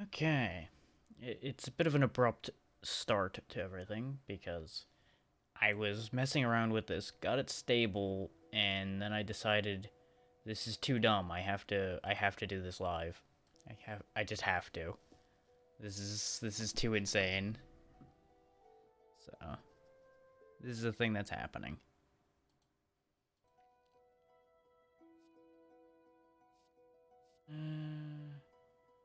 Okay. It's a bit of an abrupt start to everything because I was messing around with this, got it stable, and then I decided this is too dumb. I have to do this live. I just have to. This is too insane. So, this is a thing that's happening. Uh,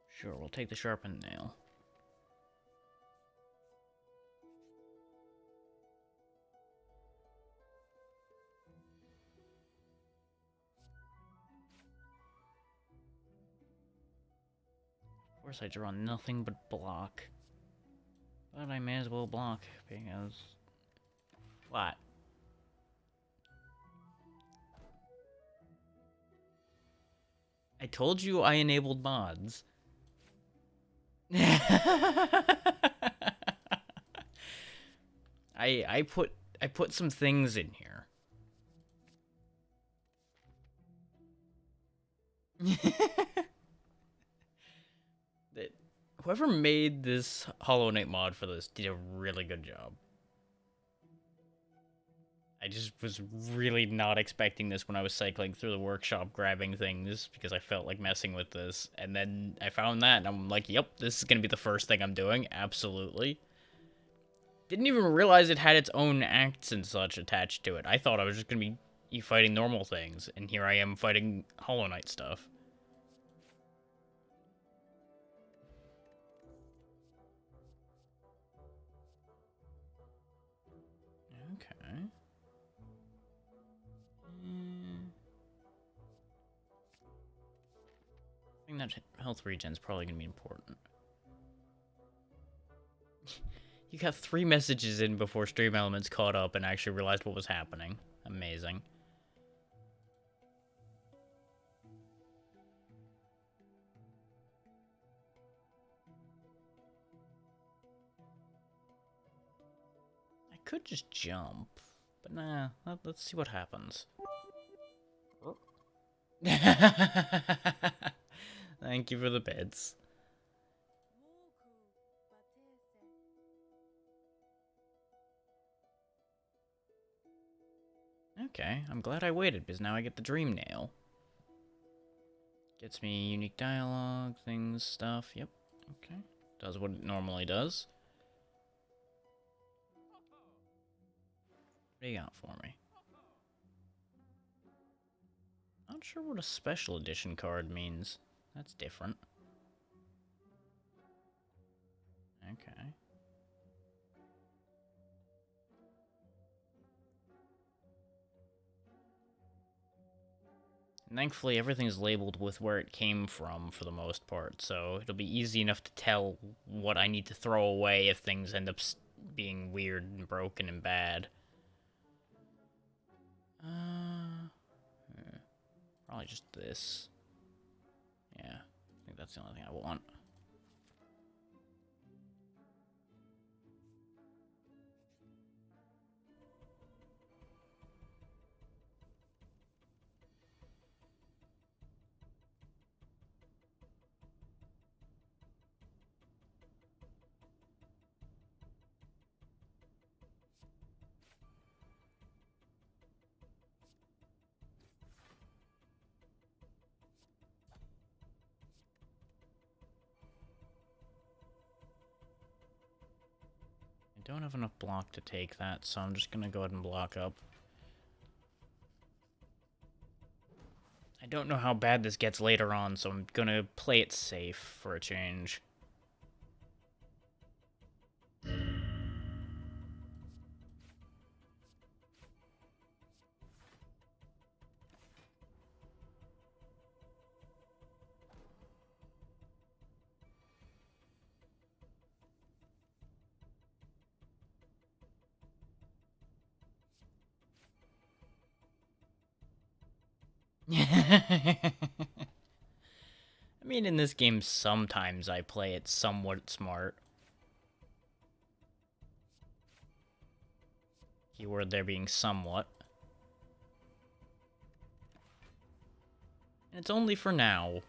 sure, we'll take the sharpened nail. Of course, I draw nothing but block. But I may as well block because. What? I told you I enabled mods. I put some things in here. That whoever made this Hollow Knight mod for this did a really good job. I just was really not expecting this when I was cycling through the workshop grabbing things because I felt like messing with this. And then I found that and I'm like, yep, this is going to be the first thing I'm doing. Absolutely. Didn't even realize it had its own acts and such attached to it. I thought I was just going to be fighting normal things. And here I am fighting Hollow Knight stuff. Okay. I think that health regen is probably going to be important. You got 3 messages in before Stream Elements caught up and actually realized what was happening. Amazing. I could just jump, but nah, let's see what happens. Thank you for the bits. Okay, I'm glad I waited because now I get the Dream Nail. Gets me unique dialogue, things, stuff. Yep. Okay. Does what it normally does. What do you got for me? Not sure what a special edition card means. That's different. Okay. And thankfully, everything's labeled with where it came from for the most part, so it'll be easy enough to tell what I need to throw away if things end up being weird and broken and bad. Probably just this. Yeah, I think that's the only thing I want. I don't have enough block to take that, so I'm just gonna go ahead and block up. I don't know how bad this gets later on, so I'm gonna play it safe for a change. I mean, in this game, sometimes I play it somewhat smart. Keyword there being somewhat. And it's only for now.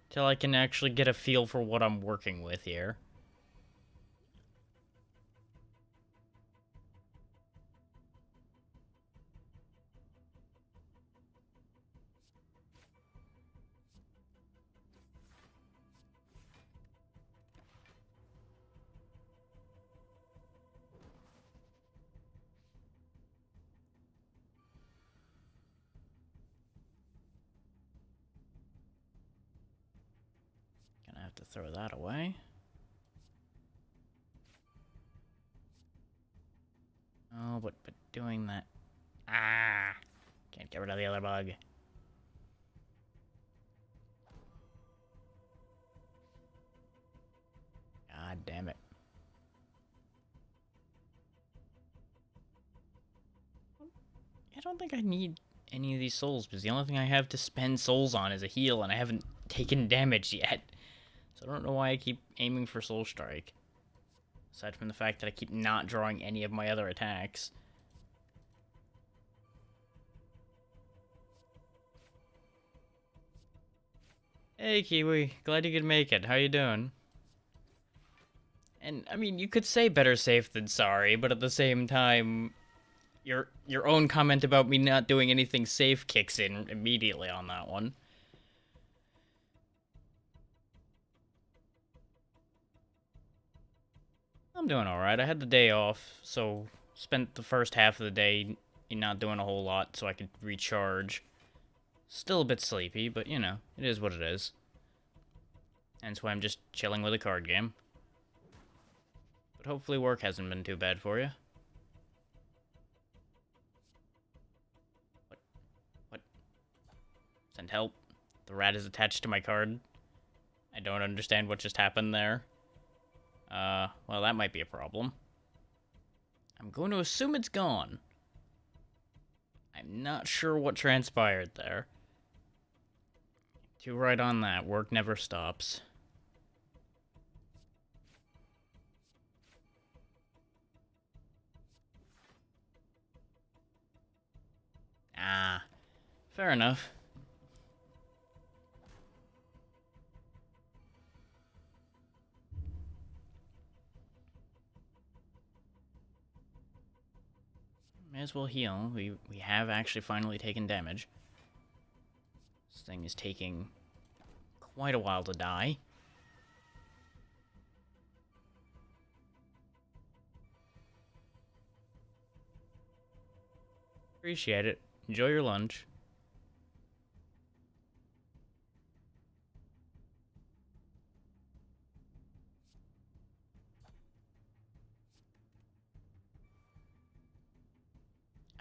till I can actually get a feel for what I'm working with here. Gonna have to throw that away. Oh, but doing that... Ah! Can't get rid of the other bug. God damn it. I don't think I need any of these souls, because the only thing I have to spend souls on is a heal, and I haven't taken damage yet. So I don't know why I keep aiming for Soul Strike. Aside from the fact that I keep not drawing any of my other attacks. Hey, Kiwi. Glad you could make it. How you doing? And, I mean, you could say better safe than sorry, but at the same time, your own comment about me not doing anything safe kicks in immediately on that one. I'm doing alright. I had the day off, so spent the first half of the day not doing a whole lot so I could recharge. Still a bit sleepy, but you know, it is what it is. Hence why I'm just chilling with a card game. But hopefully work hasn't been too bad for you. What? Send help. The rat is attached to my card. I don't understand what just happened there. Well, that might be a problem. I'm going to assume it's gone. I'm not sure what transpired there. Too right on that. Work never stops. Ah, fair enough. May as well heal. We have actually finally taken damage. This thing is taking quite a while to die. Appreciate it. Enjoy your lunch.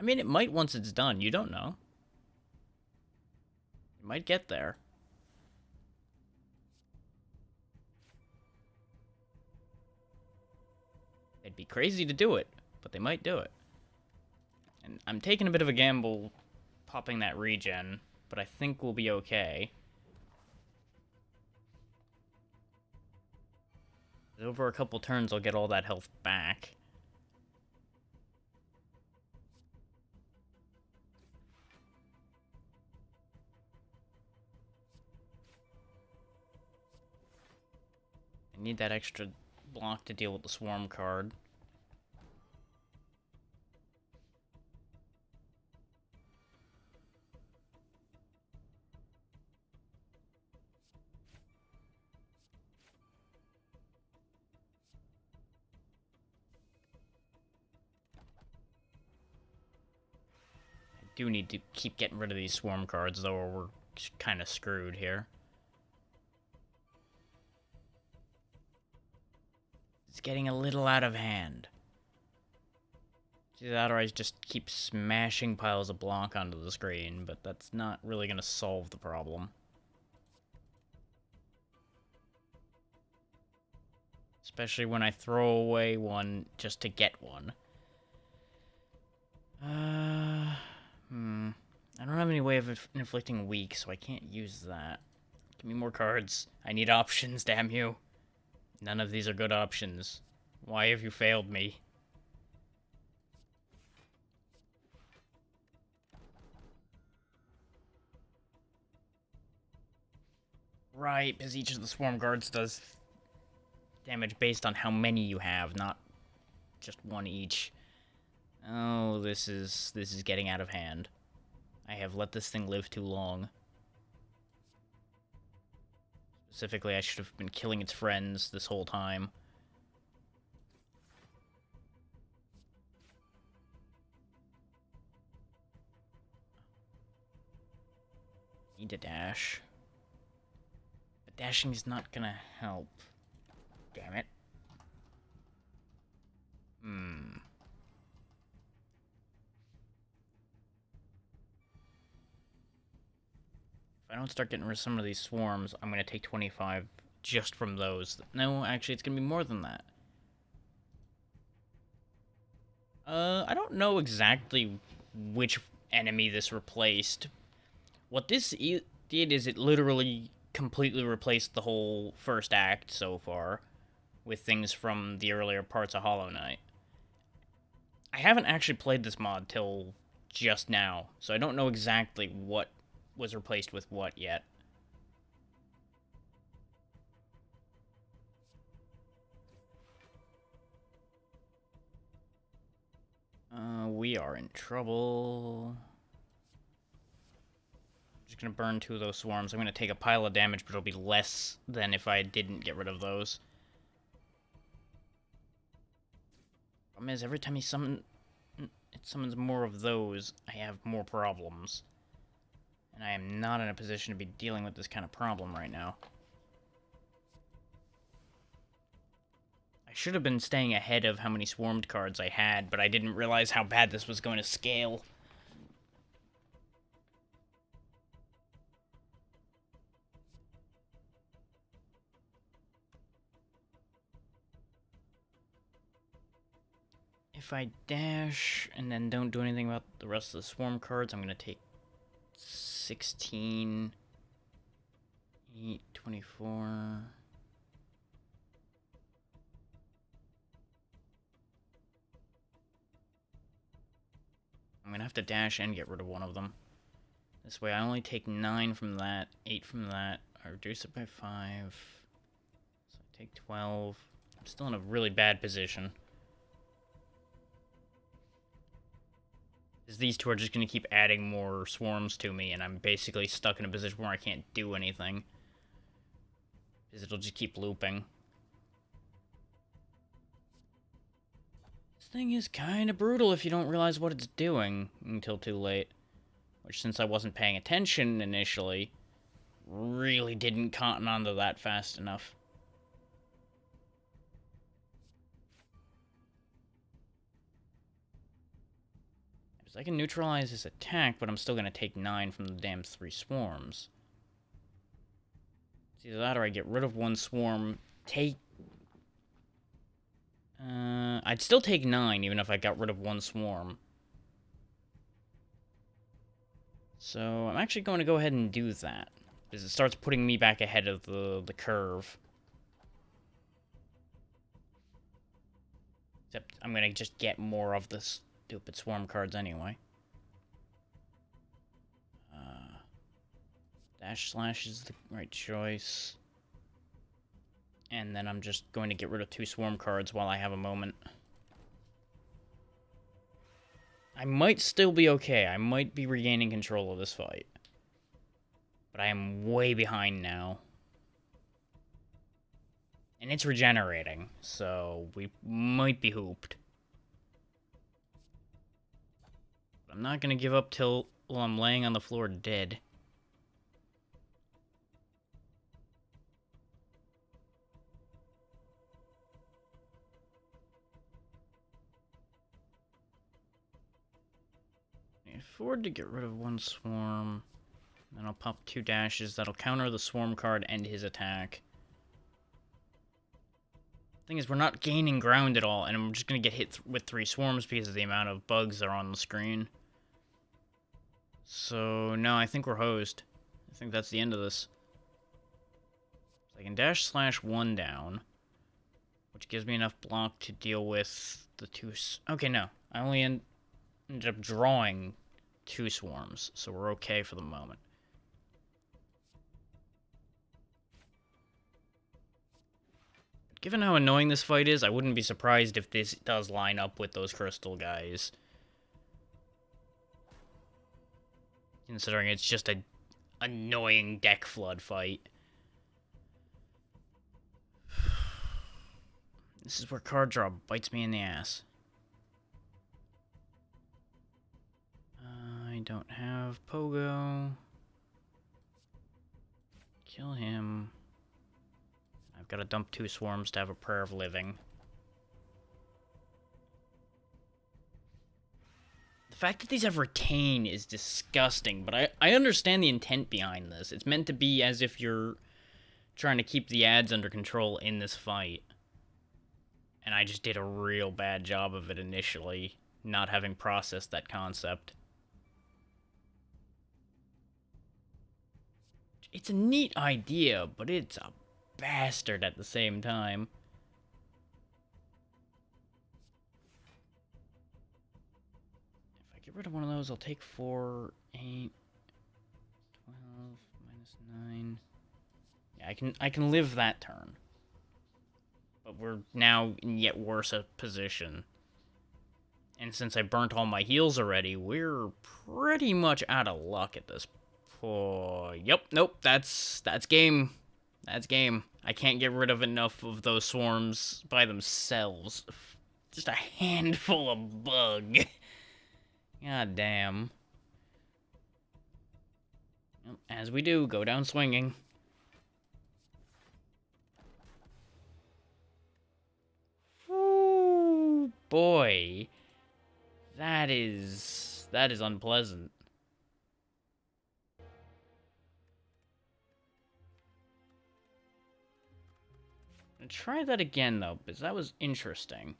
I mean, it might once it's done. You don't know. It might get there. It'd be crazy to do it, but they might do it. And I'm taking a bit of a gamble popping that regen, but I think we'll be okay. Over a couple turns, I'll get all that health back. I need that extra block to deal with the swarm card. I do need to keep getting rid of these swarm cards, though, or we're kind of screwed here. It's getting a little out of hand. Either that or I just keep smashing piles of block onto the screen, but that's not really going to solve the problem. Especially when I throw away one just to get one. I don't have any way of inflicting weak, so I can't use that. Give me more cards. I need options, damn you. None of these are good options. Why have you failed me? Right, because each of the swarm guards does damage based on how many you have, not just one each. Oh, this is getting out of hand. I have let this thing live too long. Specifically, I should have been killing its friends this whole time. Need to dash. But dashing is not gonna help. Damn it. If I don't start getting rid of some of these swarms, I'm gonna take 25 just from those. No, actually, it's gonna be more than that. I don't know exactly which enemy this replaced. What this did is it literally completely replaced the whole first act so far with things from the earlier parts of Hollow Knight. I haven't actually played this mod till just now, so I don't know exactly what was replaced with what yet. We are in trouble. Just gonna burn 2 of those swarms. I'm gonna take a pile of damage, but it'll be less than if I didn't get rid of those. Problem is, every time it summons more of those, I have more problems. And I am not in a position to be dealing with this kind of problem right now. I should have been staying ahead of how many swarmed cards I had, but I didn't realize how bad this was going to scale. If I dash and then don't do anything about the rest of the swarm cards, I'm going to take 16, 8, 24... I'm gonna have to dash and get rid of one of them. This way I only take 9 from that, 8 from that. I reduce it by 5. So I take 12. I'm still in a really bad position. Because these two are just gonna keep adding more swarms to me, and I'm basically stuck in a position where I can't do anything. Because it'll just keep looping. This thing is kind of brutal if you don't realize what it's doing until too late. Which, since I wasn't paying attention initially, really didn't cotton onto that fast enough. Because I can neutralize his attack, but I'm still going to take 9 from the damn 3 swarms. It's either that or I get rid of one swarm, take... I'd still take 9 even if I got rid of one swarm. So I'm actually going to go ahead and do that, because it starts putting me back ahead of the curve. Except I'm going to just get more of the stupid swarm cards anyway. Dash slash is the right choice. And then I'm just going to get rid of 2 swarm cards while I have a moment. I might still be okay. I might be regaining control of this fight. But I am way behind now. And it's regenerating, so we might be hooped. But I'm not going to give up till I'm laying on the floor dead. I can afford to get rid of one swarm. Then I'll pop 2 dashes. That'll counter the swarm card and his attack. Thing is, we're not gaining ground at all, and I'm just going to get hit with 3 swarms because of the amount of bugs that are on the screen. So, no, I think we're hosed. I think that's the end of this. So I can dash slash 1 down, which gives me enough block to deal with the 2... Okay, no. I only ended up drawing 2 swarms, so we're okay for the moment. given how annoying this fight is, I wouldn't be surprised if this does line up with those crystal guys. Considering it's just a annoying deck flood fight. This is where card draw bites me in the ass. I don't have Pogo. Kill him. I've got to dump 2 swarms to have a Prayer of Living. The fact that these have Retain is disgusting, but I understand the intent behind this. It's meant to be as if you're trying to keep the ads under control in this fight. And I just did a real bad job of it initially, not having processed that concept. It's a neat idea, but it's a bastard at the same time. If I get rid of one of those, I'll take 4, 8, 12, minus 9. Yeah, I can live that turn. But we're now in yet worse a position. And since I burnt all my heals already, we're pretty much out of luck at this point. Yep, nope, that's game. That's game. I can't get rid of enough of those swarms by themselves. Just a handful of bug. God damn. As we do, go down swinging. Ooh, boy. That is unpleasant. Try that again, though, because that was interesting.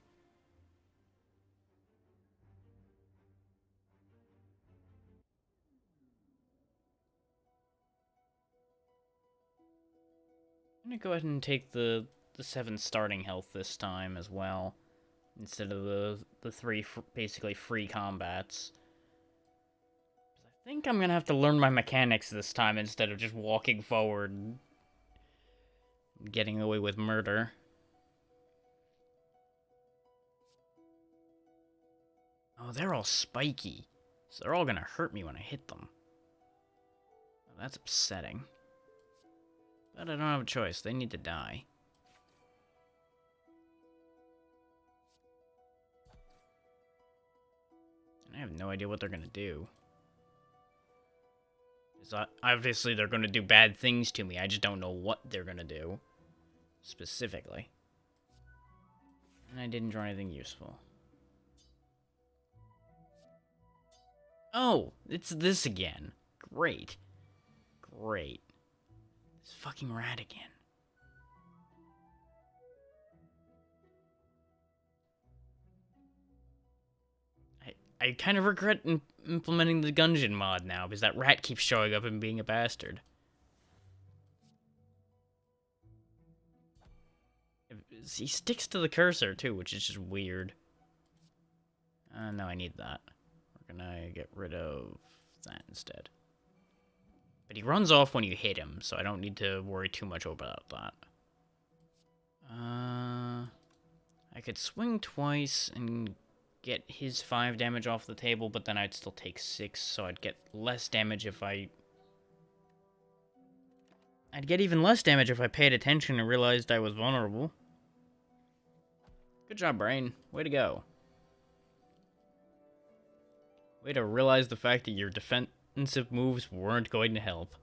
I'm gonna go ahead and take the 7 starting health this time as well, instead of the 3 basically free combats. I think I'm gonna have to learn my mechanics this time instead of just walking forward and getting away with murder. Oh, they're all spiky, so they're all gonna hurt me when I hit them. Oh, that's upsetting. But I don't have a choice. They need to die. And I have no idea what they're gonna do. Obviously, they're gonna do bad things to me. I just don't know what they're gonna do. Specifically. And I didn't draw anything useful. Oh, it's this again. Great. Great. This fucking rat again. I kind of regret implementing the Gungeon mod now, because that rat keeps showing up and being a bastard. He sticks to the cursor, too, which is just weird. No, I need that. We're gonna get rid of that instead. But he runs off when you hit him, so I don't need to worry too much about that. I could swing twice and get his 5 damage off the table, but then I'd still take 6, so I'd get less damage if I'd get even less damage if I paid attention and realized I was vulnerable. Good job, Brain. Way to go. Way to realize the fact that your defensive moves weren't going to help.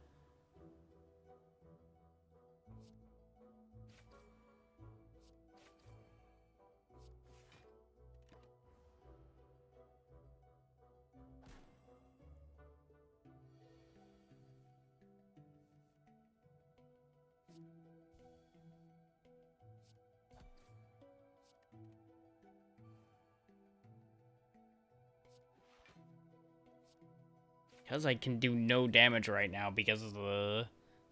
Because I can do no damage right now because of the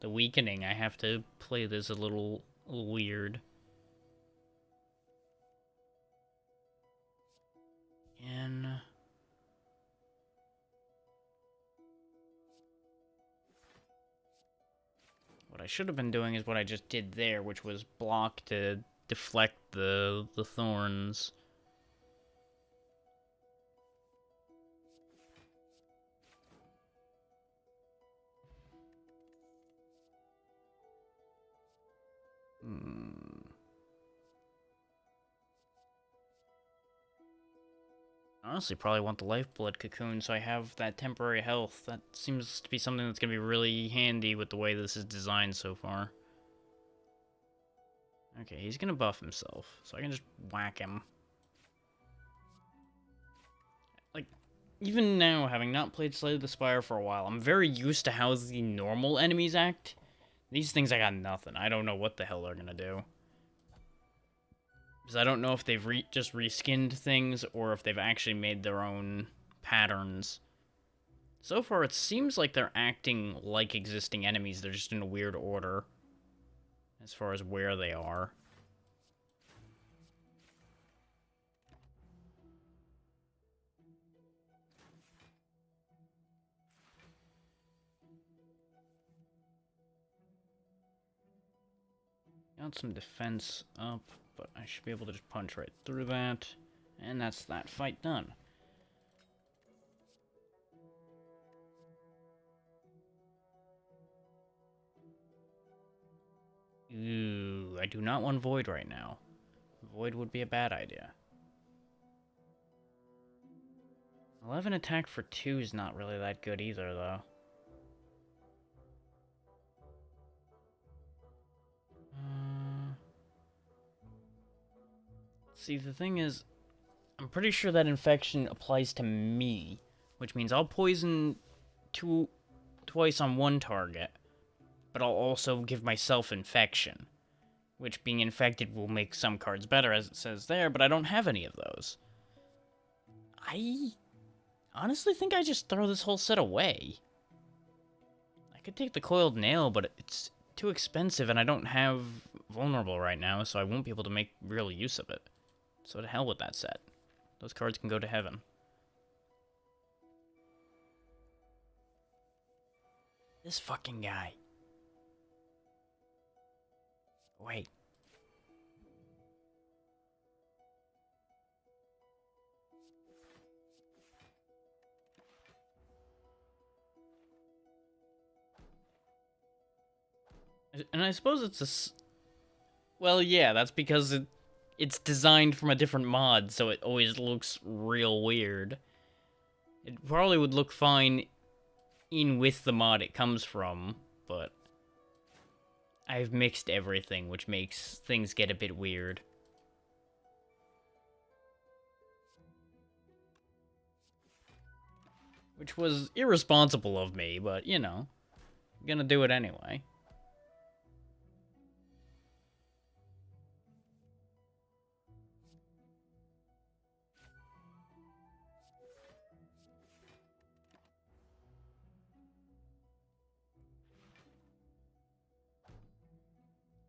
weakening, I have to play this a little weird. And what I should have been doing is what I just did there, which was block to deflect the thorns. Honestly, probably want the lifeblood cocoon so I have that temporary health. That seems to be something that's going to be really handy with the way this is designed so far. Okay, he's going to buff himself, so I can just whack him. Like, even now, having not played Slay the Spire for a while, I'm very used to how the normal enemies act. These things, I got nothing. I don't know what the hell they're going to do. Because I don't know if they've just reskinned things or if they've actually made their own patterns. So far, it seems like they're acting like existing enemies. They're just in a weird order as far as where they are. Got some defense up, but I should be able to just punch right through that. And that's that fight done. Ooh, I do not want Void right now. Void would be a bad idea. 11 attack for 2 is not really that good either, though. See, the thing is, I'm pretty sure that infection applies to me, which means I'll poison twice on one target, but I'll also give myself infection, which being infected will make some cards better, as it says there, but I don't have any of those. I honestly think I just throw this whole set away. I could take the coiled nail, but it's too expensive, and I don't have vulnerable right now, so I won't be able to make real use of it. So to hell with that set. Those cards can go to heaven. This fucking guy. Wait. And I suppose it's a... Well, yeah, that's because it's designed from a different mod, so it always looks real weird. It probably would look fine in with the mod it comes from, but I've mixed everything, which makes things get a bit weird. Which was irresponsible of me, but, you know, I'm gonna do it anyway.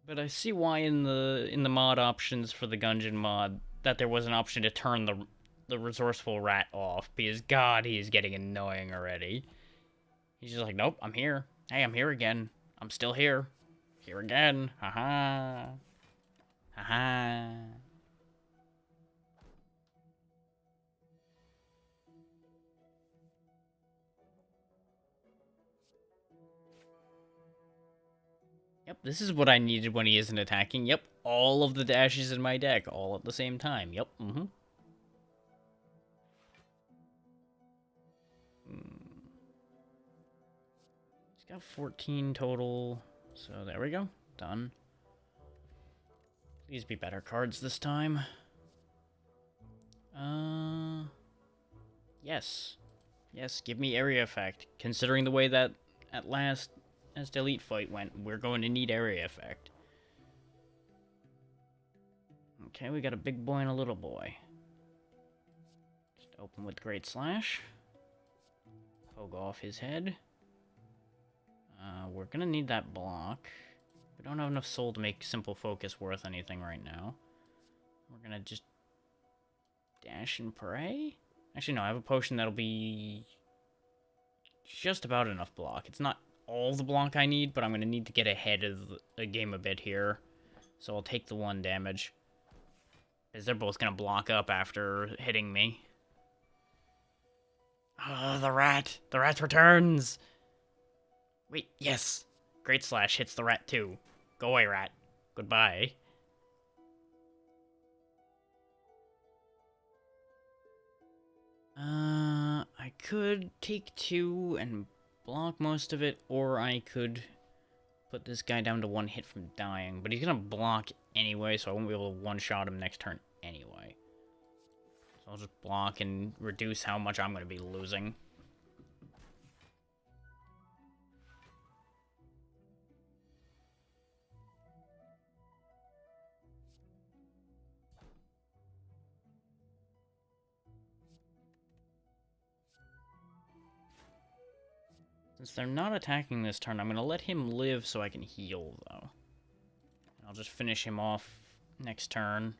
But I see why in the mod options for the Gungeon mod that there was an option to turn the resourceful rat off, because god, he is getting annoying already. He's just like, nope, I'm here. Hey, I'm here again. I'm still here. Here again. Haha. Haha. Yep, this is what I needed when he isn't attacking. Yep, all of the dashes in my deck, all at the same time. Yep, He's got 14 total, so there we go. Done. Please be better cards this time. Yes. Yes, give me area effect. Considering the way that at last as the elite fight went, we're going to need area effect. Okay, we got a big boy and a little boy. Just open with Great Slash. Poke off his head. We're gonna need that block. We don't have enough soul to make Simple Focus worth anything right now. We're gonna just dash and pray? Actually, no, I have a potion that'll be just about enough block. It's not all the block I need, but I'm gonna need to get ahead of the game a bit here. So I'll take the 1 damage. Because they're both gonna block up after hitting me. Oh, the rat! The rat returns! Wait, yes! Great Slash hits the rat too. Go away, rat. Goodbye. I could take 2 and block most of it, or I could put this guy down to 1 hit from dying, but he's gonna block anyway, so I won't be able to one-shot him next turn anyway. So I'll just block and reduce how much I'm gonna be losing. Since they're not attacking this turn, I'm going to let him live so I can heal, though. I'll just finish him off next turn.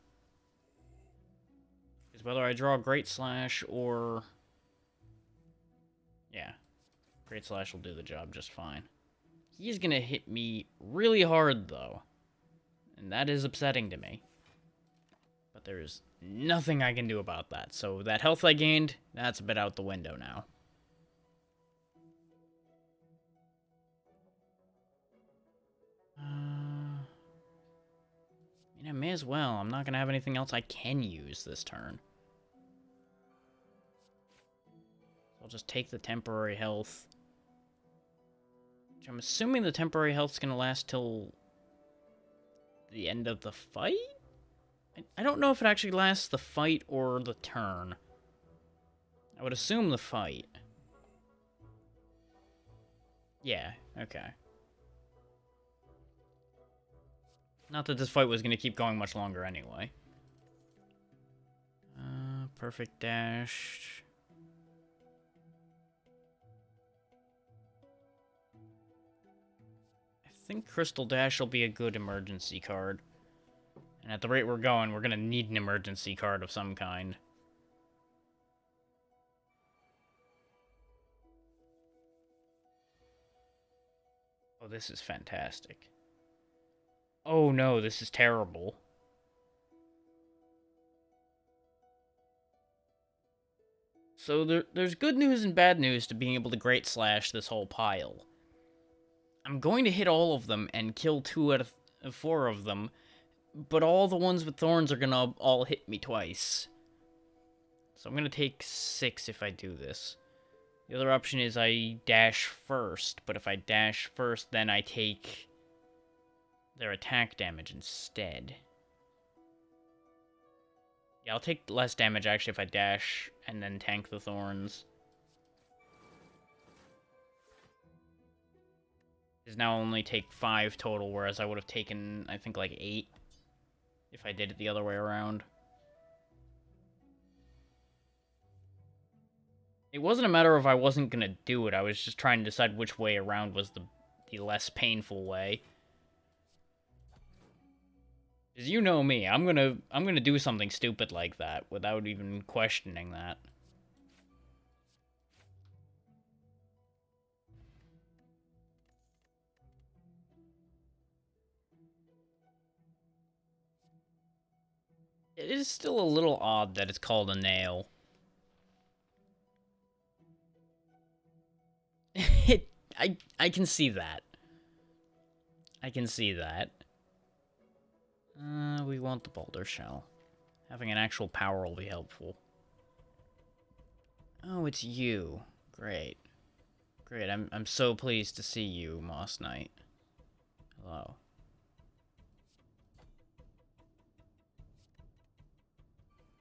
Because whether I draw Great Slash or... Yeah. Great Slash will do the job just fine. He's going to hit me really hard, though. And that is upsetting to me. But there's nothing I can do about that. So that health I gained, that's a bit out the window now. I may as well. I'm not going to have anything else I can use this turn. I'll just take the temporary health. Which I'm assuming the temporary health's going to last till the end of the fight? I don't know if it actually lasts the fight or the turn. I would assume the fight. Yeah, okay. Not that this fight was going to keep going much longer anyway. Perfect dash. I think Crystal Dash will be a good emergency card. And at the rate we're going, we're going to need an emergency card of some kind. Oh, this is fantastic. Oh no, this is terrible. So there's good news and bad news to being able to Great Slash this whole pile. I'm going to hit all of them and kill 2 out of 4 of them, but all the ones with thorns are gonna all hit me twice. So I'm gonna take 6 if I do this. The other option is I dash first, but if I dash first, then I take their attack damage instead. Yeah, I'll take less damage, actually, if I dash and then tank the thorns. Is now only take 5 total, whereas I would have taken, I think, like 8 if I did it the other way around. It wasn't a matter of I wasn't gonna do it, I was just trying to decide which way around was the less painful way. Because you know me, I'm gonna do something stupid like that without even questioning that. It is still a little odd that it's called a nail. I can see that. I can see that. We want the boulder shell. Having an actual power will be helpful. Oh, it's you. Great. Great, I'm so pleased to see you, Moss Knight. Hello.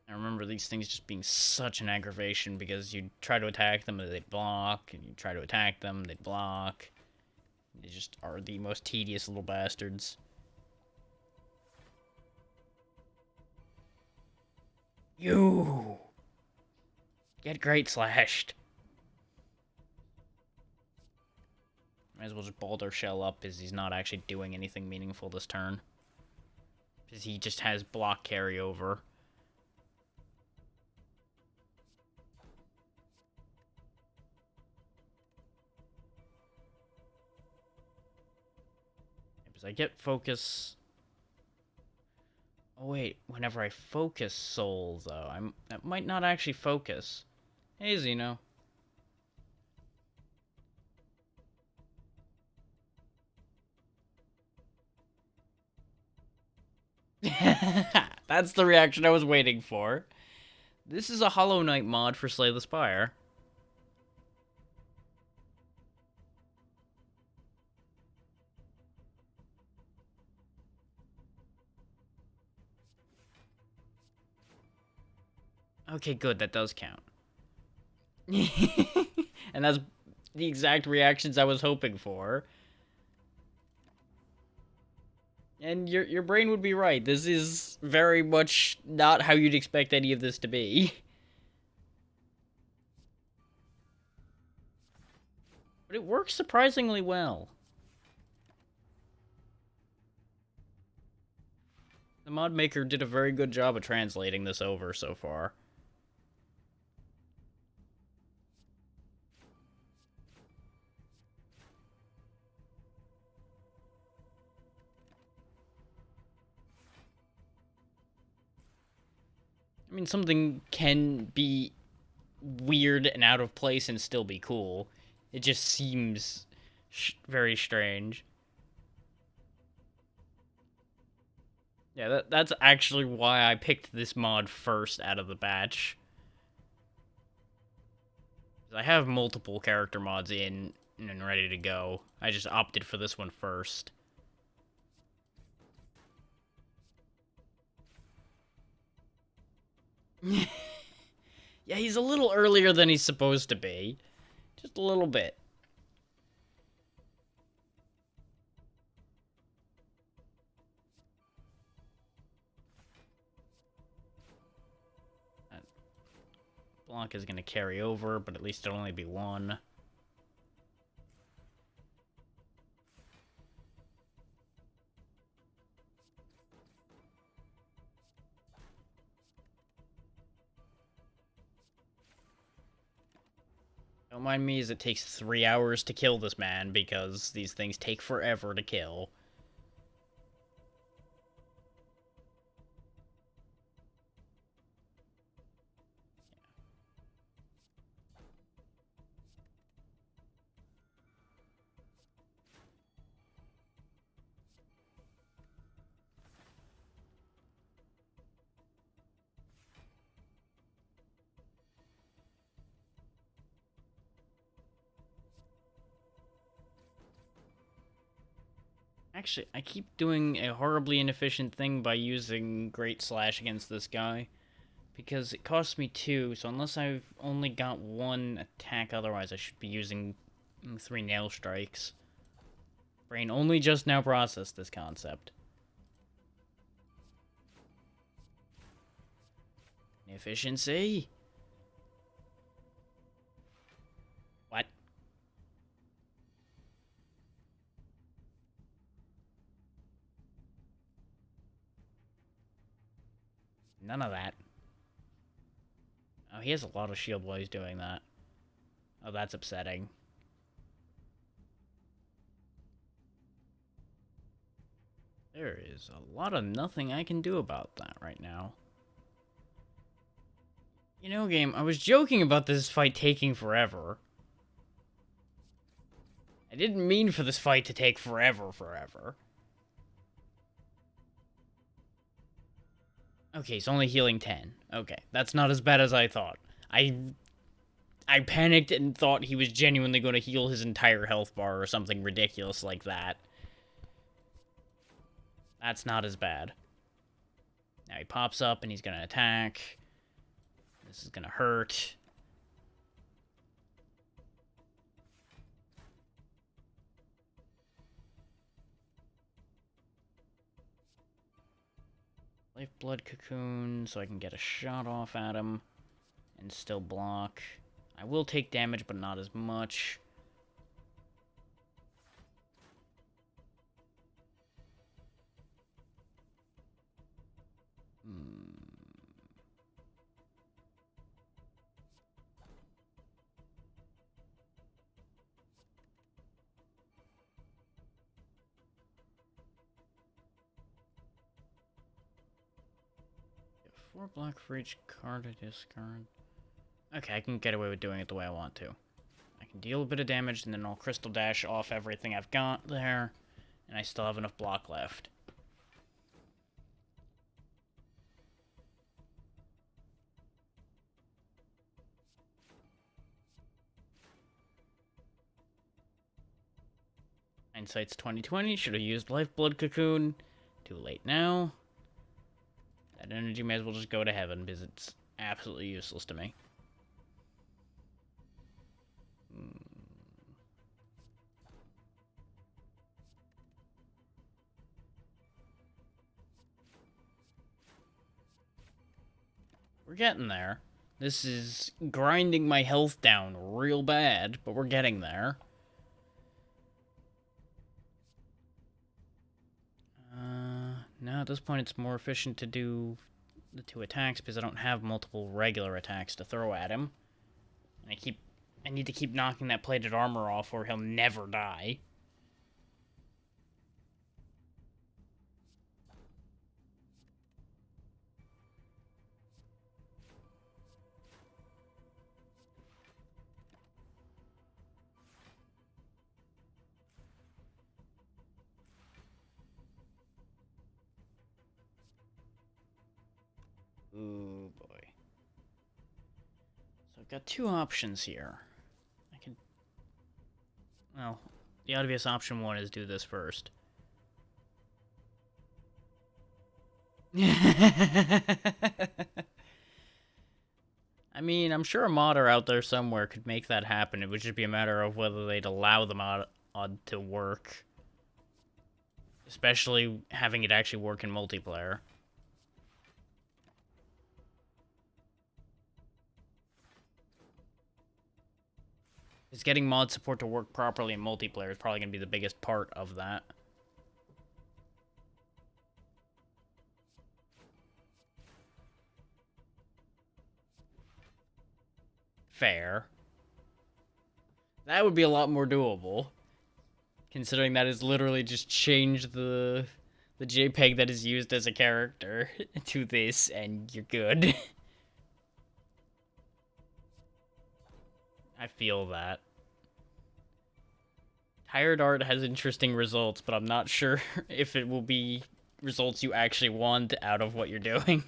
I remember these things just being such an aggravation because you try to attack them and they'd block, and you try to attack them, they'd block. They just are the most tedious little bastards. You! Get Great Slashed. Might as well just Boulder Shell up, because he's not actually doing anything meaningful this turn. Because he just has block carryover. Because I get focus Oh wait, whenever I focus soul, though, that might not actually focus. Hey, Zeno. That's the reaction I was waiting for. This is a Hollow Knight mod for Slay the Spire. Okay, good, that does count. And that's the exact reactions I was hoping for. And your brain would be right. This is very much not how you'd expect any of this to be. But it works surprisingly well. The mod maker did a very good job of translating this over so far. I mean, something can be weird and out of place and still be cool. It just seems very strange. Yeah, that's actually why I picked this mod first out of the batch. I have multiple character mods in and ready to go. I just opted for this one first. Yeah, he's a little earlier than he's supposed to be. Just a little bit. Block is going to carry over, but at least it'll only be one. Don't mind me as it takes 3 hours to kill this man, because these things take forever to kill. Actually, I keep doing a horribly inefficient thing by using Great Slash against this guy. Because it costs me 2, so unless I've only got 1 attack, otherwise I should be using 3 nail strikes. Brain only just now processed this concept. Efficiency? What? None of that. Oh, he has a lot of shield while he's doing that. Oh, that's upsetting. There is a lot of nothing I can do about that right now. You know, game, I was joking about this fight taking forever. I didn't mean for this fight to take forever. Okay, he's only healing 10. Okay, that's not as bad as I thought. I panicked and thought he was genuinely going to heal his entire health bar or something ridiculous like that. That's not as bad. Now he pops up and he's going to attack. This is going to hurt. Lifeblood Cocoon so I can get a shot off at him and still block. I will take damage, but not as much. 4 block for each card I discard. Okay, I can get away with doing it the way I want to. I can deal a bit of damage, and then I'll Crystal Dash off everything I've got there, and I still have enough block left. Hindsight's 2020. Should have used Lifeblood Cocoon. Too late now. That energy may as well just go to heaven, because it's absolutely useless to me. We're getting there. This is grinding my health down real bad, but we're getting there. Now at this point it's more efficient to do the 2 attacks because I don't have multiple regular attacks to throw at him. And I need to keep knocking that plated armor off or he'll never die. Ooh, boy. So I've got 2 options here. I can... Well, the obvious option 1 is do this first. I mean, I'm sure a modder out there somewhere could make that happen. It would just be a matter of whether they'd allow the mod to work. Especially having it actually work in multiplayer. Because getting mod support to work properly in multiplayer is probably going to be the biggest part of that. Fair. That would be a lot more doable. Considering that is literally just change the JPEG that is used as a character to this and you're good. I feel that. Tired art has interesting results, but I'm not sure if it will be results you actually want out of what you're doing.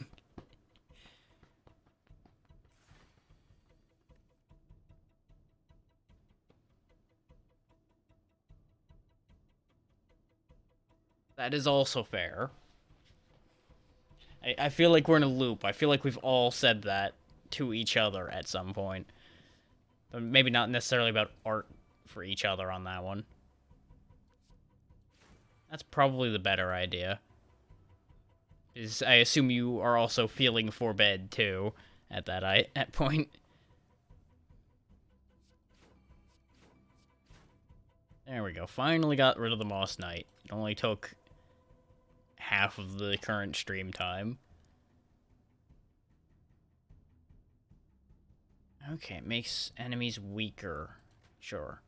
That is also fair. I feel like we're in a loop. I feel like we've all said that to each other at some point. But maybe not necessarily about art for each other on that one. That's probably the better idea. Is I assume you are also feeling for bed too at that point. There we go. Finally got rid of the Moss Knight. It only took half of the current stream time. Okay, it makes enemies weaker. Sure.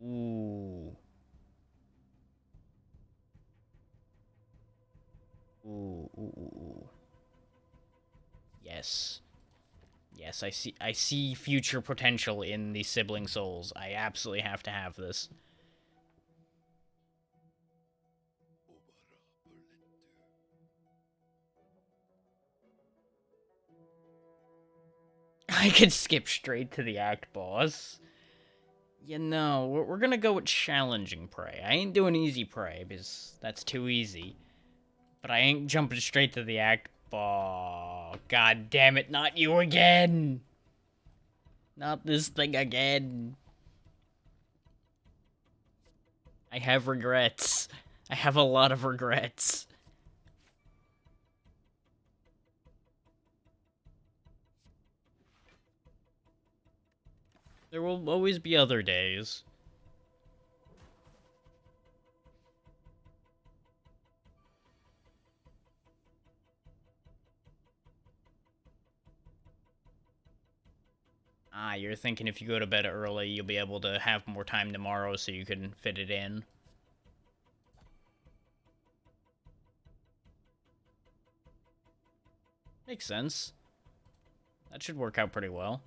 Ooh. Ooh. Yes. Yes, I see future potential in the sibling souls. I absolutely have to have this. I could skip straight to the act boss. You know, we're gonna go with challenging prey. I ain't doing easy prey, because that's too easy. But I ain't jumping straight to the act boss. God damn it, not you again! Not this thing again. I have regrets. I have a lot of regrets. There will always be other days. Ah, you're thinking if you go to bed early, you'll be able to have more time tomorrow so you can fit it in. Makes sense. That should work out pretty well.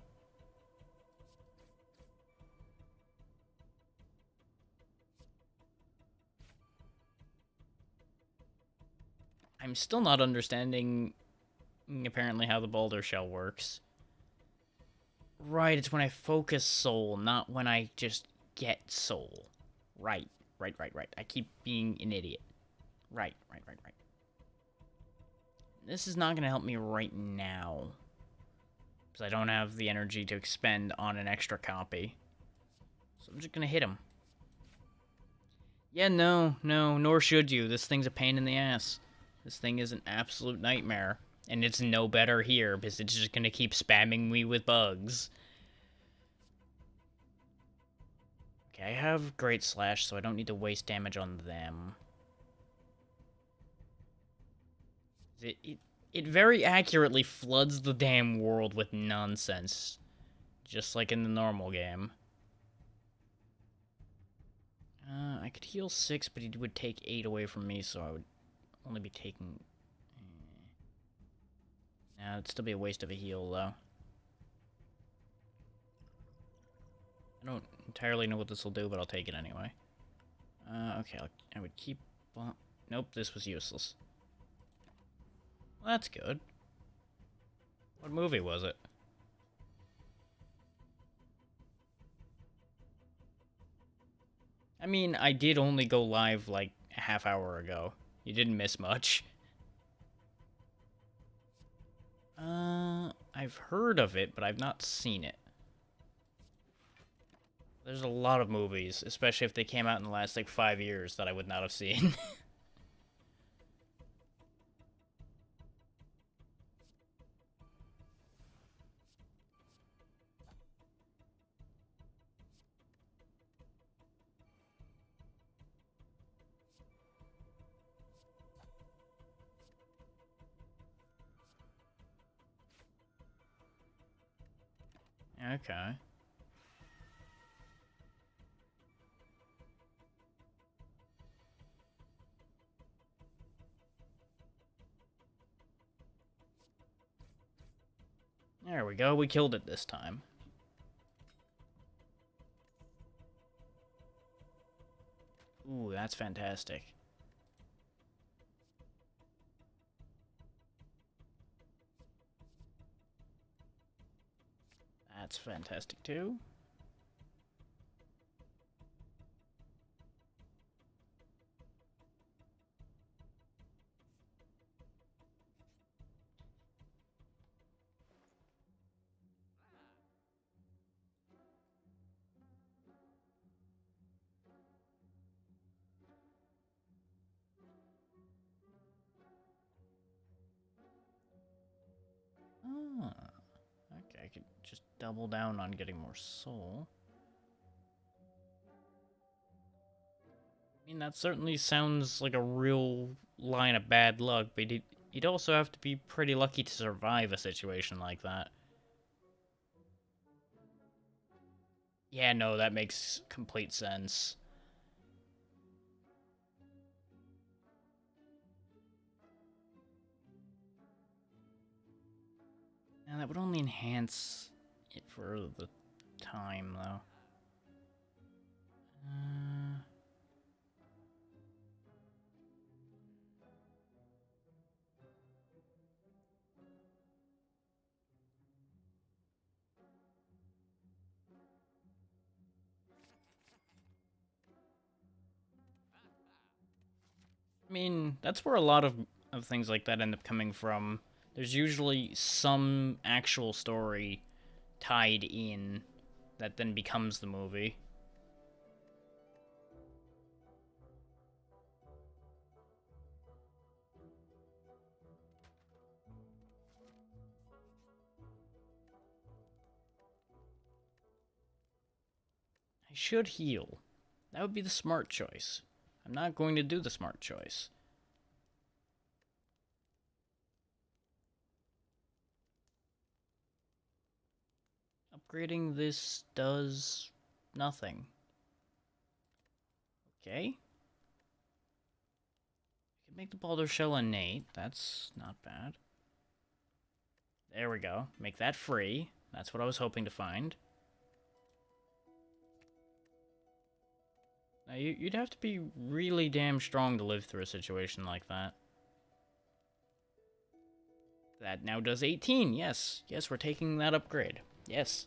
I'm still not understanding, apparently, how the boulder shell works. Right, it's when I focus soul, not when I just get soul. Right. I keep being an idiot. Right. This is not going to help me right now. Because I don't have the energy to expend on an extra copy. So I'm just going to hit him. Yeah, no, nor should you. This thing's a pain in the ass. This thing is an absolute nightmare. And it's no better here, because it's just going to keep spamming me with bugs. Okay, I have Great Slash, so I don't need to waste damage on them. It very accurately floods the damn world with nonsense. Just like in the normal game. I could heal 6, but he would take 8 away from me, so I would only be taking... Nah, it'd still be a waste of a heal, though. I don't entirely know what this will do, but I'll take it anyway. Okay, I would keep... Nope, this was useless. Well, that's good. What movie was it? I mean, I did only go live, like, a half hour ago. You didn't miss much. I've heard of it, but I've not seen it. There's a lot of movies, especially if they came out in the last, like, 5 years, that I would not have seen. Okay. There we go, we killed it this time. Ooh, that's fantastic. That's fantastic too. Ah, okay, I could just double down on getting more soul. I mean, that certainly sounds like a real line of bad luck, but you'd also have to be pretty lucky to survive a situation like that. Yeah, no, that makes complete sense. And that would only enhance it for the time, though. I mean, that's where a lot of things like that end up coming from. There's usually some actual story tied in that then becomes the movie. I should heal. That would be the smart choice. I'm not going to do the smart choice. upgrading this does nothing. Okay. We can make the boulder shell innate. That's not bad. There we go. Make that free. That's what I was hoping to find. Now, you'd have to be really damn strong to live through a situation like that. That now does 18. Yes. Yes, we're taking that upgrade. Yes.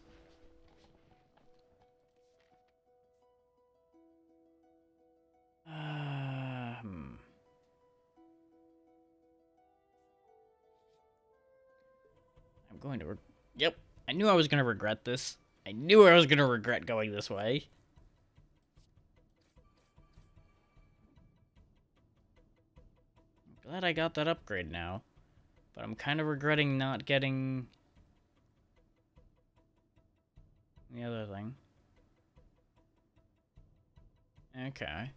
I'm going to... Yep. I knew I was going to regret this. I knew I was going to regret going this way. I'm glad I got that upgrade now. But I'm kind of regretting not getting... the other thing. Okay.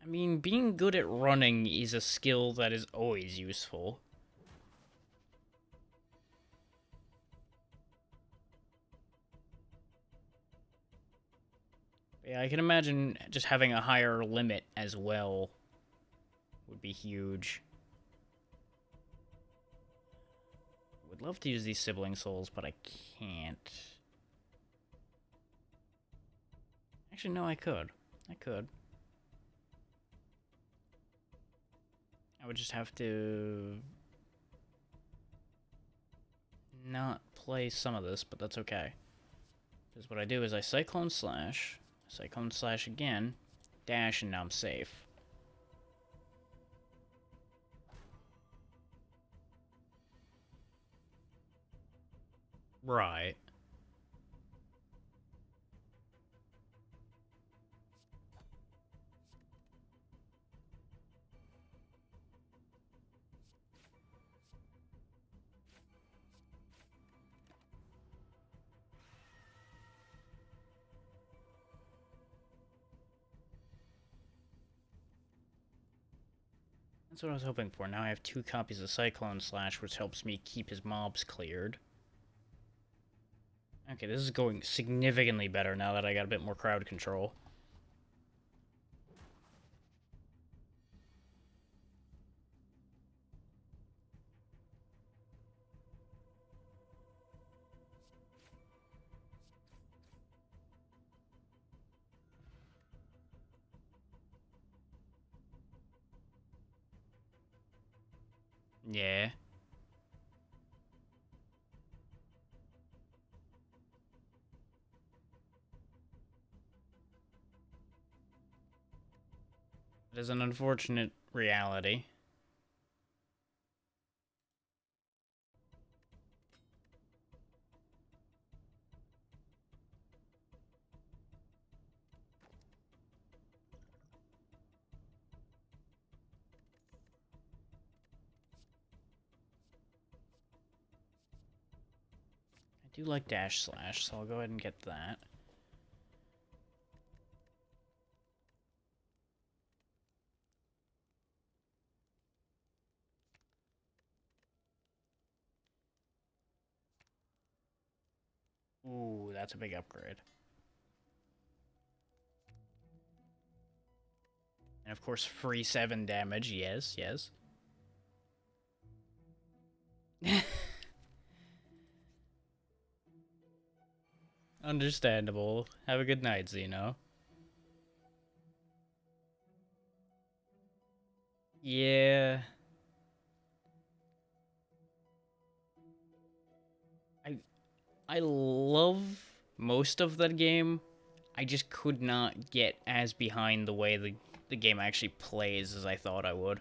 I mean, being good at running is a skill that is always useful. But yeah, I can imagine just having a higher limit as well would be huge. Would love to use these sibling souls, but I can't. Actually, no, I could. I could. I would just have to not play some of this, but that's okay. Because what I do is I Cyclone Slash again, dash, and now I'm safe. Right. That's what I was hoping for. Now I have 2 copies of Cyclone Slash, which helps me keep his mobs cleared. Okay, this is going significantly better now that I got a bit more crowd control. Yeah. It is an unfortunate reality. I do like dash slash, so I'll go ahead and get that. Ooh, that's a big upgrade. And of course, free 7 damage. Yes, yes. Understandable. Have a good night, Zeno. Yeah. I love most of that game. I just could not get as behind the way the game actually plays as I thought I would.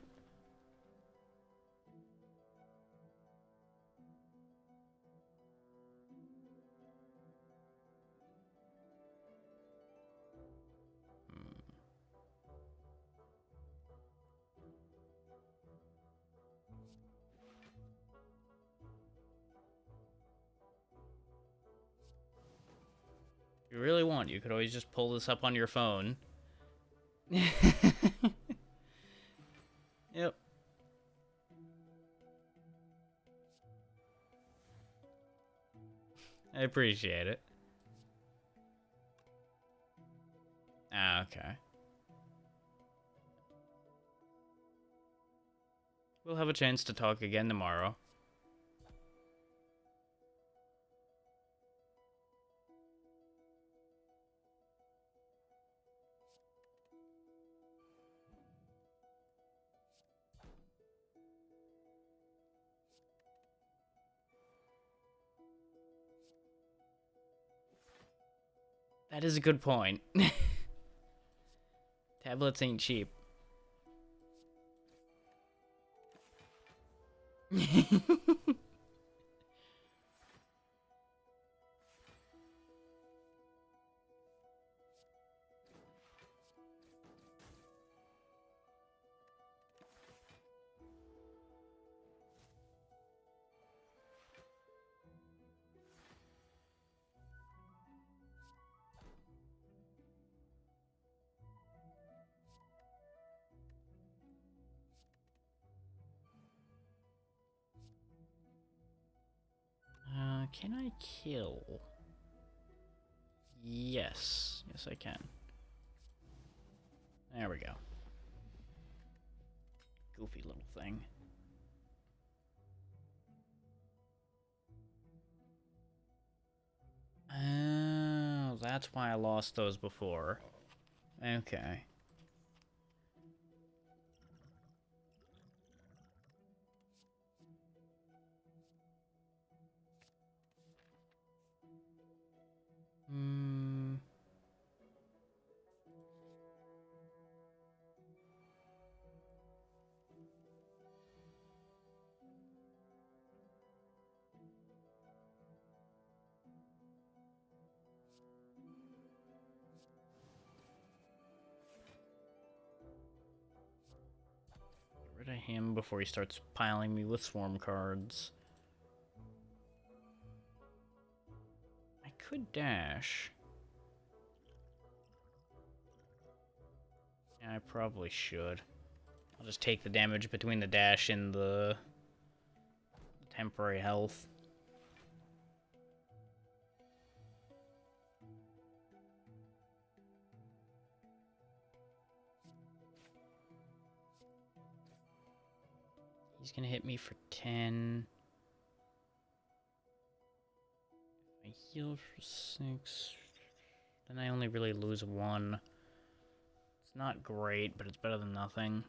If you really want, you could always just pull this up on your phone. Yep. I appreciate it. Ah, okay. We'll have a chance to talk again tomorrow. That is a good point. Tablets ain't cheap. Can I kill? Yes. Yes, I can. There we go. Goofy little thing. Oh, that's why I lost those before. Okay. Hmm. Get rid of him before he starts piling me with swarm cards. I could dash. Yeah, I probably should. I'll just take the damage between the dash and the temporary health. He's gonna hit me for 10. I heal for 6. Then I only really lose 1. It's not great, but it's better than nothing.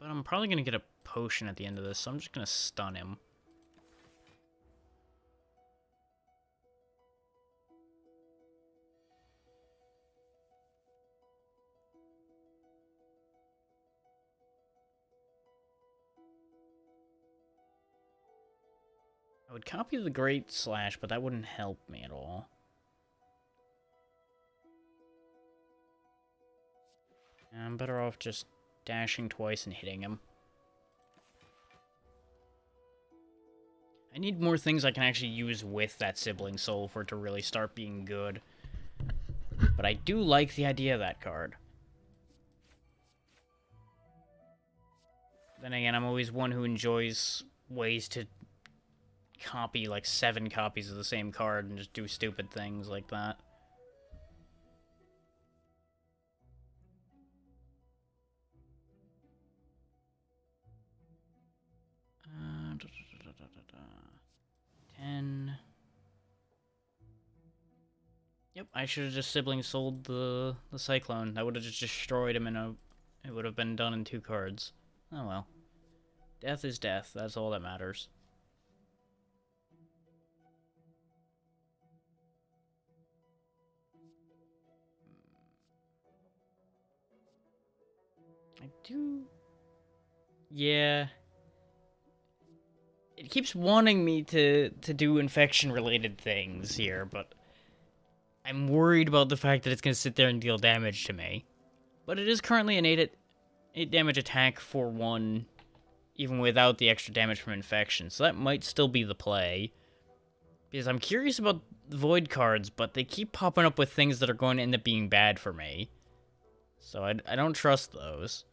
But I'm probably gonna get a potion at the end of this, so I'm just gonna stun him. I would copy the Great Slash, but that wouldn't help me at all. I'm better off just dashing twice and hitting him. I need more things I can actually use with that Sibling Soul for it to really start being good. But I do like the idea of that card. Then again, I'm always one who enjoys ways to copy like 7 copies of the same card and just do stupid things like that. Da, da, da, 10. Yep, I should have just Sibling Sold the Cyclone. That would have just destroyed him it would have been done in 2 cards. Oh well. Death is death, that's all that matters. I do... Yeah. It keeps wanting me to do infection-related things here, but I'm worried about the fact that it's going to sit there and deal damage to me. But it is currently an 8 damage attack for 1, even without the extra damage from infection, so that might still be the play. Because I'm curious about the Void cards, but they keep popping up with things that are going to end up being bad for me. So I don't trust those.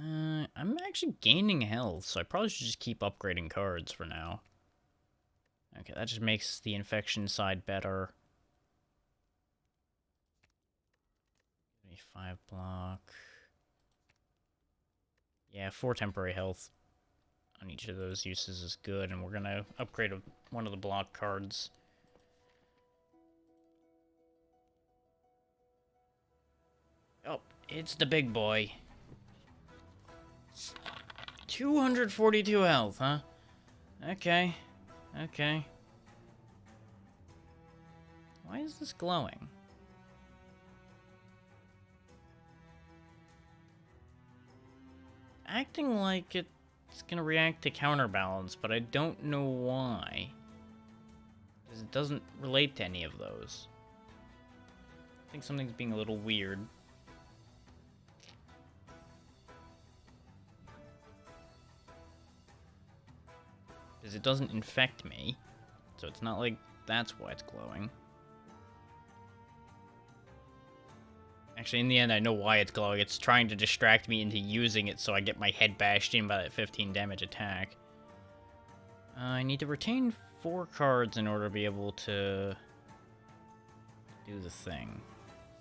I'm actually gaining health, so I probably should just keep upgrading cards for now. Okay, that just makes the infection side better. 5 block. Yeah, 4 temporary health on each of those uses is good, and we're gonna upgrade one of the block cards. Oh, it's the big boy. 242 health, huh? Okay. Okay. Why is this glowing? Acting like it's gonna react to counterbalance, but I don't know why. Because it doesn't relate to any of those. I think something's being a little weird. Because it doesn't infect me, so it's not like that's why it's glowing. Actually, in the end, I know why it's glowing. It's trying to distract me into using it so I get my head bashed in by that 15 damage attack. I need to retain 4 cards in order to be able to do the thing.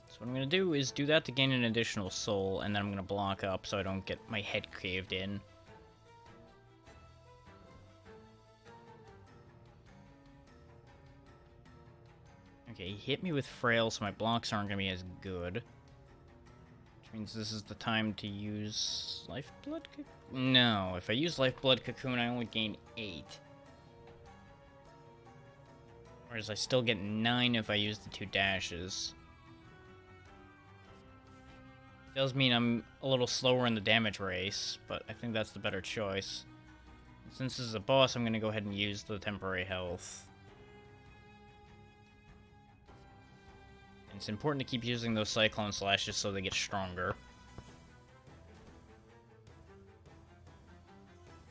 So what I'm going to do is do that to gain an additional soul, and then I'm going to block up so I don't get my head caved in. Okay, he hit me with Frail, so my blocks aren't going to be as good. Which means this is the time to use Lifeblood Cocoon? No, if I use Lifeblood Cocoon, I only gain 8. Whereas I still get 9 if I use the 2 dashes. Does mean I'm a little slower in the damage race, but I think that's the better choice. Since this is a boss, I'm going to go ahead and use the temporary health. It's important to keep using those Cyclone Slashes so they get stronger.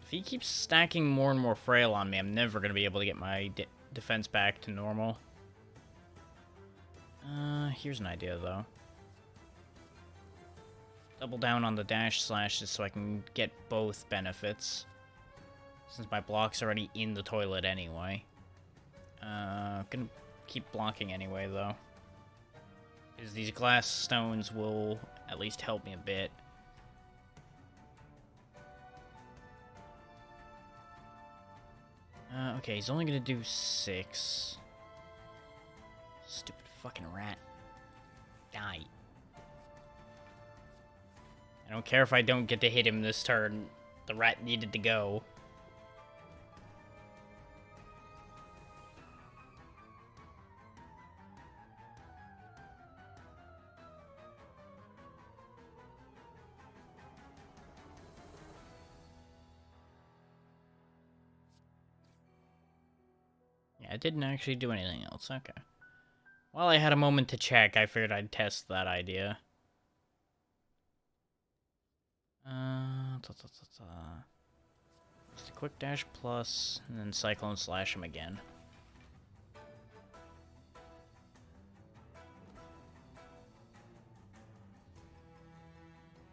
If he keeps stacking more and more Frail on me, I'm never going to be able to get my defense back to normal. Here's an idea, though. Double down on the dash slashes so I can get both benefits. Since my block's already in the toilet anyway. Gonna keep blocking anyway, though. Because these glass stones will at least help me a bit. Okay, he's only gonna do 6. Stupid fucking rat. Die. I don't care if I don't get to hit him this turn. The rat needed to go. Yeah, it didn't actually do anything else. Okay. While I had a moment to check, I figured I'd test that idea. Just a quick dash plus, and then Cyclone Slash him again.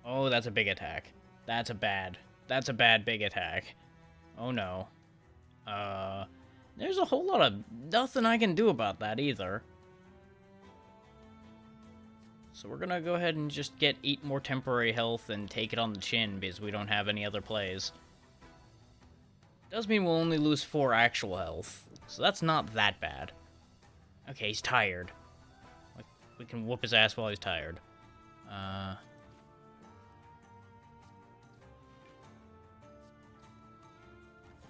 Oh, that's a big attack. That's a bad big attack. Oh no. There's a whole lot of nothing I can do about that either. So we're gonna go ahead and just get 8 more temporary health and take it on the chin because we don't have any other plays. Does mean we'll only lose 4 actual health, so that's not that bad. Okay, he's tired. We can whoop his ass while he's tired.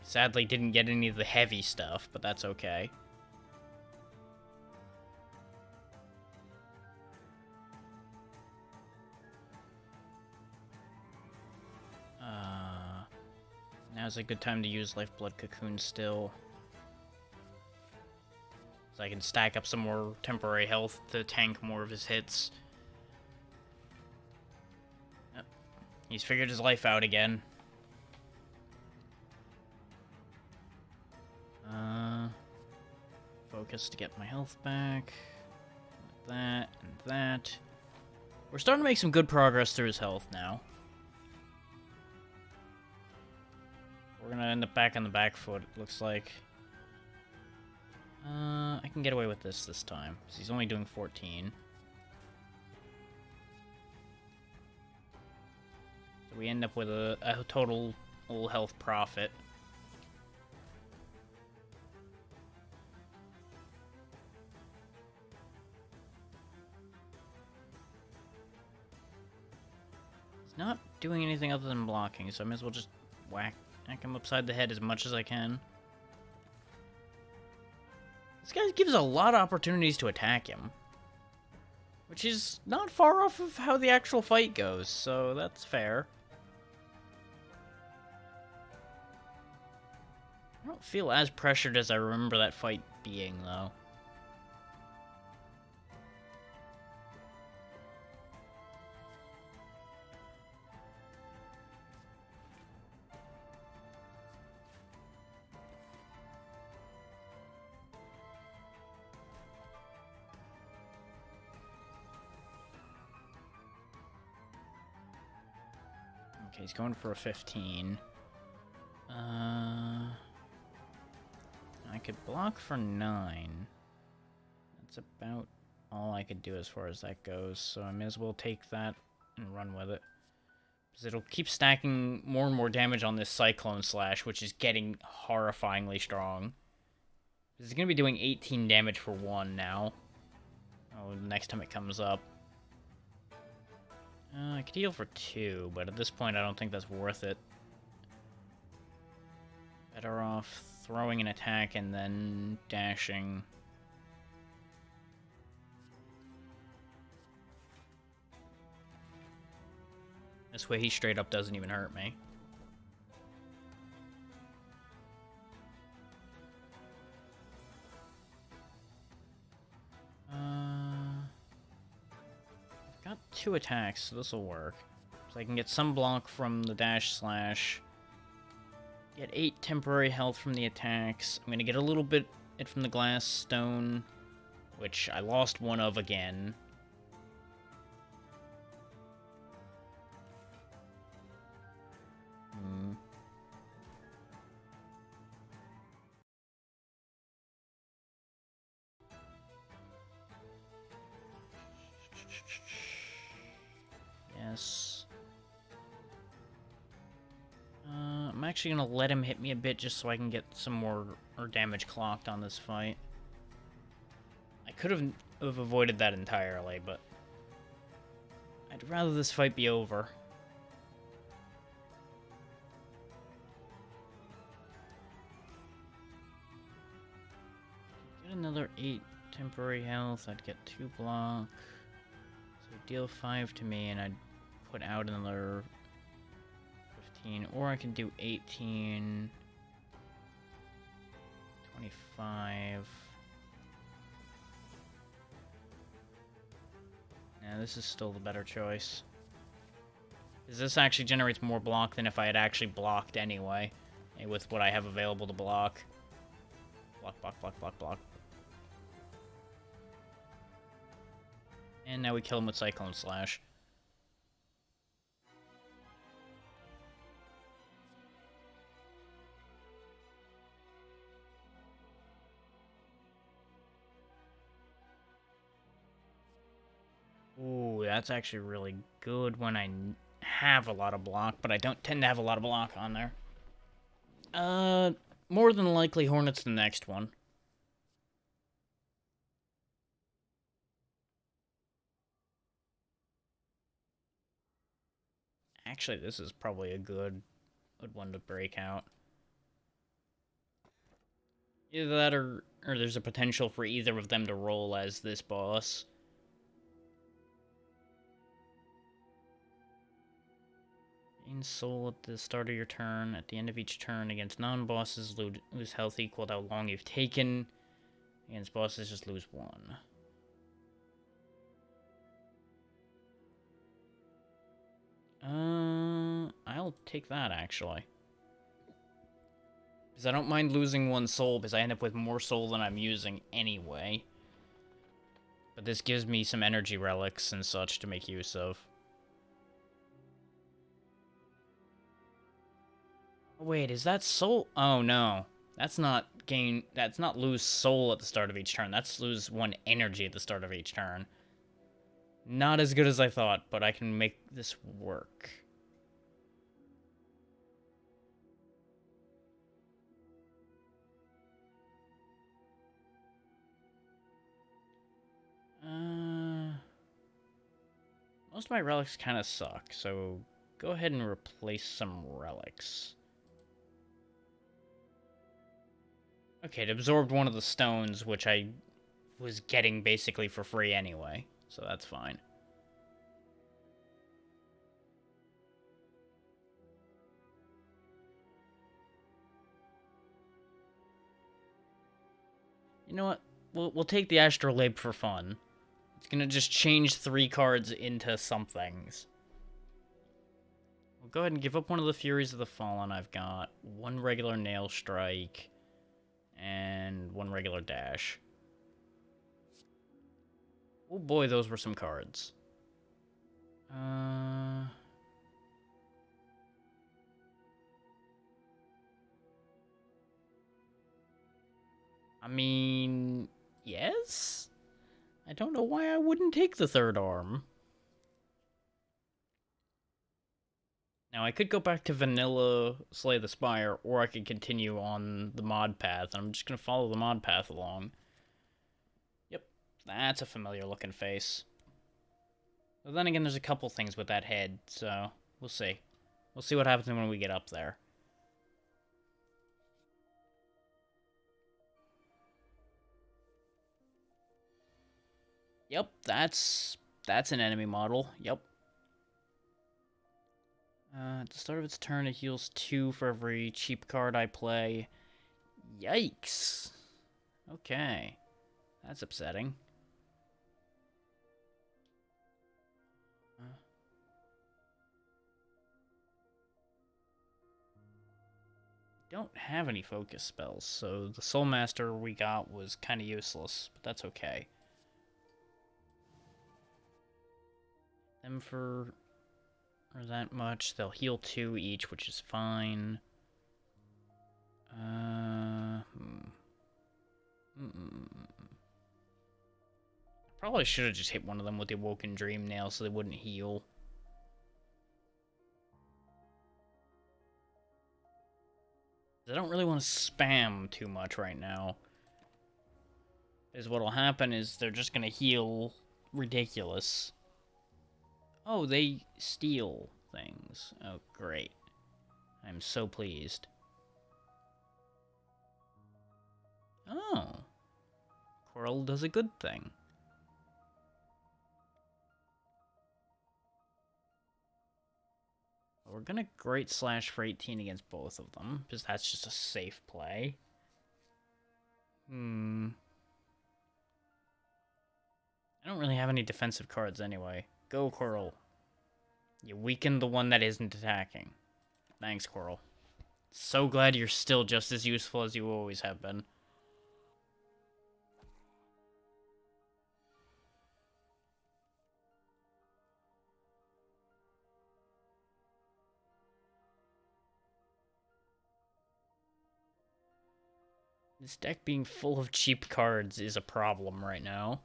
Sadly didn't get any of the heavy stuff, but that's okay. Now's a good time to use Lifeblood Cocoon still. So I can stack up some more temporary health to tank more of his hits. Yep. He's figured his life out again. Focus to get my health back. That and that. We're starting to make some good progress through his health now. We're gonna end up back on the back foot, it looks like. I can get away with this time, because he's only doing 14. So we end up with a total health profit. He's not doing anything other than blocking, so I may as well just whack him upside the head as much as I can. This guy gives a lot of opportunities to attack him, which is not far off of how the actual fight goes, so that's fair. I don't feel as pressured as I remember that fight being, though. Okay, he's going for a 15. I could block for 9. That's about all I could do as far as that goes, so I may as well take that and run with it. Because it'll keep stacking more and more damage on this Cyclone Slash, which is getting horrifyingly strong. This is going to be doing 18 damage for 1 now. Oh, next time it comes up. I could heal for 2, but at this point I don't think that's worth it. Better off throwing an attack and then dashing. This way he straight up doesn't even hurt me. I've got 2 attacks, so this will work. So I can get some block from the dash slash. Get 8 temporary health from the attacks. I'm gonna get a little bit from the glass stone, which I lost 1 of again. Yes. I'm actually gonna let him hit me a bit just so I can get some more damage clocked on this fight. I could have avoided that entirely, but I'd rather this fight be over. Get another 8 temporary health, I'd get 2 block. So deal 5 to me and I'd put out another 15, or I can do 18, 25. Yeah, this is still the better choice. Because this actually generates more block than if I had actually blocked anyway, with what I have available to block. Block, block, block, block, block. And now we kill him with Cyclone Slash. Ooh, that's actually really good when I have a lot of block, but I don't tend to have a lot of block on there. More than likely Hornet's the next one. Actually, this is probably a good one to break out. Either that or there's a potential for either of them to roll as this boss. Gain soul at the start of your turn. At the end of each turn, against non-bosses, lose health equal to how long you've taken. Against bosses, just lose 1. I'll take that, actually. Because I don't mind losing 1 soul, because I end up with more soul than I'm using anyway. But this gives me some energy relics and such to make use of. Wait, is that soul? Oh no. That's not gain. That's not lose soul at the start of each turn. That's lose one energy at the start of each turn. Not as good as I thought, but I can make this work. Most of my relics kind of suck, so go ahead and replace some relics. Okay, it absorbed one of the stones, which I was getting basically for free anyway, so that's fine. You know what? We'll take the astrolabe for fun. It's gonna just change 3 cards into somethings. We'll go ahead and give up one of the Furies of the Fallen. I've got 1 regular Nail Strike and 1 regular Dash. Oh boy, those were some cards. I mean, yes? I don't know why I wouldn't take the 3rd arm. Now, I could go back to vanilla Slay the Spire, or I could continue on the mod path. I'm just going to follow the mod path along. Yep, that's a familiar looking face. But then again, there's a couple things with that head, so we'll see. We'll see what happens when we get up there. Yep, that's an enemy model. Yep. At the start of its turn, it heals 2 for every cheap card I play. Yikes. Okay. That's upsetting. Don't have any focus spells, so the Soul Master we got was kind of useless, but that's okay. Them for that much. They'll heal 2 each, which is fine. Probably should have just hit one of them with the Awoken Dream Nail so they wouldn't heal. I don't really want to spam too much right now. Because what'll happen is they're just going to heal ridiculous. Oh, they steal things. Oh, great. I'm so pleased. Oh. Coral does a good thing. We're gonna Great Slash for 18 against both of them, because that's just a safe play. I don't really have any defensive cards anyway. Go, Coral. You weakened the one that isn't attacking. Thanks, Coral. So glad you're still just as useful as you always have been. This deck being full of cheap cards is a problem right now.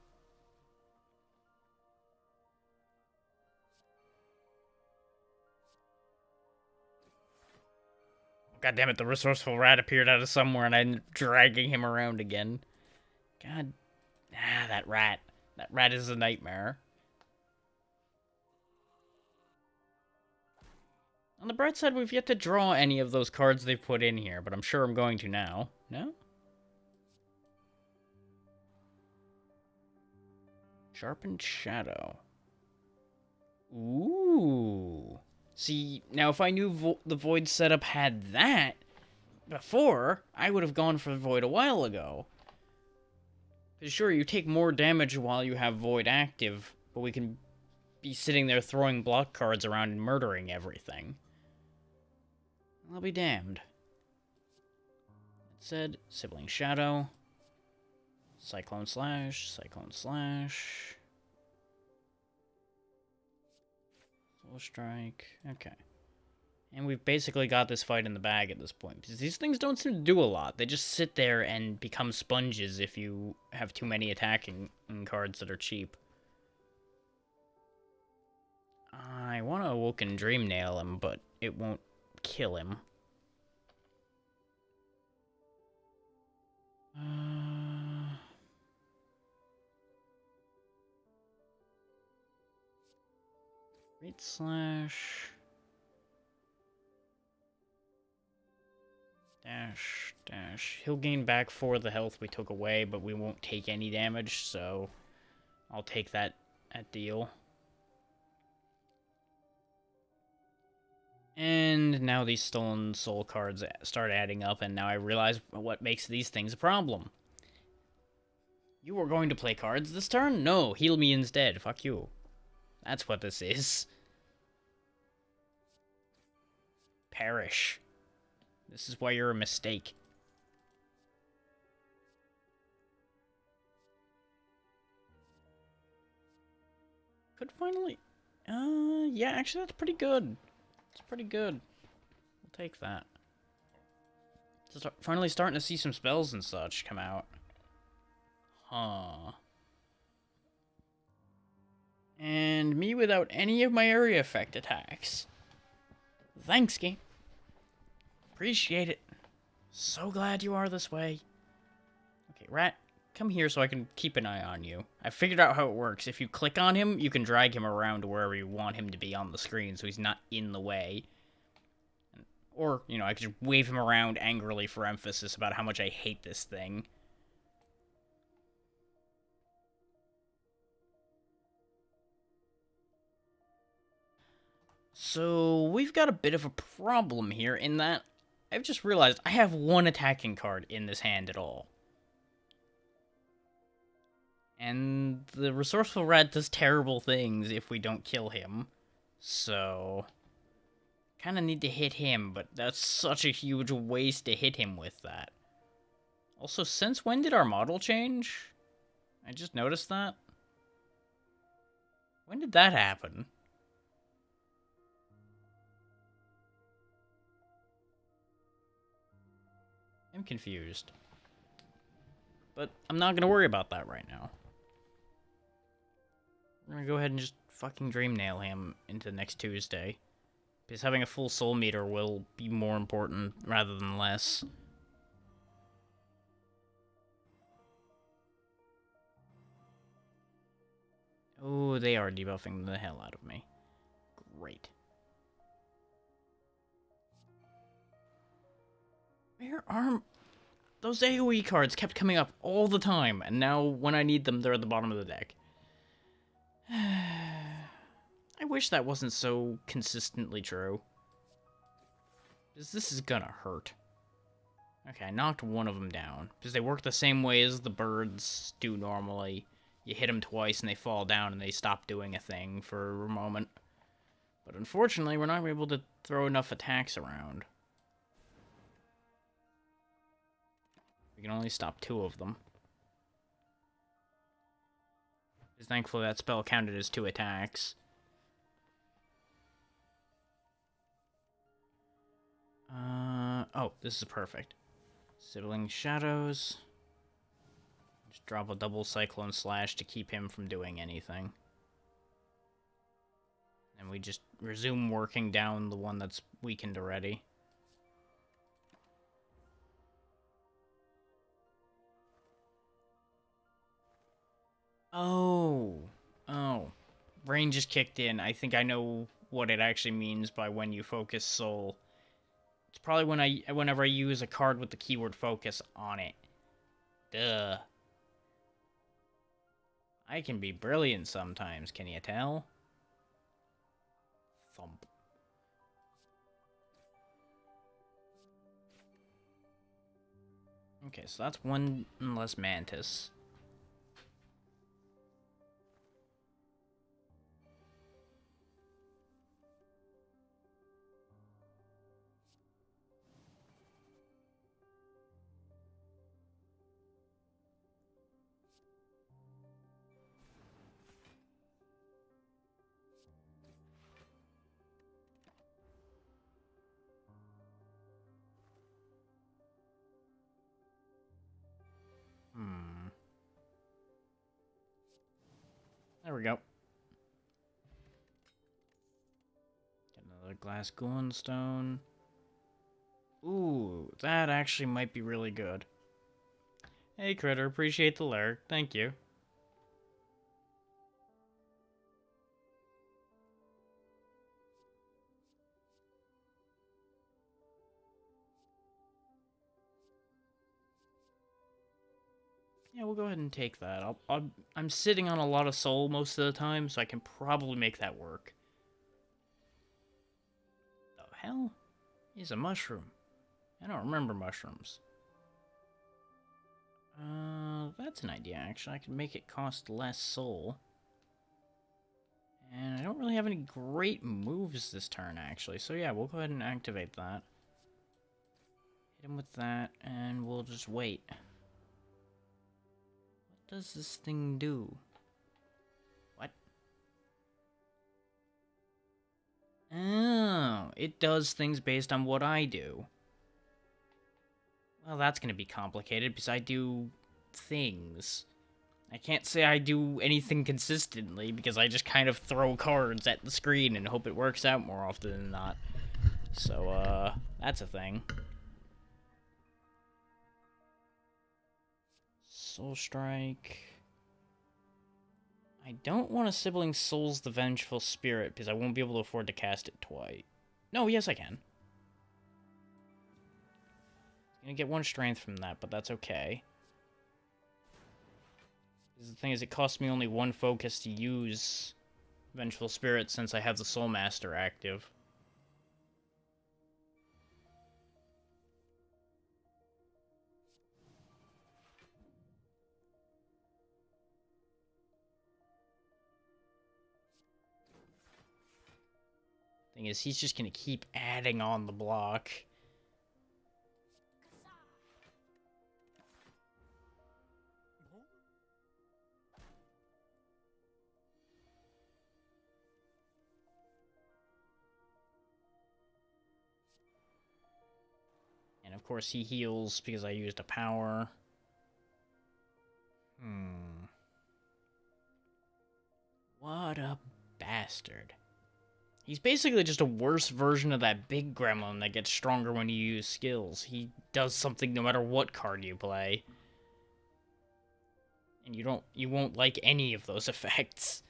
God damn it, the resourceful rat appeared out of somewhere and I'm dragging him around again. God. That rat. That rat is a nightmare. On the bright side, we've yet to draw any of those cards they've put in here, but I'm sure I'm going to now. No? Sharpened Shadow. Ooh. See, now if I knew the Void setup had that before, I would have gone for Void a while ago. Because sure, you take more damage while you have Void active, but we can be sitting there throwing block cards around and murdering everything. I'll be damned. It said, Sibling Shadow. Cyclone Slash, Cyclone Slash. Soul Strike, okay. And we've basically got this fight in the bag at this point, because these things don't seem to do a lot. They just sit there and become sponges if you have too many attacking cards that are cheap. I want to Awoken Dream Nail him, but it won't kill him. Great Slash. Dash, dash. He'll gain back 4 of the health we took away, but we won't take any damage, so I'll take that deal. And now these Stolen Soul cards start adding up, and now I realize what makes these things a problem. You were going to play cards this turn? No, heal me instead. Fuck you. That's what this is. Perish. This is why you're a mistake. Could finally... yeah, actually that's pretty good. It's pretty good. We'll take that. Finally starting to see some spells and such come out. Huh. And me without any of my area effect attacks. Thanks, game. Appreciate it. So glad you are this way. Okay, Rat, come here so I can keep an eye on you. I figured out how it works. If you click on him, you can drag him around to wherever you want him to be on the screen so he's not in the way. Or, you know, I could just wave him around angrily for emphasis about how much I hate this thing. So, we've got a bit of a problem here in that I've just realized I have 1 attacking card in this hand at all. And the Resourceful Rat does terrible things if we don't kill him. So, kind of need to hit him, but that's such a huge waste to hit him with that. Also, since when did our model change? I just noticed that. When did that happen? I'm confused. But I'm not going to worry about that right now. We're going to go ahead and just fucking Dream Nail him into next Tuesday. Because having a full soul meter will be more important rather than less. Oh, they are debuffing the hell out of me. Great. Where are... Those AoE cards kept coming up all the time, and now when I need them, they're at the bottom of the deck. I wish that wasn't so consistently true. Because this is gonna hurt. Okay, I knocked one of them down. Because they work the same way as the birds do normally. You hit them twice and they fall down and they stop doing a thing for a moment. But unfortunately, we're not able to throw enough attacks around. We can only stop 2 of them. Because thankfully that spell counted as 2 attacks. Oh, this is perfect. Sibling Shadows. Just drop a double Cyclone Slash to keep him from doing anything. And we just resume working down the one that's weakened already. Oh. Brain just kicked in. I think I know what it actually means by when you focus soul. It's probably whenever I use a card with the keyword focus on it. Duh. I can be brilliant sometimes, can you tell? Thump. Okay, so that's 1 less Mantis. There we go. Get another glass goonstone. Ooh, that actually might be really good. Hey, Critter, appreciate the lurk. Thank you. Yeah, we'll go ahead and take that. I'm sitting on a lot of soul most of the time, so I can probably make that work. The hell is a mushroom? I don't remember mushrooms. That's an idea, actually. I can make it cost less soul. And I don't really have any great moves this turn, actually. So yeah, we'll go ahead and activate that. Hit him with that, and we'll just wait. What does this thing do? What? Oh, it does things based on what I do. Well, that's gonna be complicated, because I do things. I can't say I do anything consistently, because I just kind of throw cards at the screen and hope it works out more often than not. So, that's a thing. Soul Strike. I don't want a Sibling Souls the Vengeful Spirit, because I won't be able to afford to cast it twice. No, yes I can. I'm gonna get 1 strength from that, but that's okay. The thing is, it costs me only 1 focus to use Vengeful Spirit since I have the Soul Master active. Thing is, he's just gonna keep adding on the block. And of course he heals because I used a power. What a bastard. He's basically just a worse version of that big gremlin that gets stronger when you use skills. He does something no matter what card you play. And you won't like any of those effects.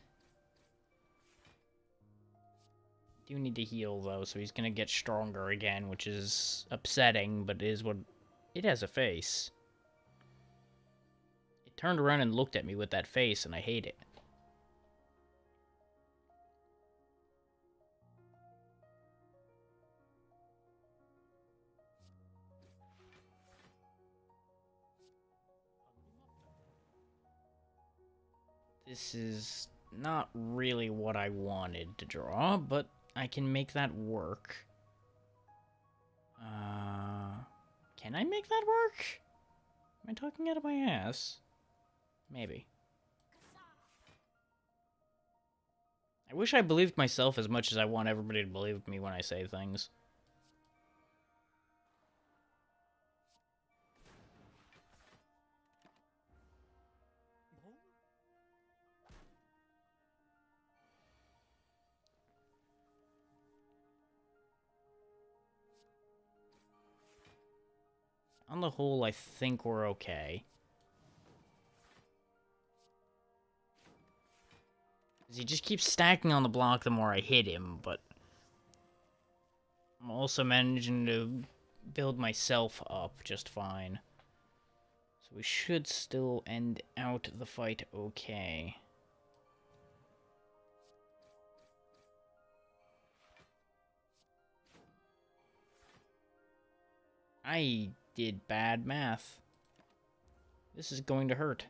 Do need to heal though, so he's gonna get stronger again, which is upsetting, but it is what it has a face. It turned around and looked at me with that face, and I hate it. This is not really what I wanted to draw, but I can make that work. Can I make that work? Am I talking out of my ass? Maybe. I wish I believed myself as much as I want everybody to believe me when I say things. On the whole, I think we're okay. He just keeps stacking on the block the more I hit him, but I'm also managing to build myself up just fine. So we should still end out the fight okay. I did bad math. This is going to hurt.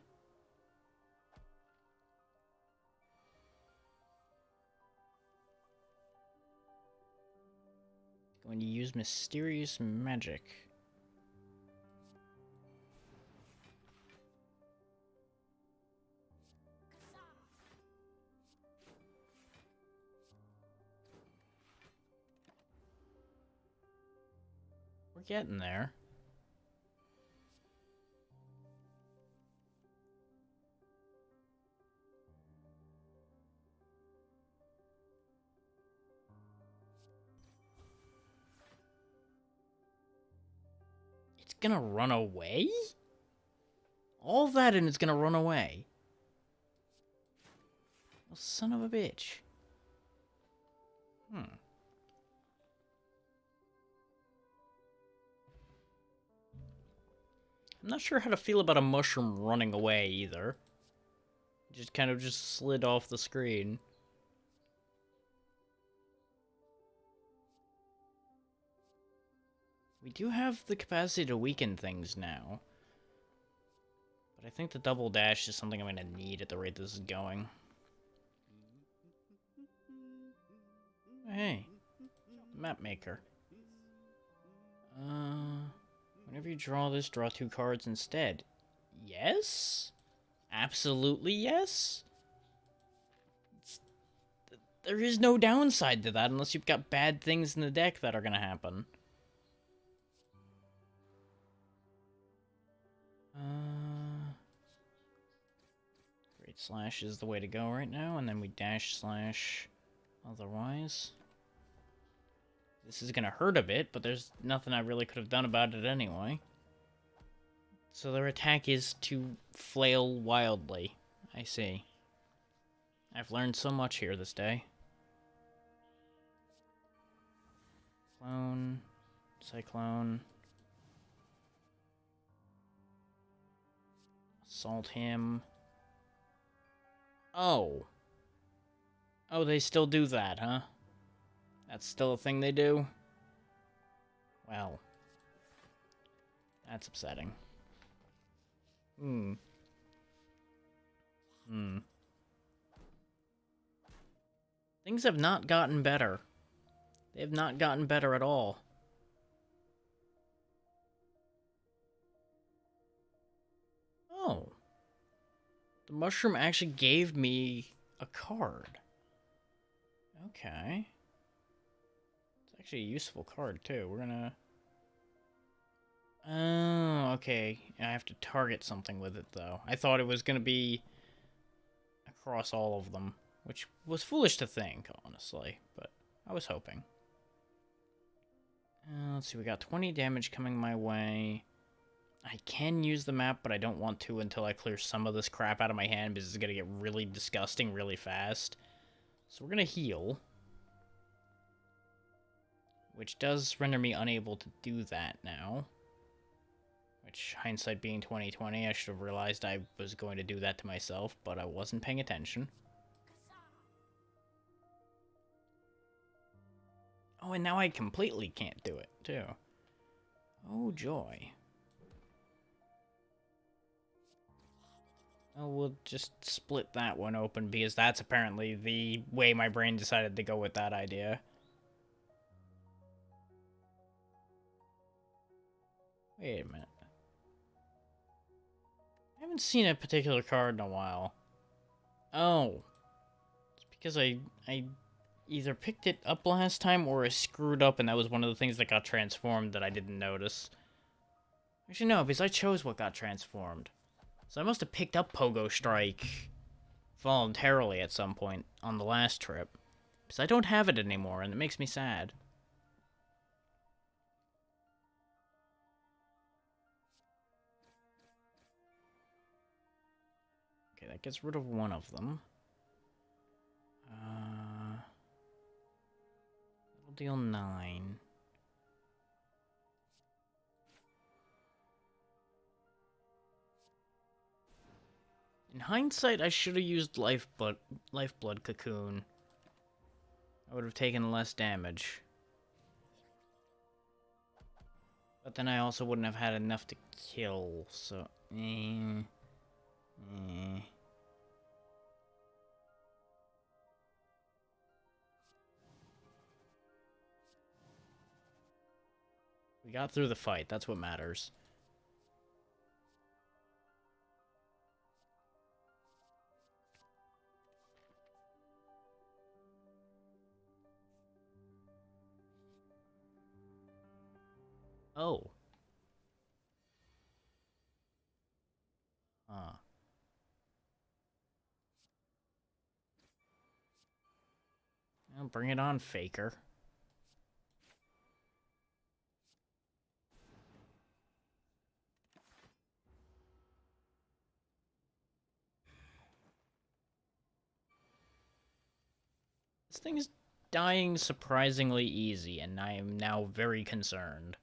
Going to use mysterious magic. We're getting there. gonna run away? All that and it's gonna run away. Well, son of a bitch. I'm not sure how to feel about a mushroom running away either. Just kind of just slid off the screen. We do have the capacity to weaken things now. But I think the double dash is something I'm going to need at the rate this is going. Hey, map maker. Whenever you draw this, draw 2 cards instead. Yes? Absolutely yes? There is no downside to that unless you've got bad things in the deck that are going to happen. Great slash is the way to go right now, and then we dash slash otherwise. This is gonna hurt a bit, but there's nothing I really could have done about it anyway. So their attack is to flail wildly. I see. I've learned so much here this day. Clone. Cyclone. Assault him. Oh. Oh, they still do that, huh? That's still a thing they do? Well. That's upsetting. Things have not gotten better. They have not gotten better at all. Oh. The mushroom actually gave me a card. Okay. It's actually a useful card, too. We're gonna... Oh, okay. I have to target something with it, though. I thought it was gonna be across all of them, which was foolish to think, honestly, but I was hoping. Let's see, we got 20 damage coming my way. I can use the map, but I don't want to until I clear some of this crap out of my hand, because it's gonna get really disgusting really fast. So we're gonna heal. Which does render me unable to do that now. Which, hindsight being 2020, I should have realized I was going to do that to myself, but I wasn't paying attention. Oh, and now I completely can't do it, too. Oh, joy. Oh, we'll just split that one open, because that's apparently the way my brain decided to go with that idea. Wait a minute. I haven't seen a particular card in a while. Oh. It's because I either picked it up last time or I screwed up and that was one of the things that got transformed that I didn't notice. Actually, no, because I chose what got transformed. So I must have picked up Pogo Strike voluntarily at some point on the last trip. Because I don't have it anymore and it makes me sad. Okay, that gets rid of one of them. It'll deal 9. In hindsight, I should have used Lifeblood Cocoon. I would have taken less damage. But then I also wouldn't have had enough to kill, so... We got through the fight, that's what matters. Oh. Huh. Well, bring it on, Faker. This thing is dying surprisingly easy, and I am now very concerned.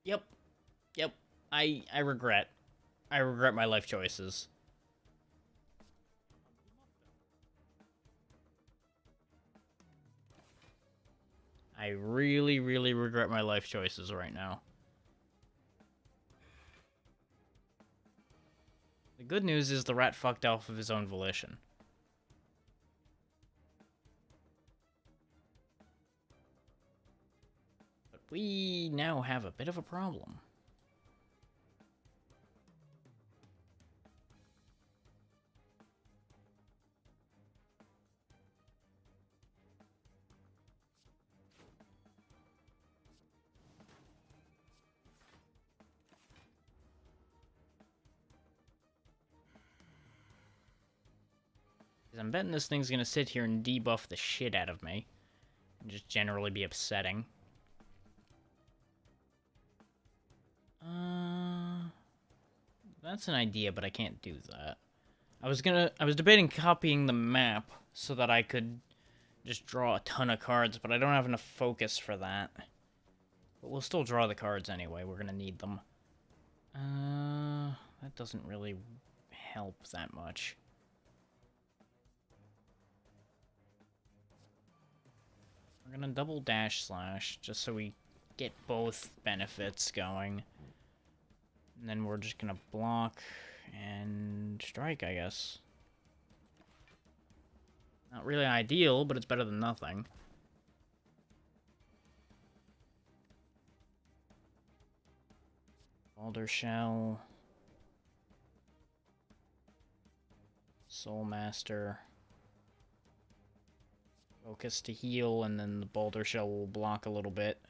Yep, yep. I regret. I regret my life choices. I really, really regret my life choices right now. The good news is the rat fucked off of his own volition. But we now have a bit of a problem. Because I'm betting this thing's gonna sit here and debuff the shit out of me. And just generally be upsetting. That's an idea, but I can't do that. I was debating copying the map so that I could just draw a ton of cards, but I don't have enough focus for that. But we'll still draw the cards anyway, we're gonna need them. That doesn't really help that much. We're gonna double dash slash, just so we get both benefits going. And then we're just gonna block and strike, I guess. Not really ideal, but it's better than nothing. Boulder Shell. Soul Master. Focus to heal, and then the Boulder Shell will block a little bit.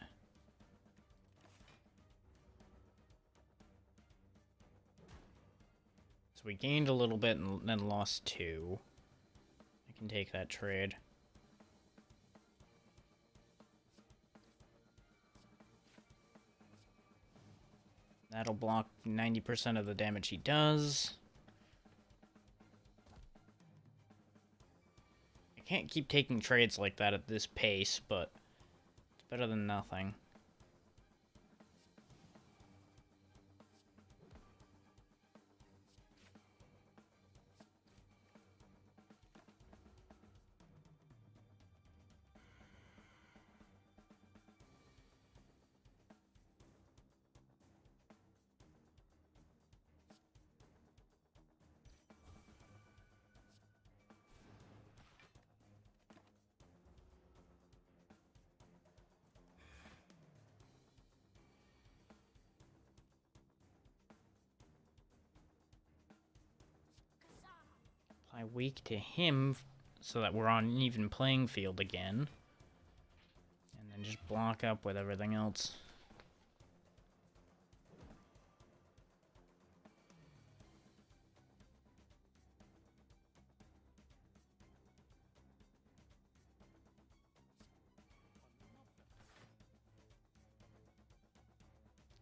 So we gained a little bit and then lost 2. I can take that trade. That'll block 90% of the damage he does. I can't keep taking trades like that at this pace, but it's better than nothing. Apply weak to him so that we're on an even playing field again. And then just block up with everything else.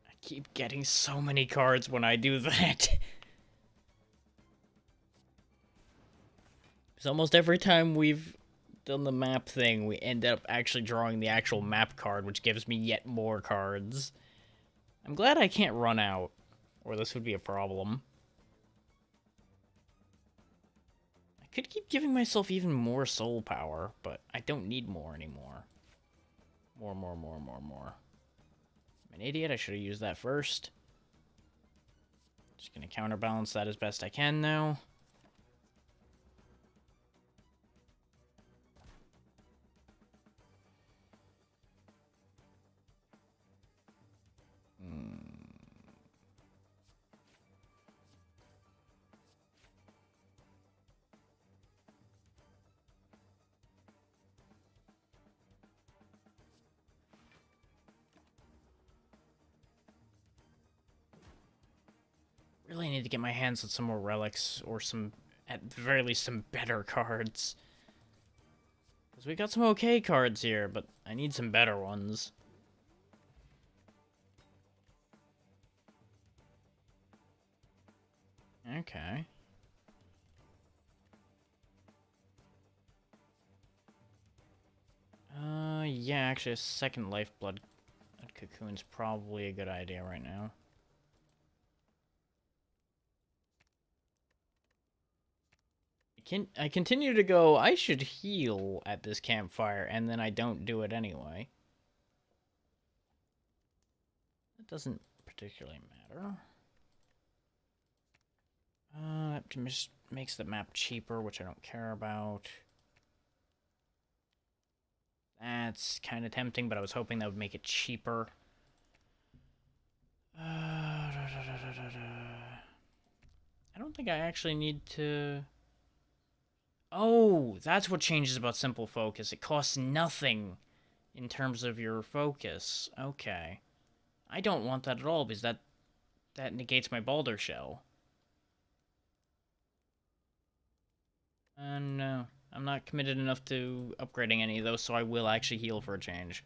I keep getting so many cards when I do that. Because almost every time we've done the map thing, we end up actually drawing the actual map card, which gives me yet more cards. I'm glad I can't run out, or this would be a problem. I could keep giving myself even more soul power, but I don't need more anymore. More. I'm an idiot, I should have used that first. Just gonna counterbalance that as best I can now. Really need to get my hands on some more relics, or some, at the very least, some better cards. Because we got some okay cards here, but I need some better ones. Okay. Yeah, actually a second lifeblood cocoon's probably a good idea right now. I continue to go, I should heal at this campfire, and then I don't do it anyway. That doesn't particularly matter. That just makes the map cheaper, which I don't care about. That's kind of tempting, but I was hoping that would make it cheaper. I don't think I actually need to... Oh, that's what changes about simple focus. It costs nothing in terms of your focus. Okay. I don't want that at all, because that negates my Balder Shell. No. I'm not committed enough to upgrading any of those, so I will actually heal for a change.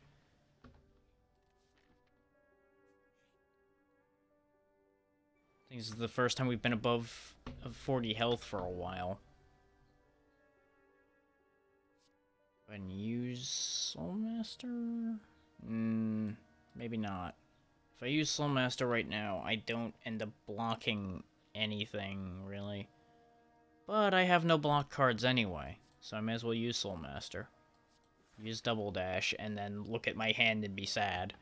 I think this is the first time we've been above 40 health for a while. And use Soulmaster? Maybe not. If I use Soulmaster right now, I don't end up blocking anything, really. But I have no block cards anyway, so I may as well use Soulmaster. Use Double Dash, and then look at my hand and be sad.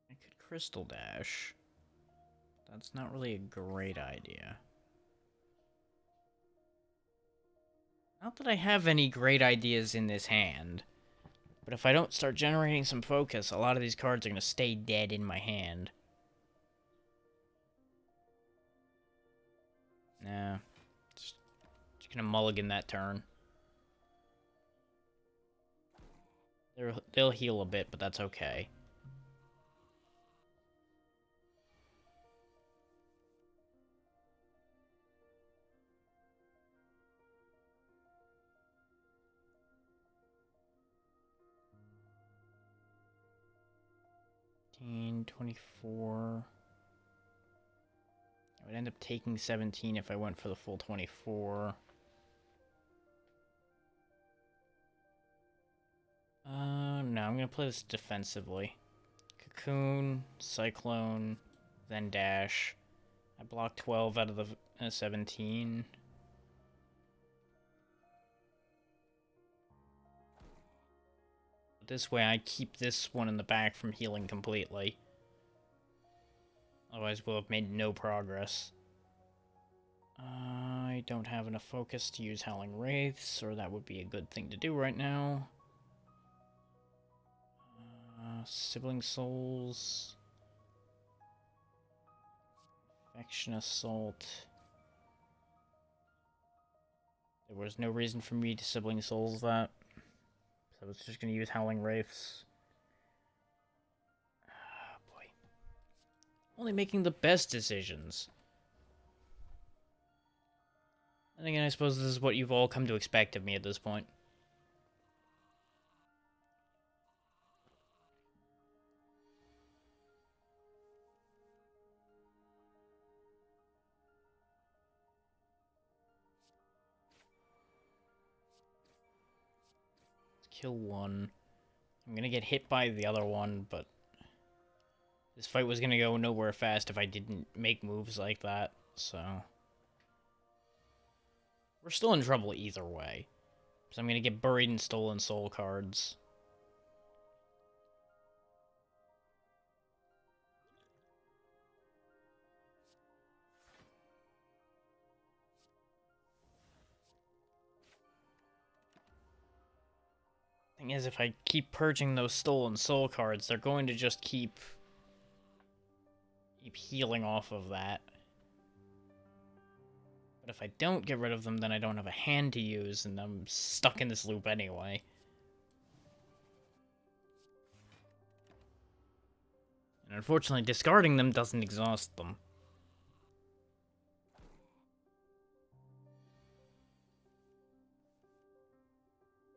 I could Crystal Dash. That's not really a great idea. Not that I have any great ideas in this hand. But if I don't start generating some focus, a lot of these cards are going to stay dead in my hand. Nah. Just going to mulligan that turn. They'll heal a bit, but that's okay. $18, 24. I would end up taking 17 if I went for the full 24. No, I'm gonna play this defensively. Cocoon, Cyclone, then Dash. I blocked 12 out of the 17. This way I keep this one in the back from healing completely. Otherwise we'll have made no progress. I don't have enough focus to use Howling Wraiths, or that would be a good thing to do right now. Sibling Souls. Affection Assault. There was no reason for me to Sibling Souls that. So I was just going to use Howling Wraiths. Ah, boy. Only making the best decisions. And again, I suppose this is what you've all come to expect of me at this point. Kill one. I'm gonna get hit by the other one, but this fight was gonna go nowhere fast if I didn't make moves like that, so... We're still in trouble either way. So I'm gonna get buried in Stolen Soul cards. Thing is, if I keep purging those Stolen Soul cards, they're going to just keep healing off of that. But if I don't get rid of them, then I don't have a hand to use, and I'm stuck in this loop anyway. And unfortunately, discarding them doesn't exhaust them.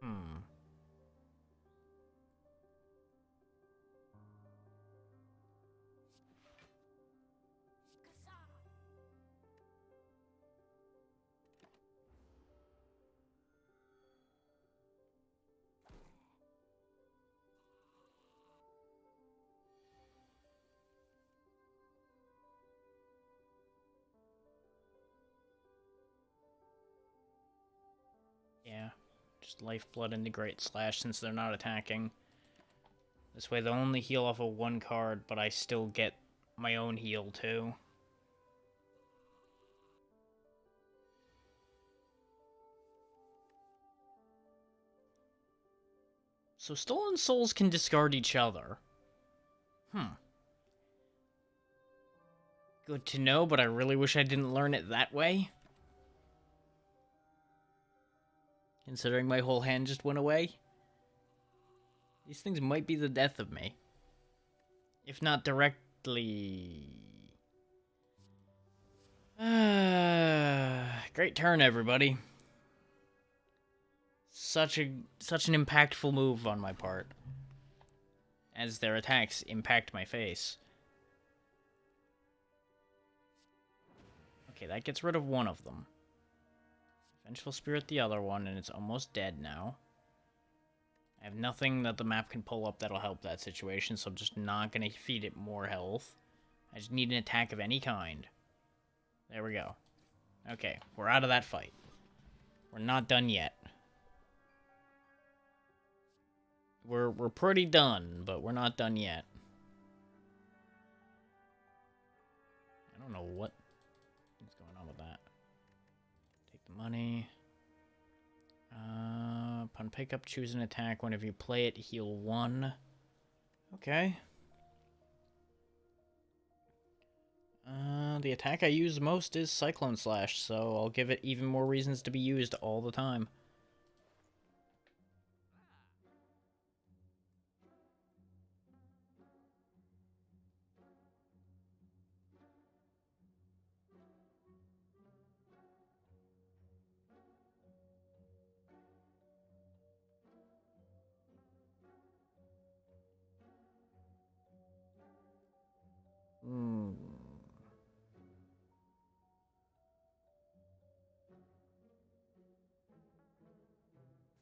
Hmm. Yeah. Just Lifeblood into Great Slash since they're not attacking. This way they'll only heal off of one card, but I still get my own heal too. So Stolen Souls can discard each other. Good to know, but I really wish I didn't learn it that way. Considering my whole hand just went away. These things might be the death of me. If not directly... Great turn, everybody. Such an impactful move on my part. As their attacks impact my face. Okay, that gets rid of one of them. Vengeful Spirit the other one, and it's almost dead now. I have nothing that the map can pull up that'll help that situation, so I'm just not going to feed it more health. I just need an attack of any kind. There we go. Okay, we're out of that fight. We're not done yet. We're pretty done, but we're not done yet. I don't know what's going on with that. Take the money. Upon pickup, choose an attack. Whenever you play it, heal 1. Okay. The attack I use most is Cyclone Slash, so I'll give it even more reasons to be used all the time.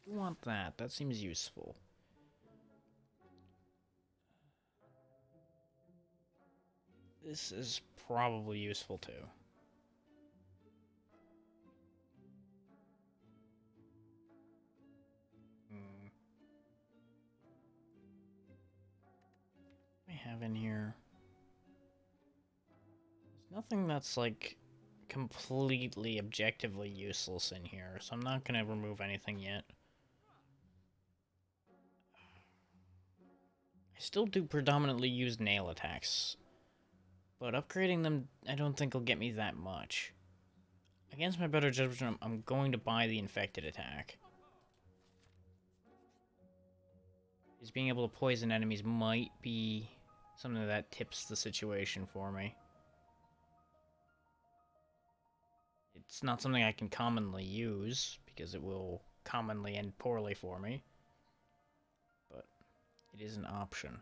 Want that. That seems useful. This is probably useful too. What do we have in here? There's nothing that's like completely objectively useless in here, so I'm not gonna remove anything yet. I still do predominantly use nail attacks, but upgrading them I don't think will get me that much. Against my better judgment, I'm going to buy the infected attack. Because being able to poison enemies might be something that tips the situation for me. It's not something I can commonly use, because it will commonly end poorly for me. But it is an option.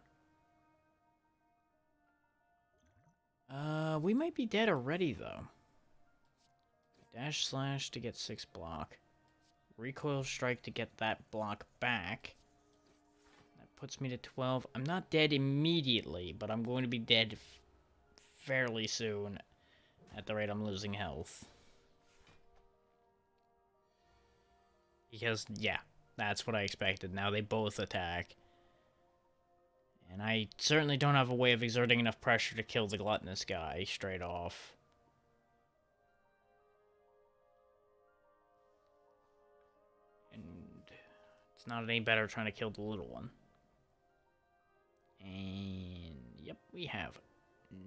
We might be dead already, though. Dash slash to get 6 block. Recoil strike to get that block back. That puts me to 12. I'm not dead immediately, but I'm going to be dead fairly soon at the rate I'm losing health. Because, yeah, that's what I expected. Now they both attack. And I certainly don't have a way of exerting enough pressure to kill the gluttonous guy straight off. And it's not any better trying to kill the little one. And, yep, we have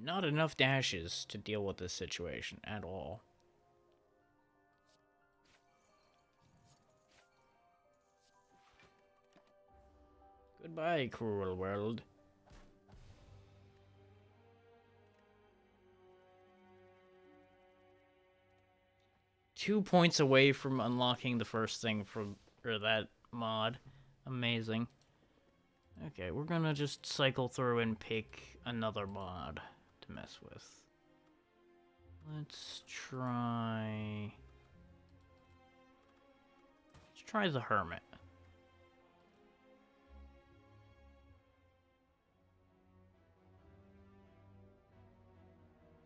not enough dashes to deal with this situation at all. Goodbye, cruel world. Two points away from unlocking the first thing for that mod. Amazing. Okay, we're gonna just cycle through and pick another mod to mess with. Let's try the Hermit.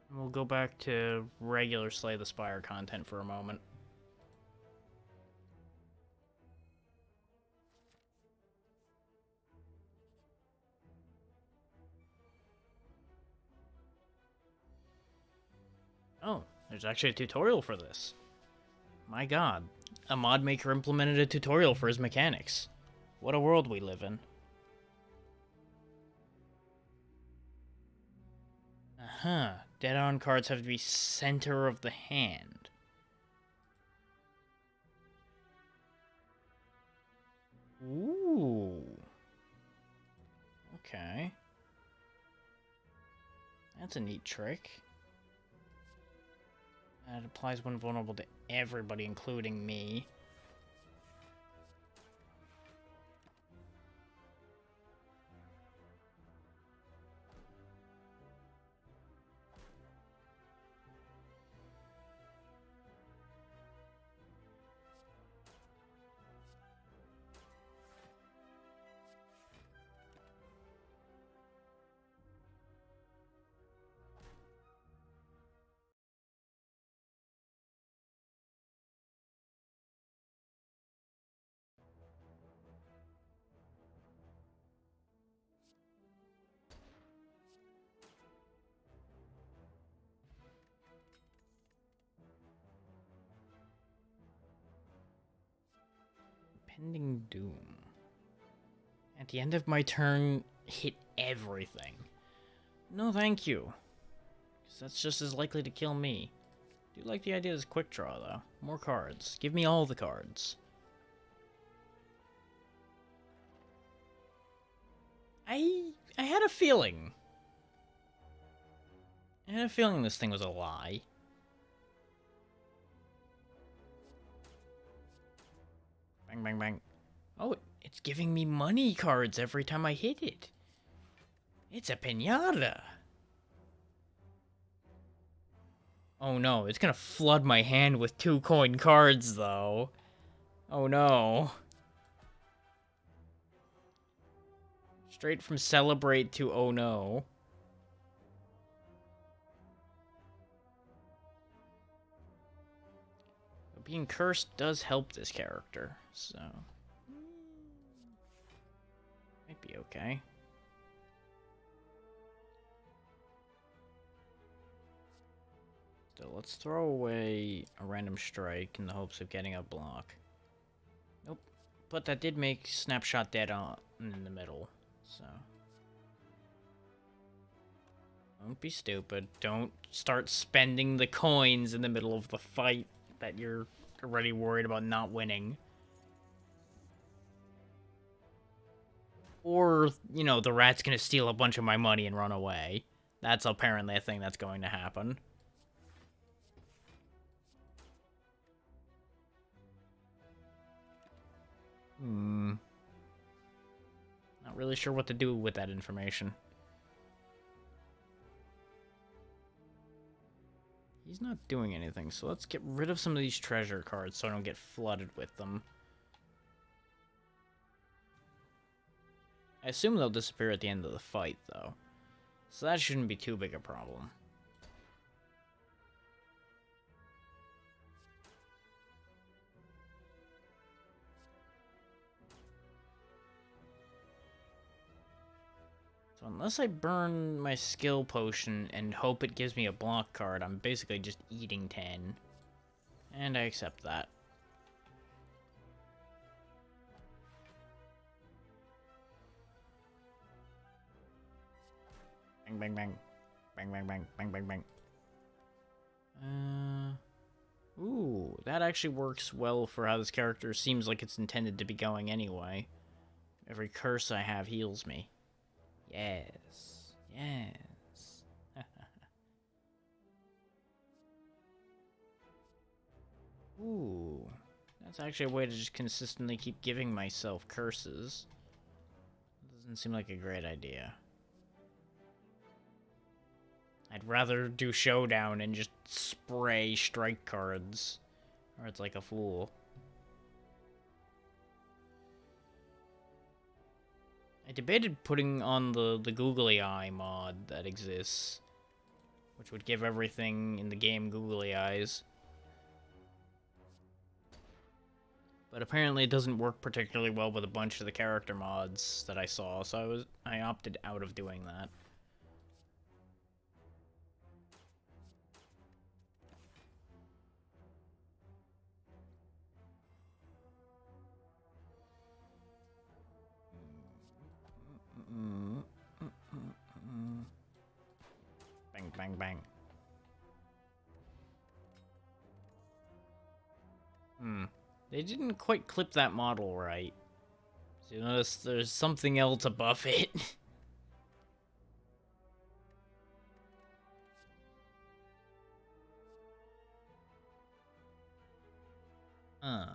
And we'll go back to regular Slay the Spire content for a moment. Oh, there's actually a tutorial for this. My god, a mod maker implemented a tutorial for his mechanics. What a world we live in. Uh-huh. Dead-on cards have to be center of the hand. Ooh. Okay. That's a neat trick. It applies when vulnerable to everybody, including me. Pending Doom. At the end of my turn, hit everything. No, thank you. Because that's just as likely to kill me. Do like the idea of this quick draw, though. More cards. Give me all the cards. I had a feeling. I had a feeling this thing was a lie. Bang, bang, bang. Oh, it's giving me money cards every time I hit it. It's a piñata. Oh no, it's gonna flood my hand with 2 coin cards, though. Oh no. Straight from celebrate to oh no. Being cursed does help this character, so... might be okay. So let's throw away a random strike in the hopes of getting a block. Nope. But that did make Snapshot dead on in the middle, so... don't be stupid. Don't start spending the coins in the middle of the fight that you're already worried about not winning. Or, you know, the rat's gonna steal a bunch of my money and run away. That's apparently a thing that's going to happen. Not really sure what to do with that information. He's not doing anything, so let's get rid of some of these treasure cards so I don't get flooded with them. I assume they'll disappear at the end of the fight, though. So that shouldn't be too big a problem. So unless I burn my skill potion and hope it gives me a block card, I'm basically just eating 10. And I accept that. Bang, bang, bang. Bang, bang, bang. Bang, bang, bang. Ooh, that actually works well for how this character seems like it's intended to be going anyway. Every curse I have heals me. Yes. Yes. Ooh. That's actually a way to just consistently keep giving myself curses. Doesn't seem like a great idea. I'd rather do Showdown and just spray strike cards. Or it's like a fool. I debated putting on the googly eye mod that exists, which would give everything in the game googly eyes. But apparently it doesn't work particularly well with a bunch of the character mods that I saw, so I opted out of doing that. Bang, bang, bang. They didn't quite clip that model right. So you notice there's something else above it. Huh.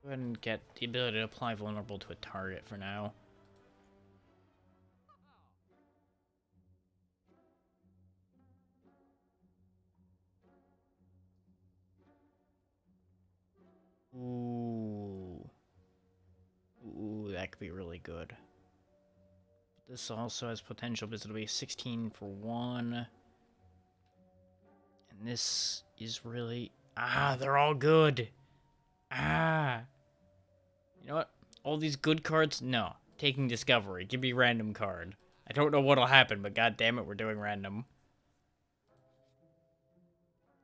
Go ahead and get the ability to apply vulnerable to a target for now. Ooh. Ooh, that could be really good. This also has potential because it'll be 16 for 1. And this is really... Ah, they're all good. Ah. You know what? All these good cards? No. Taking Discovery. Give me a random card. I don't know what'll happen, but god damn it, we're doing random.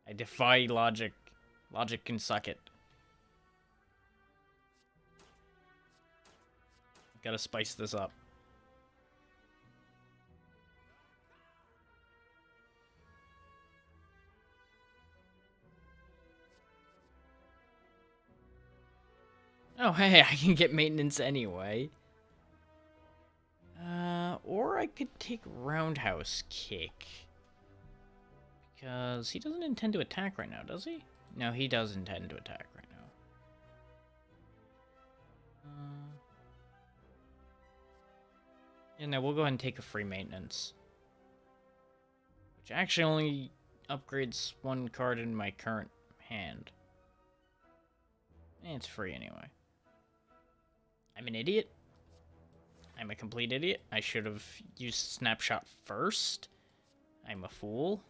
I defy logic. Logic can suck it. Gotta spice this up. Oh, hey, I can get maintenance anyway. Or I could take Roundhouse Kick. Because he doesn't intend to attack right now, does he? No, he does intend to attack right now. Yeah, no, we'll go ahead and take a free maintenance. Which actually only upgrades one card in my current hand. It's free anyway. I'm an idiot. I'm a complete idiot. I should have used Snapshot first. I'm a fool.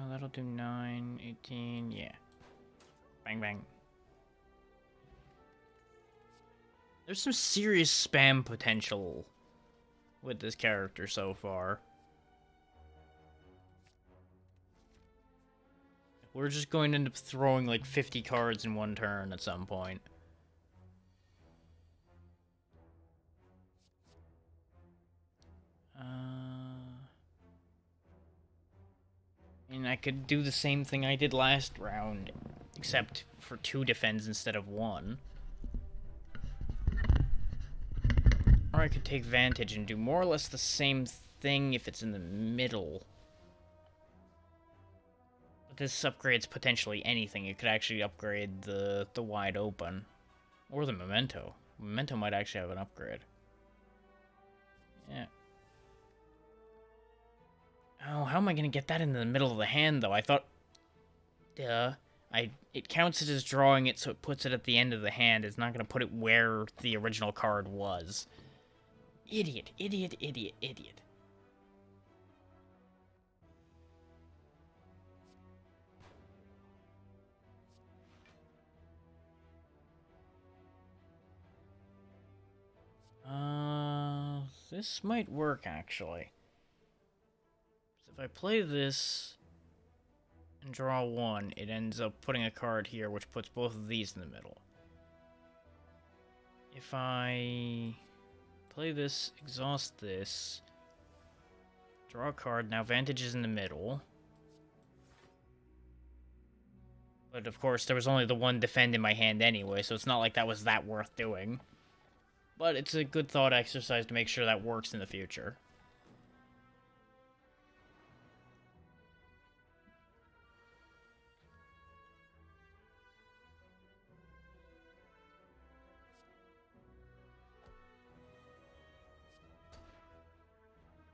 That'll do 9, 18, yeah. Bang, bang. There's some serious spam potential with this character so far. We're just going to end up throwing like 50 cards in one turn at some point. And I could do the same thing I did last round, except for 2 defense instead of 1. Or I could take Vantage and do more or less the same thing if it's in the middle. But this upgrades potentially anything. It could actually upgrade the Wide Open. Or the Memento. Memento might actually have an upgrade. Yeah. Oh, how am I going to get that in the middle of the hand, though? I thought... Duh. It counts it as drawing it, so it puts it at the end of the hand. It's not going to put it where the original card was. Idiot, idiot, idiot, idiot. This might work, actually. So if I play this... and draw one, it ends up putting a card here, which puts both of these in the middle. If I play this, exhaust this, draw a card, now Vantage is in the middle. But of course, there was only the one defend in my hand anyway, so it's not like that was that worth doing. But it's a good thought exercise to make sure that works in the future.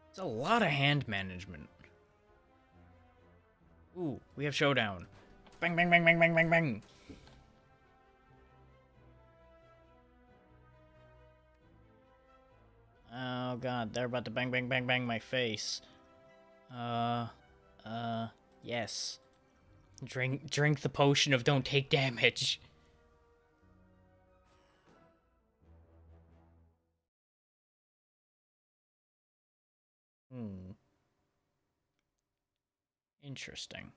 It's a lot of hand management. Ooh, we have Showdown. Bang, bang, bang, bang, bang, bang, bang. Oh god, they're about to bang, bang, bang, bang my face. Yes. Drink the potion of don't take damage. Interesting.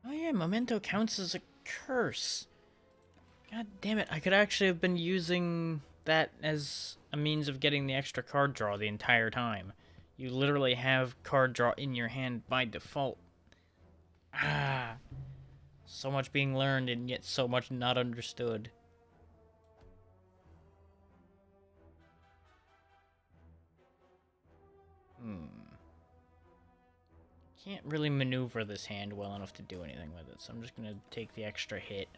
Oh yeah, Memento counts as a curse. God damn it, I could actually have been using that as a means of getting the extra card draw the entire time. You literally have card draw in your hand by default. Ah, so much being learned and yet so much not understood. Can't really maneuver this hand well enough to do anything with it, so I'm just gonna take the extra hit.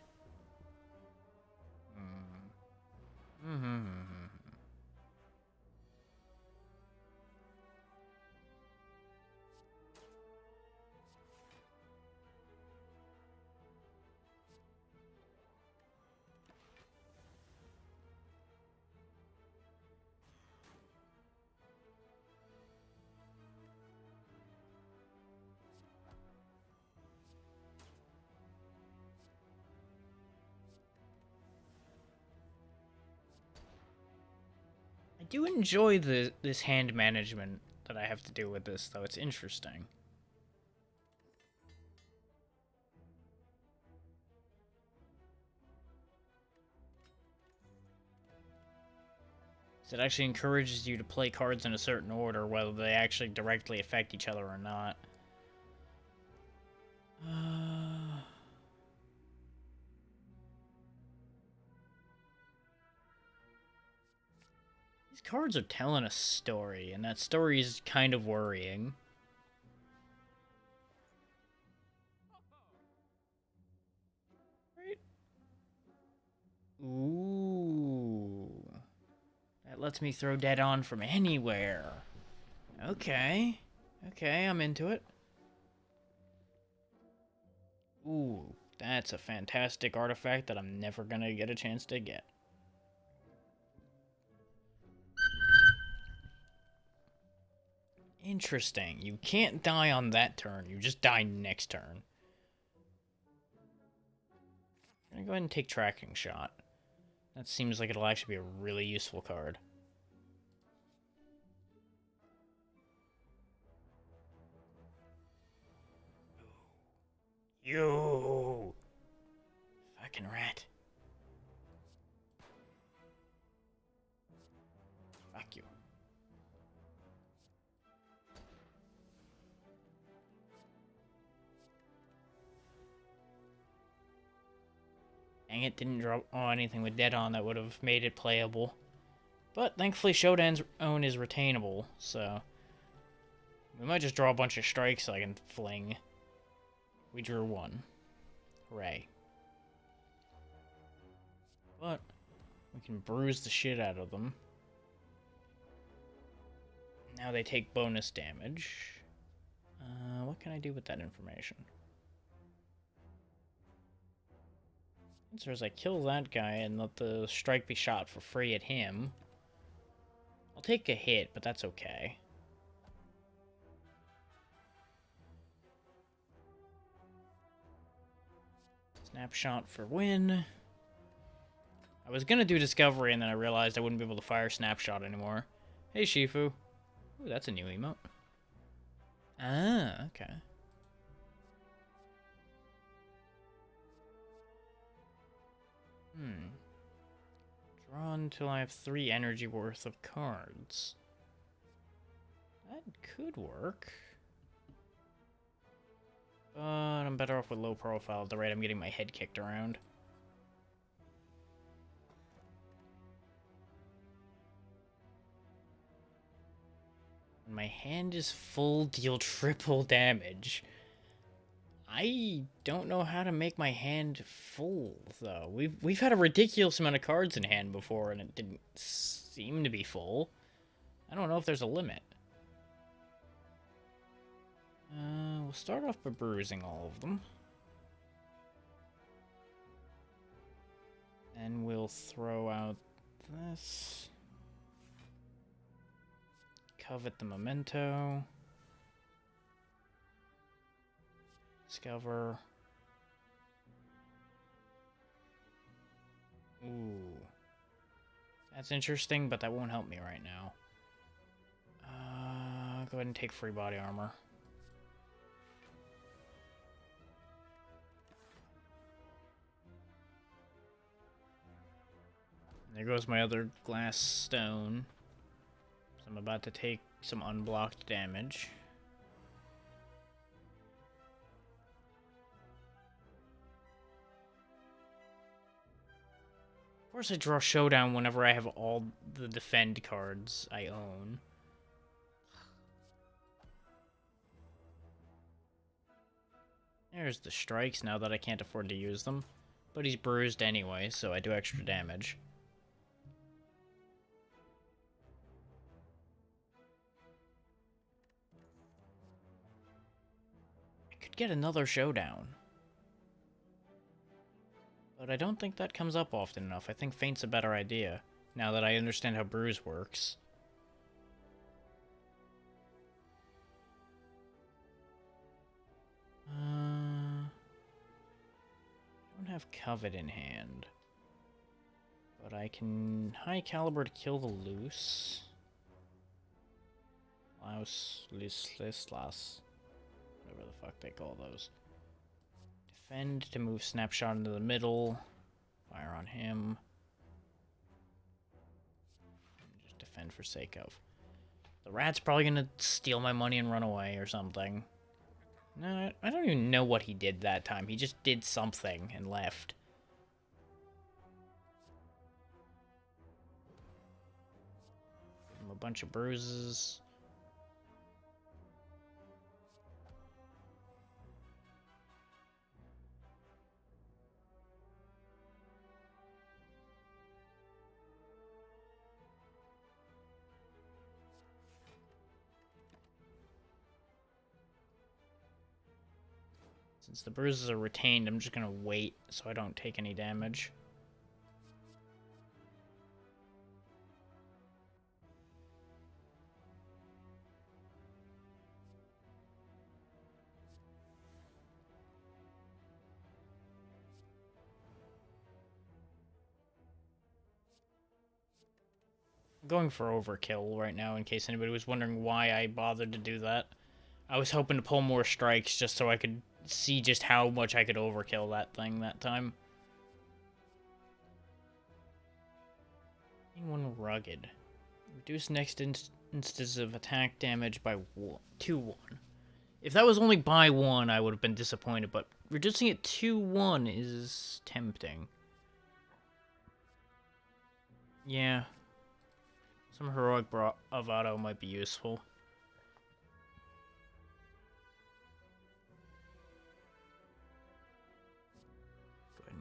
I do enjoy this hand management that I have to do with this, though. It's interesting. It actually encourages you to play cards in a certain order, whether they actually directly affect each other or not. These cards are telling a story, and that story is kind of worrying. Right? Ooh. That lets me throw dead on from anywhere. Okay. Okay, I'm into it. Ooh, that's a fantastic artifact that I'm never gonna get a chance to get. Interesting. You can't die on that turn. You just die next turn. I'm gonna go ahead and take Tracking Shot. That seems like it'll actually be a really useful card. You! Fucking rat. Fuck you. Dang it, didn't draw anything with dead on that would have made it playable. But thankfully Shodan's own is retainable, so we might just draw a bunch of strikes so I can fling. We drew one. Hooray. But we can bruise the shit out of them. Now they take bonus damage. what can I do with that information? Answer is I kill that guy and let the strike be shot for free at him. I'll take a hit, but that's okay. Snapshot for win. I was gonna do discovery and then I realized I wouldn't be able to fire snapshot anymore. Hey Shifu. Ooh, that's a new emote. Ah, okay. Draw until I have 3 energy worth of cards. That could work. But I'm better off with low profile at the rate I'm getting my head kicked around. When my hand is full, deal triple damage. I don't know how to make my hand full, though. We've had a ridiculous amount of cards in hand before, and it didn't seem to be full. I don't know if there's a limit. We'll start off by bruising all of them. And we'll throw out this. Covet the memento. Discover. Ooh. That's interesting, but that won't help me right now. Go ahead and take free body armor. There goes my other glass stone. So I'm about to take some unblocked damage. Of course I draw Showdown whenever I have all the defend cards I own. There's the strikes now that I can't afford to use them. But he's bruised anyway, so I do extra damage. I could get another Showdown. But I don't think that comes up often enough. I think Feint's a better idea, now that I understand how Bruise works. I don't have Covet in hand. But I can high caliber to kill the loose. Louse, Lislas. Whatever the fuck they call those. Defend to move snapshot into the middle. Fire on him. And just defend for sake of. The rat's probably gonna steal my money and run away or something. No, I don't even know what he did that time. He just did something and left. Give him a bunch of bruises. Since the bruises are retained, I'm just gonna wait so I don't take any damage. I'm going for overkill right now in case anybody was wondering why I bothered to do that. I was hoping to pull more strikes just so I could see just how much I could overkill that thing that time. One rugged. Reduce next instance of attack damage by 2-1. If that was only by 1, I would have been disappointed, but reducing it 2-1 is tempting. Yeah. Some heroic bravado might be useful.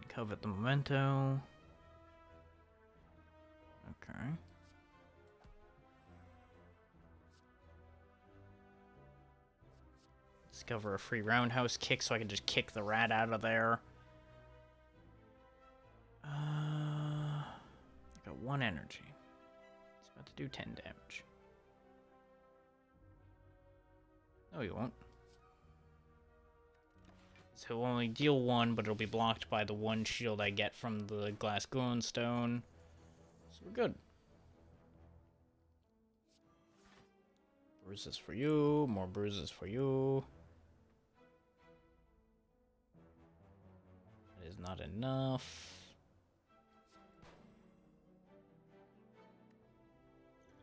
Covet the memento. Okay. Discover a free roundhouse kick so I can just kick the rat out of there. I got 1 energy. It's about to do 10 damage. No, you won't. So he'll only deal 1, but it'll be blocked by the 1 shield I get from the glass glowstone. So we're good. Bruises for you, more bruises for you. That is not enough.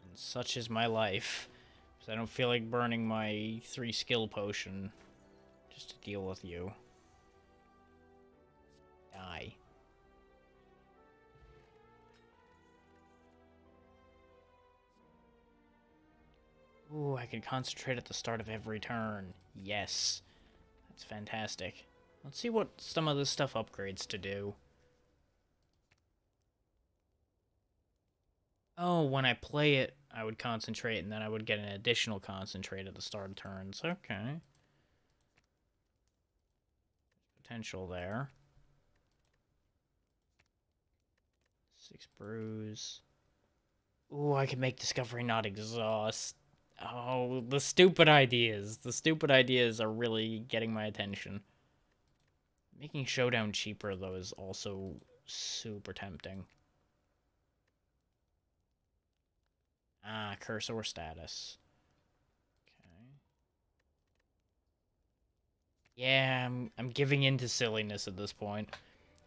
And such is my life. Because I don't feel like burning my 3 skill potion just to deal with you. Die. Ooh, I can concentrate at the start of every turn. Yes. That's fantastic. Let's see what some of this stuff upgrades to do. Oh, when I play it, I would concentrate, and then I would get an additional concentrate at the start of turns. Okay. Potential there. 6 bruise. Ooh, I can make Discovery not exhaust. Oh, the stupid ideas. The stupid ideas are really getting my attention. Making Showdown cheaper, though, is also super tempting. Ah, cursor status. Okay. Yeah, I'm giving in to silliness at this point.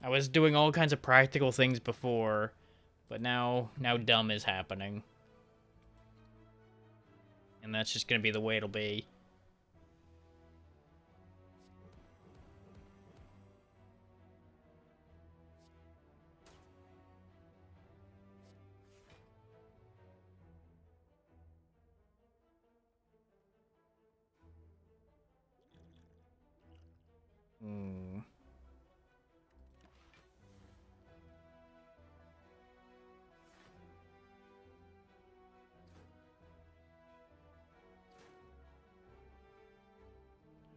I was doing all kinds of practical things before, but now dumb is happening. And that's just gonna be the way it'll be. Hmm.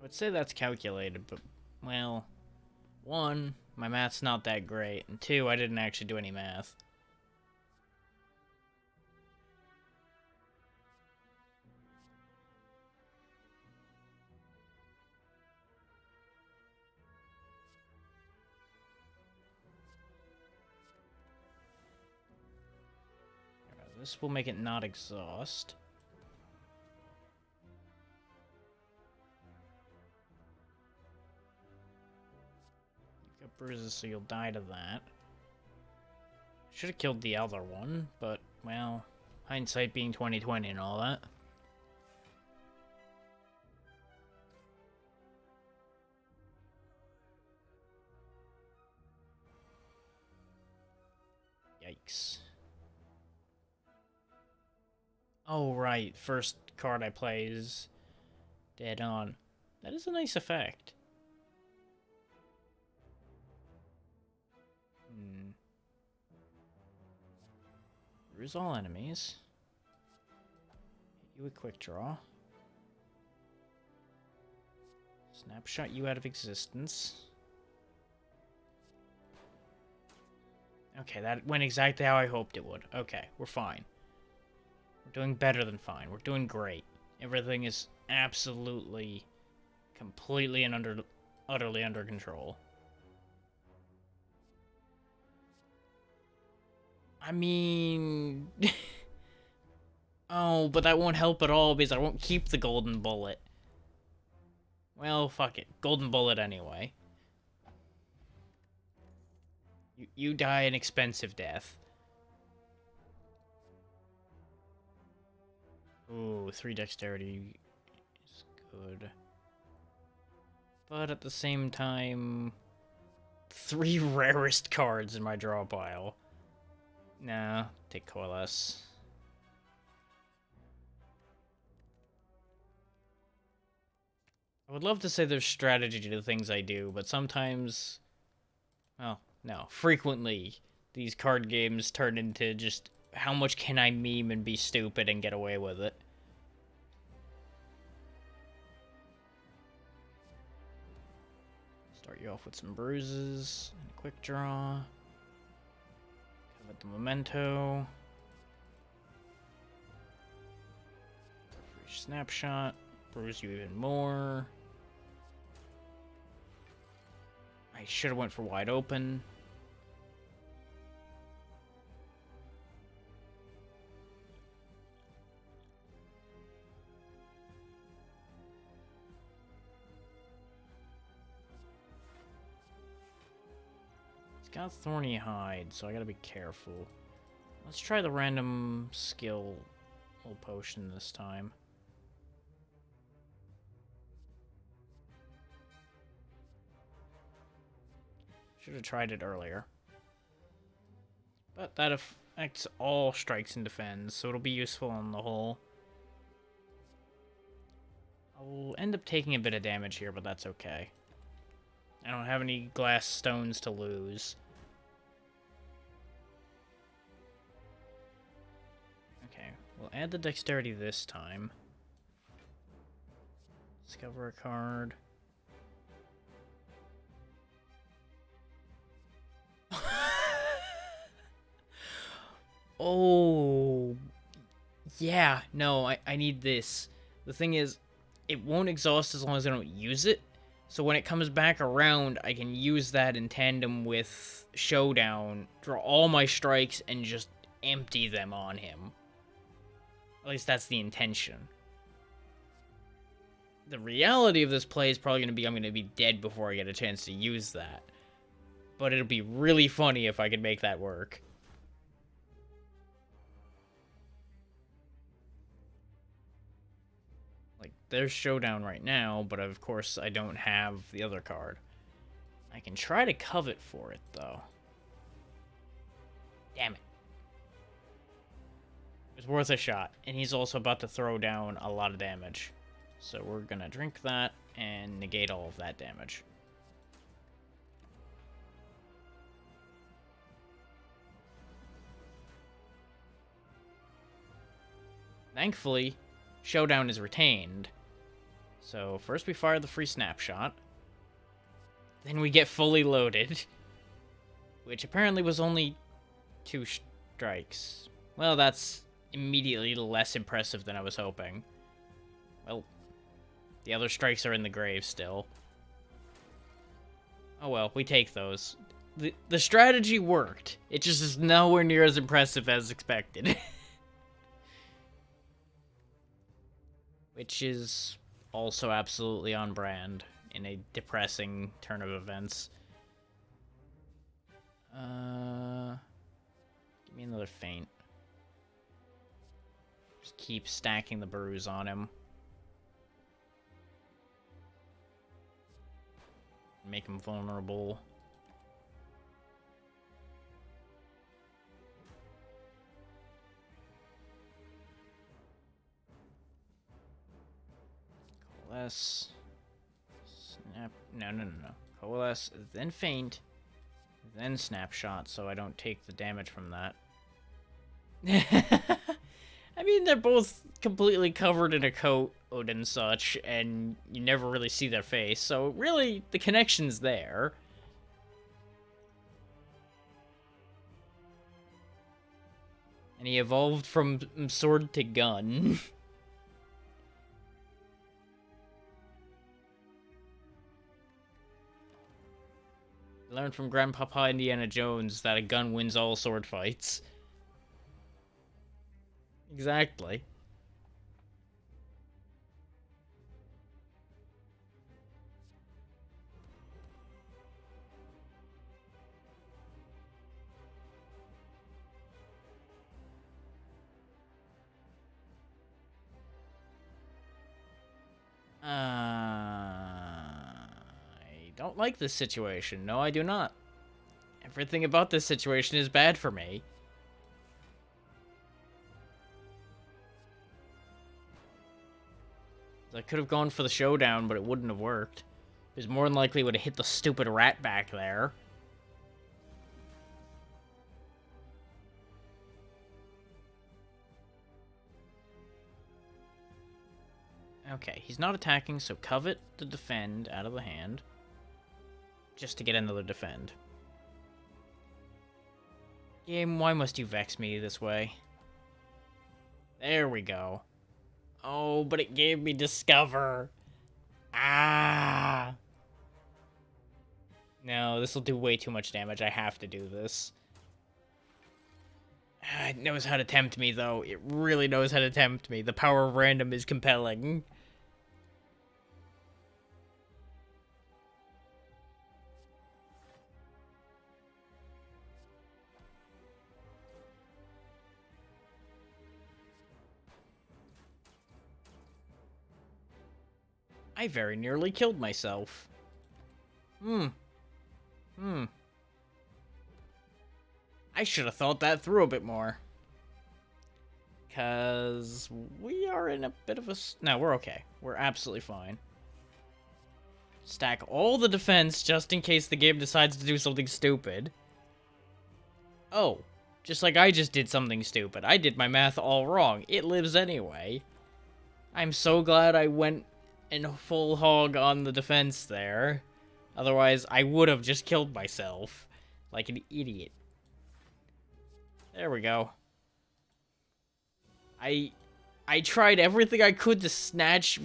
I would say that's calculated, but, well, 1, my math's not that great, and 2, I didn't actually do any math. This will make it not exhaust. You've got bruises, so you'll die to that. Should have killed the other one, but, well, hindsight being 20/20 and all that. Yikes. Oh, right. First card I play is dead on. That is a nice effect. Bruise all enemies. Hit you with quick draw. Snapshot you out of existence. Okay, that went exactly how I hoped it would. Okay, we're fine. We're doing better than fine. We're doing great. Everything is absolutely, completely and utterly under control. I mean... oh, but that won't help at all because I won't keep the golden bullet. Well, fuck it. Golden bullet anyway. You die an expensive death. Ooh, 3 dexterity is good. But at the same time, 3 rarest cards in my draw pile. Nah, take Coalesce. I would love to say there's strategy to the things I do, but sometimes, well, no, frequently, these card games turn into just how much can I meme and be stupid and get away with it. you off with some bruises and a quick draw. Covet the memento. Free snapshot. Bruise you even more. I should have went for wide open. Got Thorny Hide, so I gotta be careful. Let's try the random skill potion this time. Should have tried it earlier. But that affects all strikes and defends, so it'll be useful on the whole. I'll end up taking a bit of damage here, but that's okay. I don't have any glass stones to lose. Okay, we'll add the dexterity this time. Discover a card. Oh, yeah, no, I need this. The thing is, it won't exhaust as long as I don't use it. So when it comes back around, I can use that in tandem with Showdown, draw all my strikes, and just empty them on him. At least that's the intention. The reality of this play is probably going to be I'm going to be dead before I get a chance to use that. But it'll be really funny if I can make that work. Like, there's Showdown right now, but of course I don't have the other card. I can try to covet for it, though. Damn it. It was worth a shot, and he's also about to throw down a lot of damage. So we're gonna drink that and negate all of that damage. Thankfully, Showdown is retained. So first we fire the free snapshot. Then we get fully loaded. Which apparently was only 2 strikes. Well, that's immediately less impressive than I was hoping. Well, the other strikes are in the grave still. Oh well, we take those. The strategy worked. It just is nowhere near as impressive as expected. Which is also absolutely on brand in a depressing turn of events. Give me another feint. Just keep stacking the bruise on him. Make him vulnerable. Coalesce. Snap. No. Coalesce, then feint, then snapshot, so I don't take the damage from that. I mean, they're both completely covered in a coat and such, and you never really see their face, so really, the connection's there. And he evolved from sword to gun. Learned from Grandpapa Indiana Jones that a gun wins all sword fights. Exactly. I don't like this situation. No, I do not. Everything about this situation is bad for me. I could have gone for the Showdown, but it wouldn't have worked. Because more than likely would have hit the stupid rat back there. Okay, he's not attacking, so covet to defend out of the hand. just to get another defend. Game, why must you vex me this way? There we go. Oh, but it gave me discover. Ah! No, this will do way too much damage. I have to do this. It knows how to tempt me, though. It really knows how to tempt me. The power of random is compelling. I very nearly killed myself. I should have thought that through a bit more. Because we are in a bit of a... No, we're okay. We're absolutely fine. Stack all the defense just in case the game decides to do something stupid. Oh, just like I just did something stupid. I did my math all wrong. It lives anyway. I'm so glad I went in full hog on the defense there. Otherwise, I would have just killed myself. Like an idiot. There we go. I tried everything I could to snatch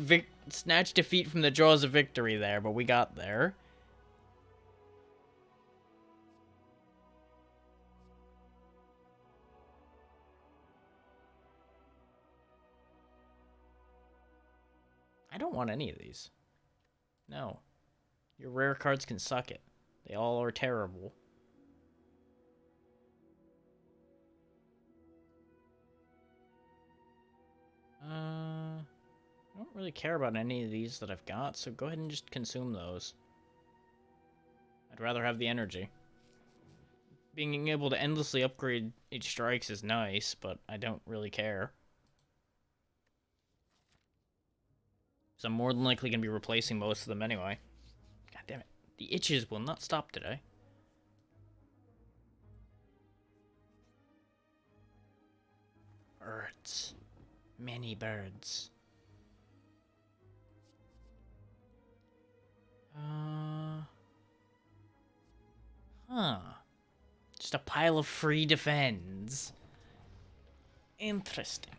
defeat from the jaws of victory there, but we got there. I don't want any of these. No. Your rare cards can suck it. They all are terrible. I don't really care about any of these that I've got, so go ahead and just consume those. I'd rather have the energy. Being able to endlessly upgrade each strikes is nice, but I don't really care. So I'm more than likely going to be replacing most of them anyway. God damn it. The itches will not stop today. Birds. Many birds. Huh. Just a pile of free defends. Interesting.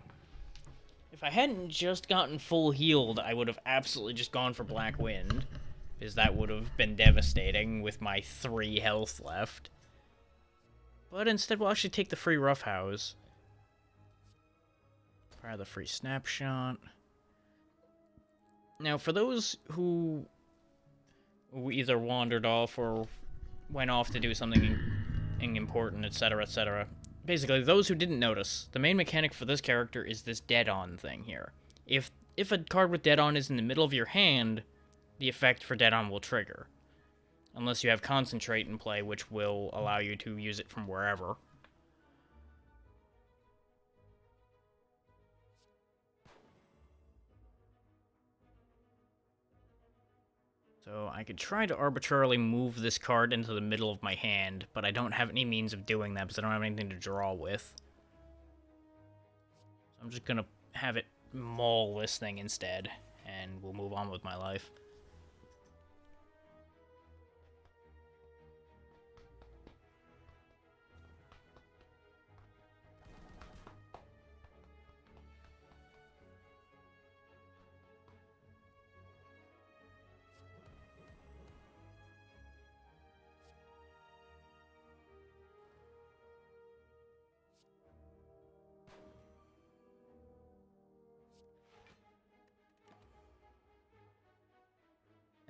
If I hadn't just gotten full healed, I would have absolutely just gone for Black Wind. Because that would have been devastating with my 3 health left. But instead, we'll actually take the free Roughhouse. Fire the free Snapshot. Now, for those who either wandered off or went off to do something important, etc., etc., basically, those who didn't notice, the main mechanic for this character is this dead-on thing here. If a card with dead-on is in the middle of your hand, the effect for dead-on will trigger. Unless you have Concentrate in play, which will allow you to use it from wherever. So I could try to arbitrarily move this card into the middle of my hand, but I don't have any means of doing that because I don't have anything to draw with. So I'm just gonna have it maul this thing instead, and we'll move on with my life.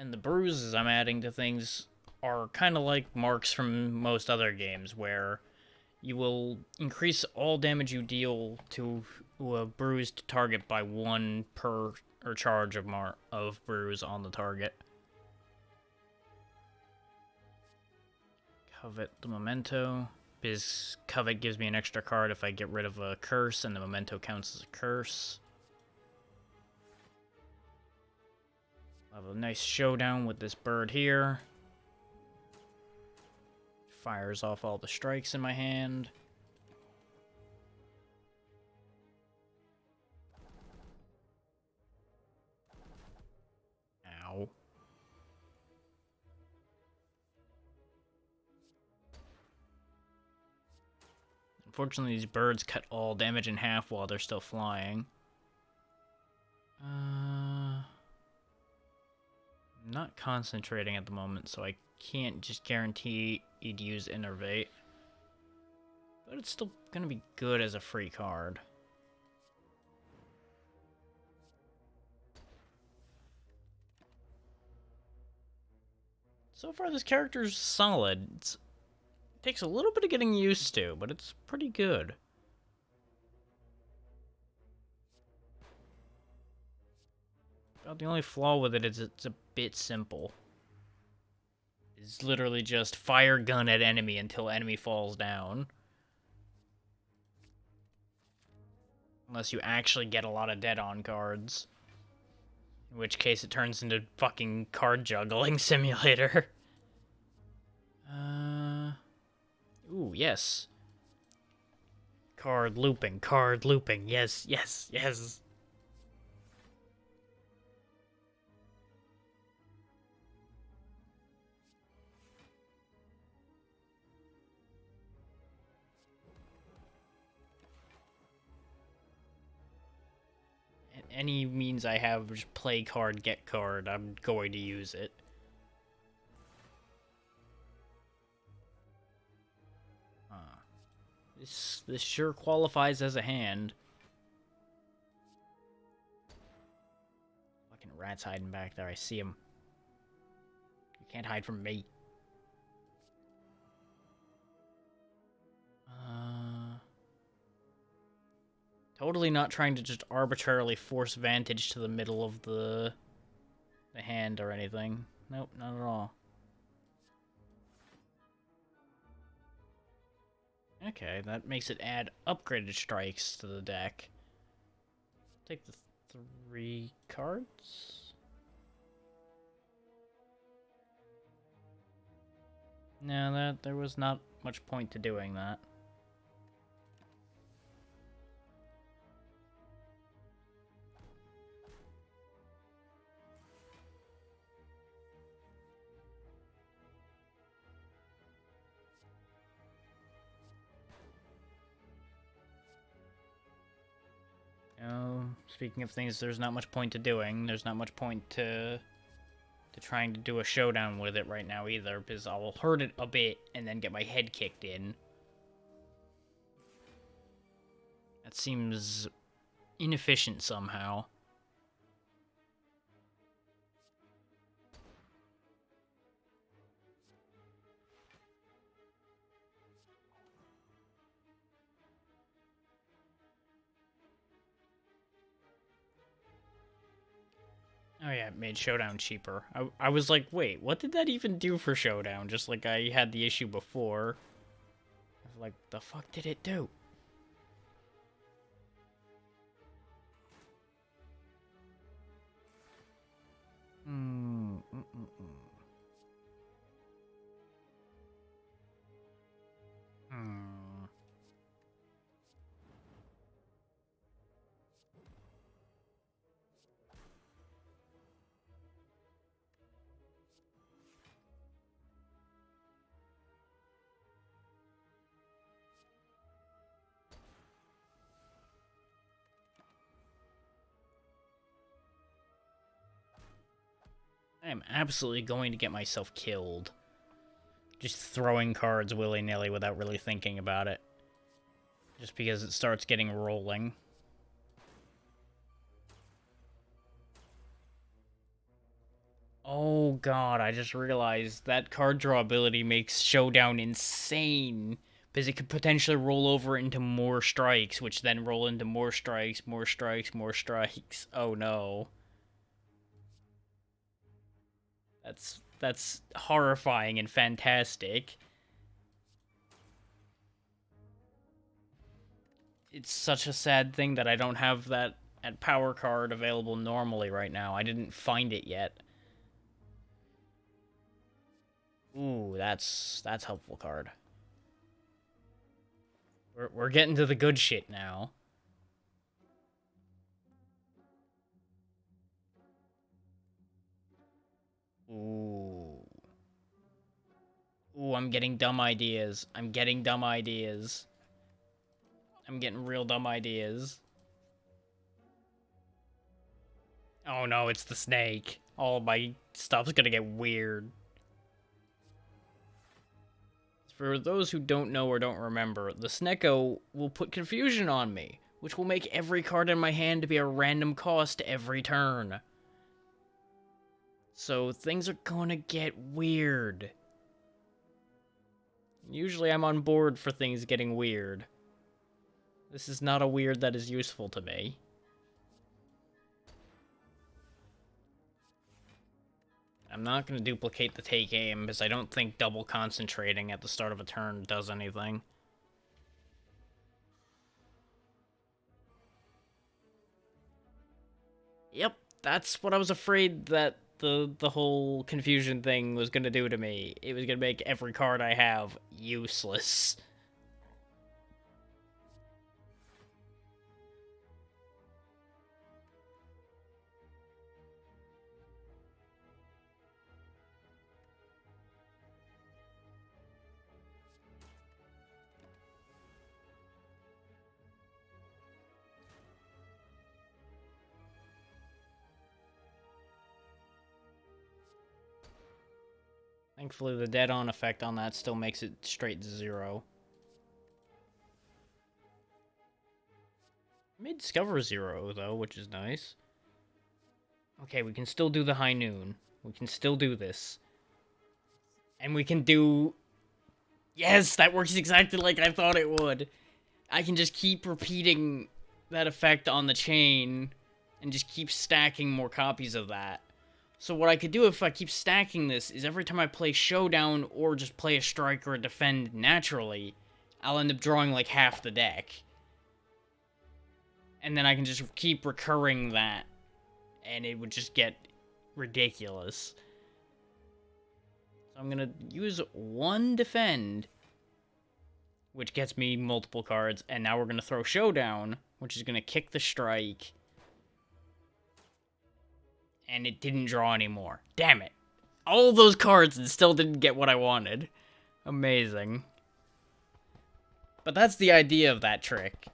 And the bruises I'm adding to things are kind of like marks from most other games, where you will increase all damage you deal to a bruised target by 1 per or charge of bruise on the target. Covet the Memento, because Covet gives me an extra card if I get rid of a curse, and the Memento counts as a curse. Have a nice showdown with this bird here. Fires off all the strikes in my hand. Ow. Unfortunately, these birds cut all damage in half while they're still flying. I'm not concentrating at the moment, so I can't just guarantee he'd use Innervate. But it's still gonna be good as a free card. So far, this character's solid. It takes a little bit of getting used to, but it's pretty good. About the only flaw with it is it's a bit simple. It's literally just fire gun at enemy until enemy falls down. Unless you actually get a lot of dead-on cards. In which case it turns into fucking card juggling simulator. Ooh, yes. Card looping, yes, yes, yes. Any means I have, just play card, get card, I'm going to use it. This sure qualifies as a hand. Fucking rat's hiding back there, I see him. You can't hide from me. Totally not trying to just arbitrarily force Vantage to the middle of the hand or anything. Nope, not at all. Okay, that makes it add upgraded strikes to the deck. Take the 3 cards? No, there was not much point to doing that. Speaking of things there's not much point to doing, there's not much point to trying to do a showdown with it right now either, because I'll hurt it a bit and then get my head kicked in. That seems inefficient somehow. Oh yeah, it made Showdown cheaper. I was like, wait, what did that even do for Showdown? Just like I had the issue before. I was like, the fuck did it do? I am absolutely going to get myself killed. Just throwing cards willy-nilly without really thinking about it. Just because it starts getting rolling. Oh god, I just realized that card draw ability makes Showdown insane. Because it could potentially roll over into more strikes, which then roll into more strikes, more strikes, more strikes. Oh no. That's horrifying and fantastic. It's such a sad thing that I don't have that at power card available normally right now. I didn't find it yet. Ooh, that's helpful card. We're getting to the good shit now. Ooh. Ooh, I'm getting dumb ideas. I'm getting dumb ideas. I'm getting real dumb ideas. Oh no, it's the snake. All my stuff's gonna get weird. For those who don't know or don't remember, the Snecko will put confusion on me, which will make every card in my hand to be a random cost every turn. So things are gonna get weird. Usually I'm on board for things getting weird. This is not a weird that is useful to me. I'm not going to duplicate the take aim, because I don't think double concentrating at the start of a turn does anything. Yep, that's what I was afraid that the whole confusion thing was going to do to me. It was going to make every card I have useless. Thankfully, the dead-on effect on that still makes it straight to 0. I may discover 0, though, which is nice. Okay, we can still do the high noon. We can still do this. And we can do... Yes, that works exactly like I thought it would. I can just keep repeating that effect on the chain and just keep stacking more copies of that. So what I could do if I keep stacking this is every time I play Showdown or just play a strike or a defend naturally, I'll end up drawing like half the deck. And then I can just keep recurring that, and it would just get ridiculous. So I'm gonna use one defend, which gets me multiple cards, and now we're gonna throw Showdown, which is gonna kick the strike. And it didn't draw anymore. Damn it. All those cards and still didn't get what I wanted. Amazing. But that's the idea of that trick.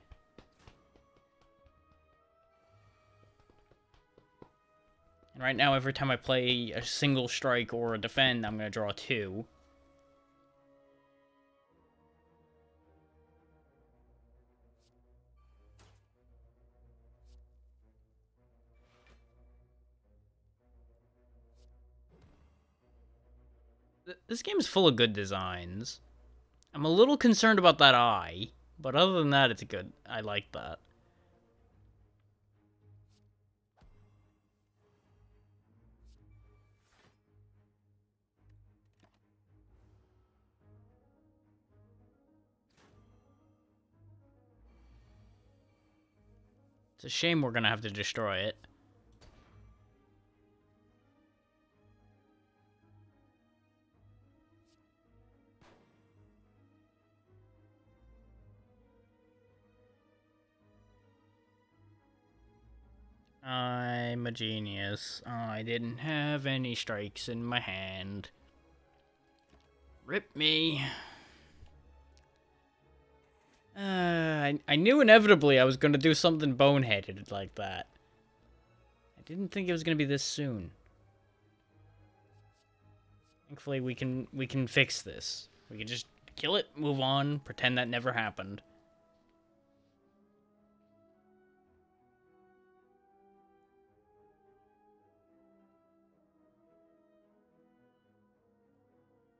And right now, every time I play a single strike or a defend, I'm going to draw 2. This game is full of good designs. I'm a little concerned about that eye, but other than that, it's good. I like that. It's a shame we're gonna have to destroy it. I'm a genius. I didn't have any strikes in my hand. Rip me. I knew inevitably I was going to do something boneheaded like that. I didn't think it was going to be this soon. Thankfully, we can fix this. We can just kill it, move on, pretend that never happened.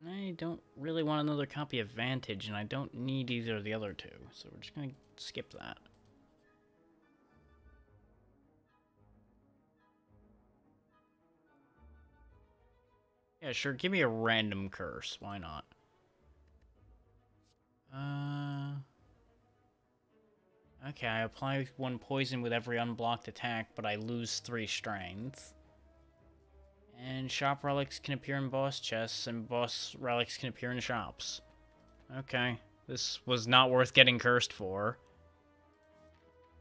I don't really want another copy of Vantage, and I don't need either of the other two, so we're just gonna skip that. Yeah, sure, give me a random curse, why not? Okay, I apply 1 poison with every unblocked attack, but I lose 3 strength. And shop relics can appear in boss chests, and boss relics can appear in shops. Okay, this was not worth getting cursed for.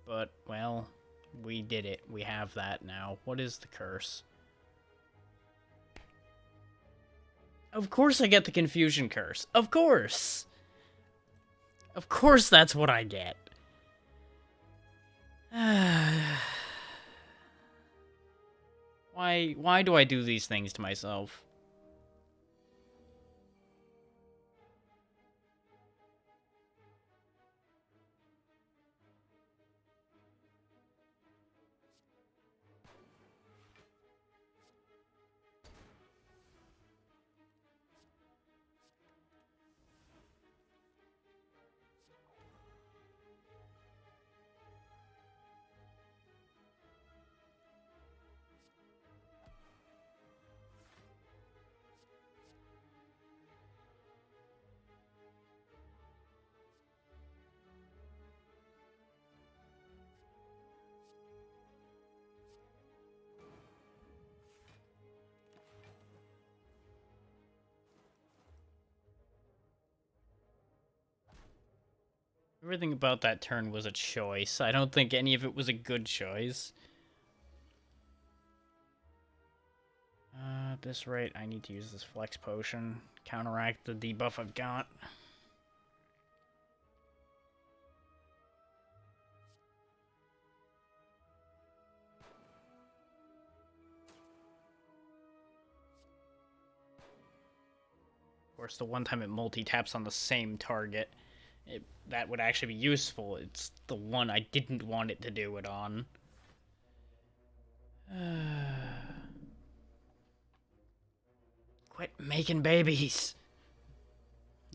But, well, we did it. We have that now. What is the curse? Of course I get the confusion curse. Of course! Of course that's what I get. Why do I do these things to myself? Everything about that turn was a choice. I don't think any of it was a good choice. At this rate, I need to use this flex potion. Counteract the debuff I've got. Of course, the one time it multi-taps on the same target, that would actually be useful. It's the one I didn't want it to do it on. Quit making babies.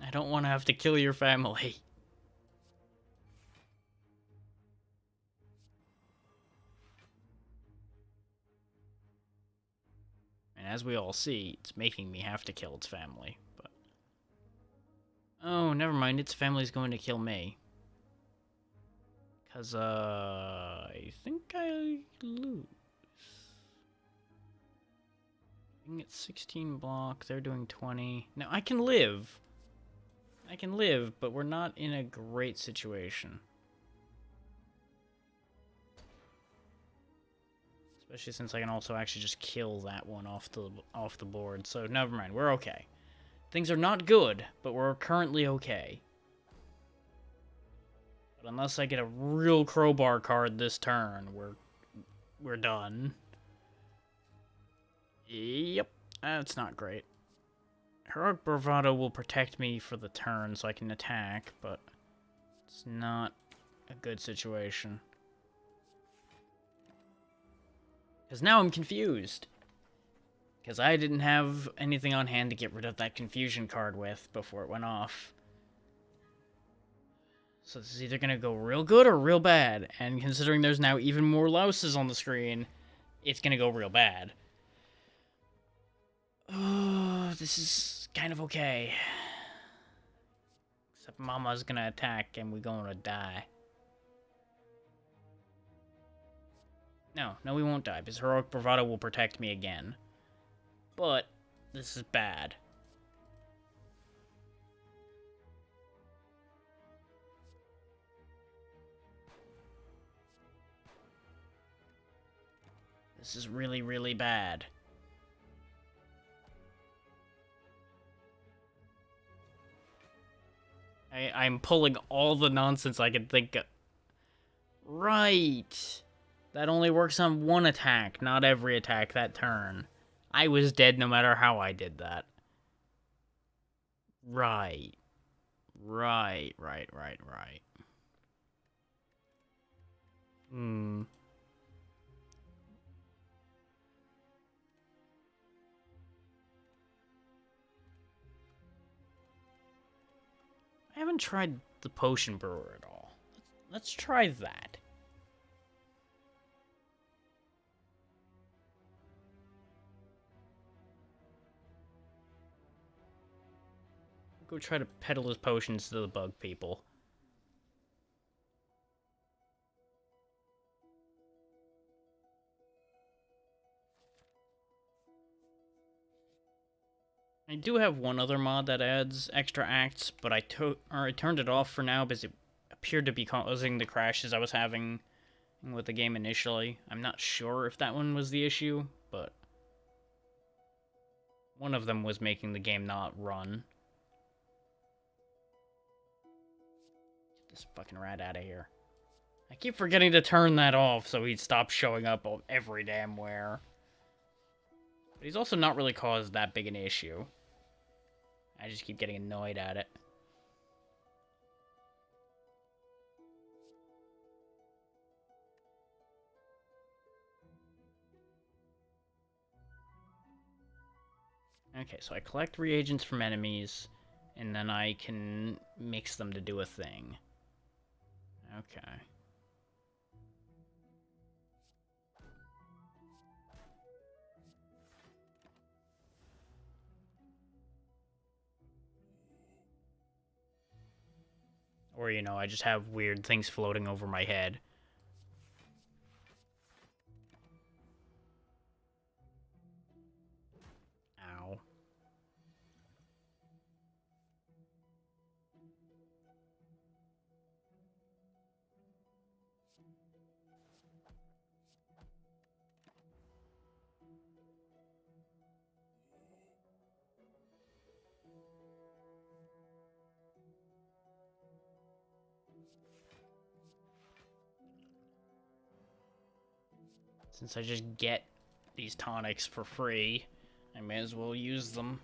I don't want to have to kill your family. And as we all see, it's making me have to kill its family. But oh, never mind. Its family's going to kill me. Because, I think I lose. Being at 16 block, they're doing 20. Now, I can live. I can live, but we're not in a great situation. Especially since I can also actually just kill that one off the board. So, never mind. We're okay. Things are not good, but we're currently okay. But unless I get a real crowbar card this turn, we're done. Yep, that's not great. Heroic Bravado will protect me for the turn so I can attack, but it's not a good situation. Because now I'm confused. Because I didn't have anything on hand to get rid of that confusion card with before it went off. So this is either going to go real good or real bad. And considering there's now even more louses on the screen, it's going to go real bad. Oh, this is kind of okay. Except Mama's going to attack and we're going to die. No, we won't die, because Heroic Bravado will protect me again. But this is bad. This is really, really bad. I'm pulling all the nonsense I can think of. Right. That only works on one attack, not every attack that turn. I was dead no matter how I did that. Right. Right. Hmm. I haven't tried the potion brewer at all. Let's try that. Go try to peddle his potions to the bug people. I do have one other mod that adds extra acts, but I turned it off for now because it appeared to be causing the crashes I was having with the game initially. I'm not sure if that one was the issue, but one of them was making the game not run. Get this fucking rat out of here. I keep forgetting to turn that off so he'd stop showing up every damn where. But he's also not really caused that big an issue. I just keep getting annoyed at it. Okay, so I collect reagents from enemies, and then I can mix them to do a thing. Okay. Or, you know, I just have weird things floating over my head. Ow. Since I just get these tonics for free, I may as well use them.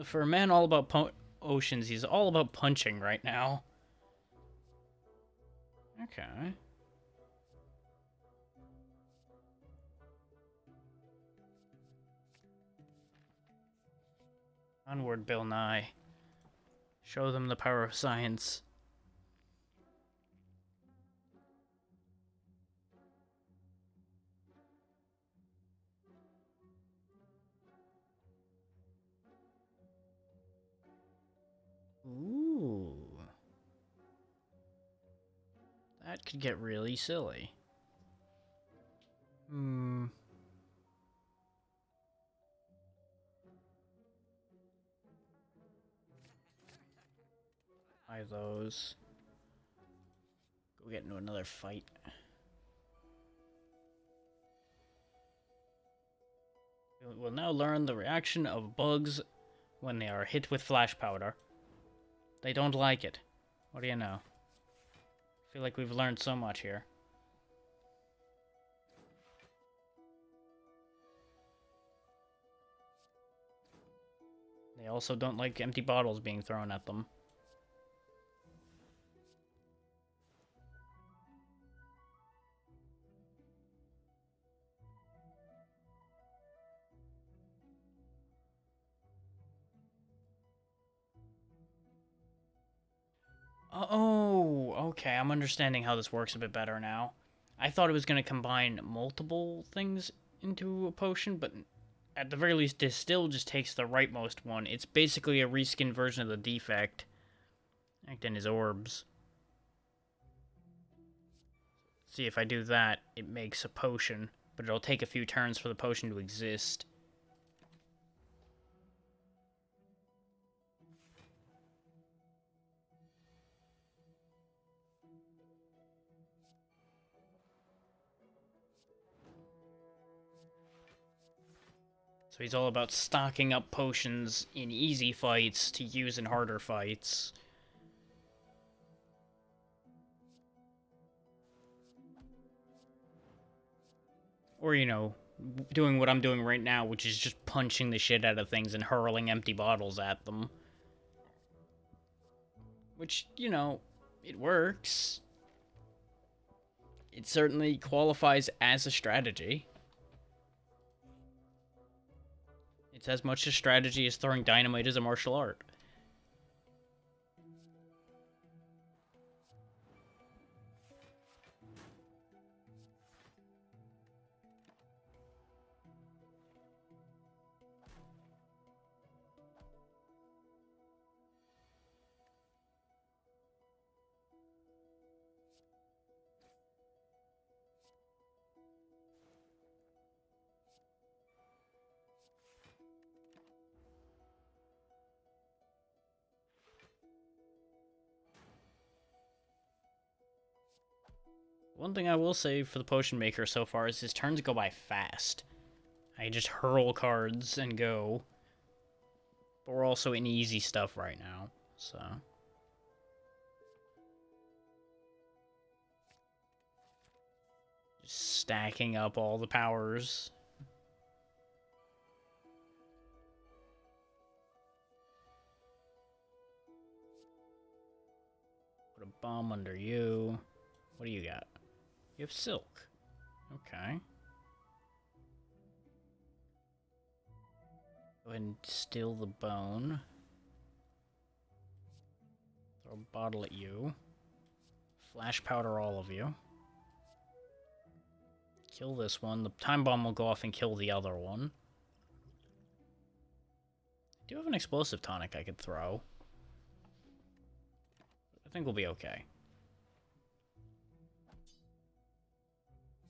For a man all about oceans, he's all about punching right now. Okay. Onward, Bill Nye. Show them the power of science. Ooh. That could get really silly. Hmm. Buy those. Go get into another fight. We'll now learn the reaction of bugs when they are hit with flash powder. They don't like it. What do you know? I feel like we've learned so much here. They also don't like empty bottles being thrown at them. Oh, okay. I'm understanding how this works a bit better now. I thought it was going to combine multiple things into a potion, but at the very least, this still just takes the rightmost one. It's basically a reskin version of the defect. Act in his orbs. See, if I do that, it makes a potion, but it'll take a few turns for the potion to exist. So he's all about stocking up potions in easy fights to use in harder fights. Or, you know, doing what I'm doing right now, which is just punching the shit out of things and hurling empty bottles at them. Which, you know, it works. It certainly qualifies as a strategy. It's as much a strategy as throwing dynamite as a martial art. One thing I will say for the potion maker so far is his turns go by fast. I just hurl cards and go. But we're also in easy stuff right now, so... Just stacking up all the powers. Put a bomb under you. What do you got? You have silk. Okay. Go ahead and steal the bone. Throw a bottle at you. Flash powder all of you. Kill this one. The time bomb will go off and kill the other one. I do have an explosive tonic I could throw. I think we'll be okay.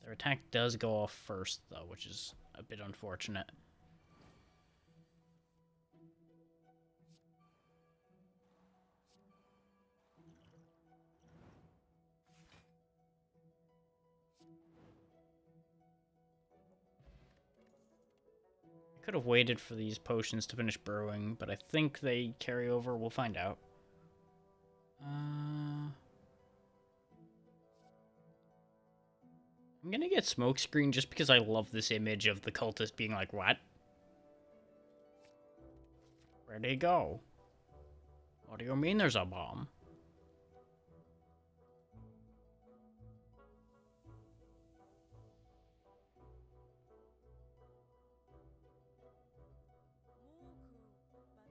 Their attack does go off first, though, which is a bit unfortunate. I could have waited for these potions to finish brewing, but I think they carry over. We'll find out. I'm gonna get smokescreen just because I love this image of the cultist being like, what? Where'd he go? What do you mean there's a bomb?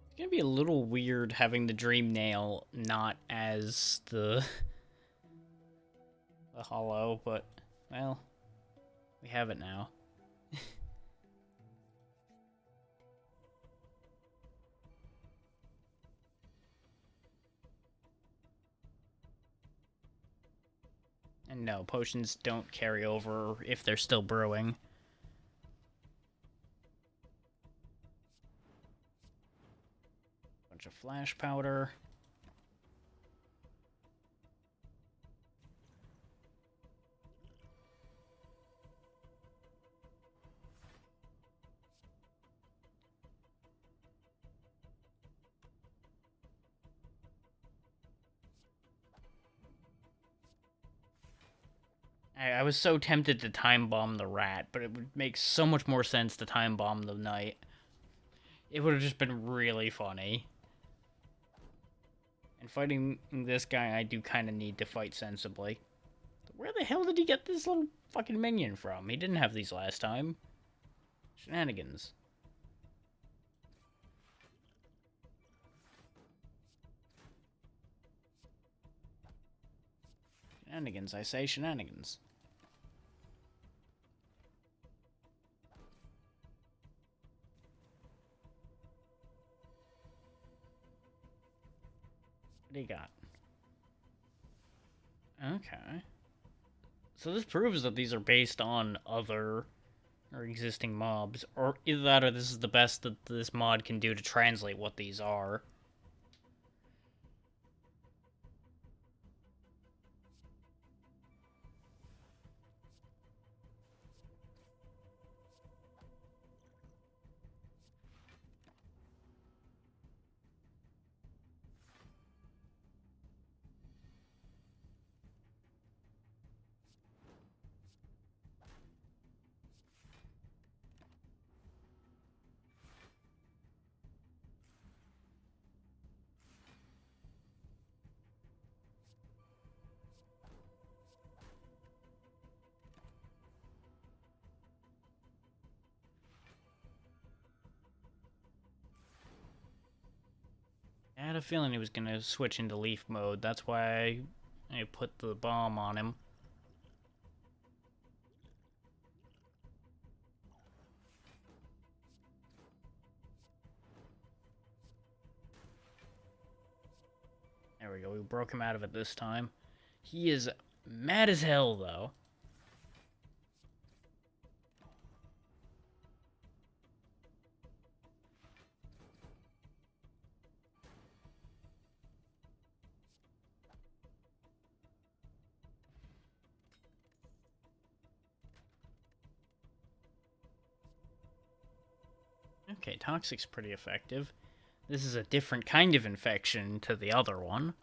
It's gonna be a little weird having the dream nail not as the hollow, but, well, we have it now. And no, potions don't carry over if they're still brewing. Bunch of flash powder. I was so tempted to time bomb the rat, but it would make so much more sense to time bomb the knight. It would have just been really funny. And fighting this guy, I do kind of need to fight sensibly. Where the hell did he get this little fucking minion from? He didn't have these last time. Shenanigans. Shenanigans, I say shenanigans. What do you got? Okay. So this proves that these are based on other or existing mobs. Or either that or this is the best that this mod can do to translate what these are. I had a feeling he was going to switch into leaf mode. That's why I put the bomb on him. There we go. We broke him out of it this time. He is mad as hell, though. Okay, toxic's pretty effective. This is a different kind of infection to the other one.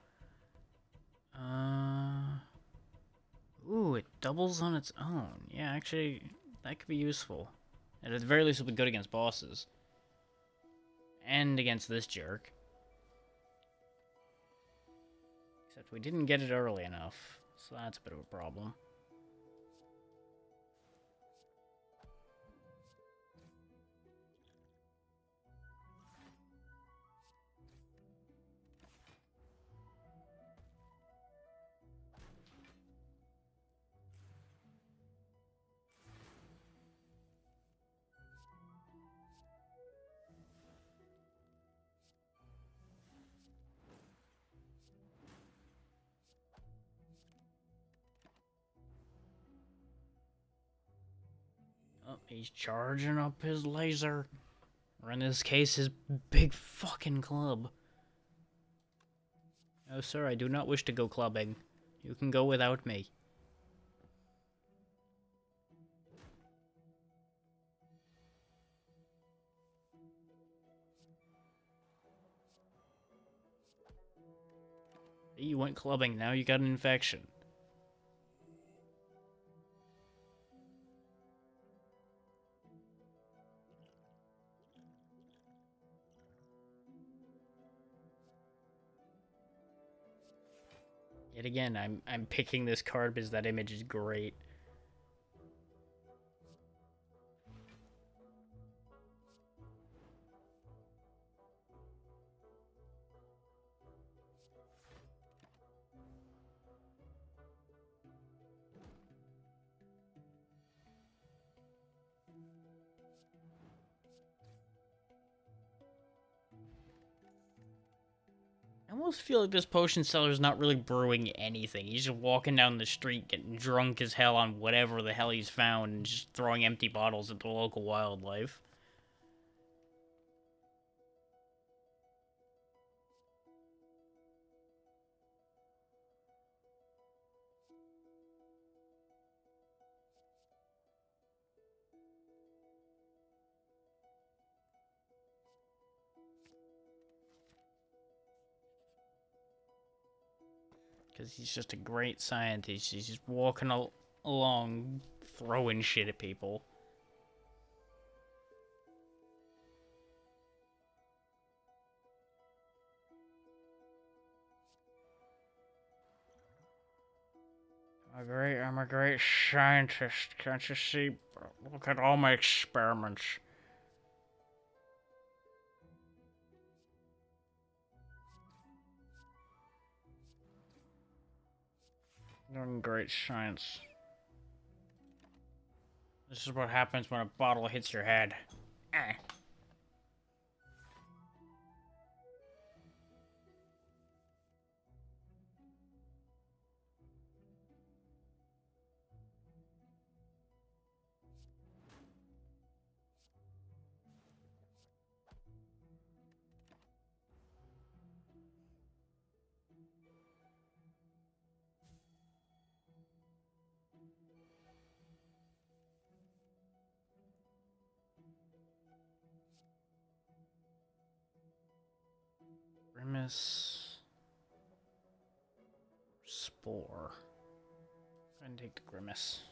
Ooh, it doubles on its own. Yeah, actually, that could be useful. And at the very least, it'll be good against bosses. And against this jerk. Except we didn't get it early enough, so that's a bit of a problem. Oh, he's charging up his laser. Or in this case, his big fucking club. Oh, sir, I do not wish to go clubbing. You can go without me. You went clubbing, now you got an infection. Yet again, I'm picking this card because that image is great. I almost feel like this potion seller's not really brewing anything. He's just walking down the street getting drunk as hell on whatever the hell he's found and just throwing empty bottles at the local wildlife. Because he's just a great scientist. He's just walking along throwing shit at people. I'm a great scientist. Can't you see? Look at all my experiments. Doing great science. This is what happens when a bottle hits your head. Eh. Grimace. Spore. Go ahead and take the Grimace.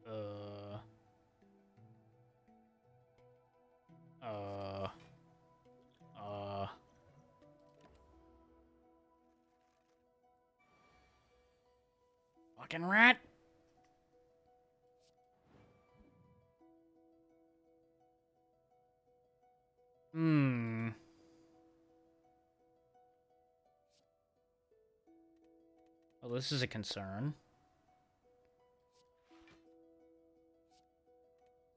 Uh... Uh... Uh... Fucking rat! Hmm. Well, this is a concern.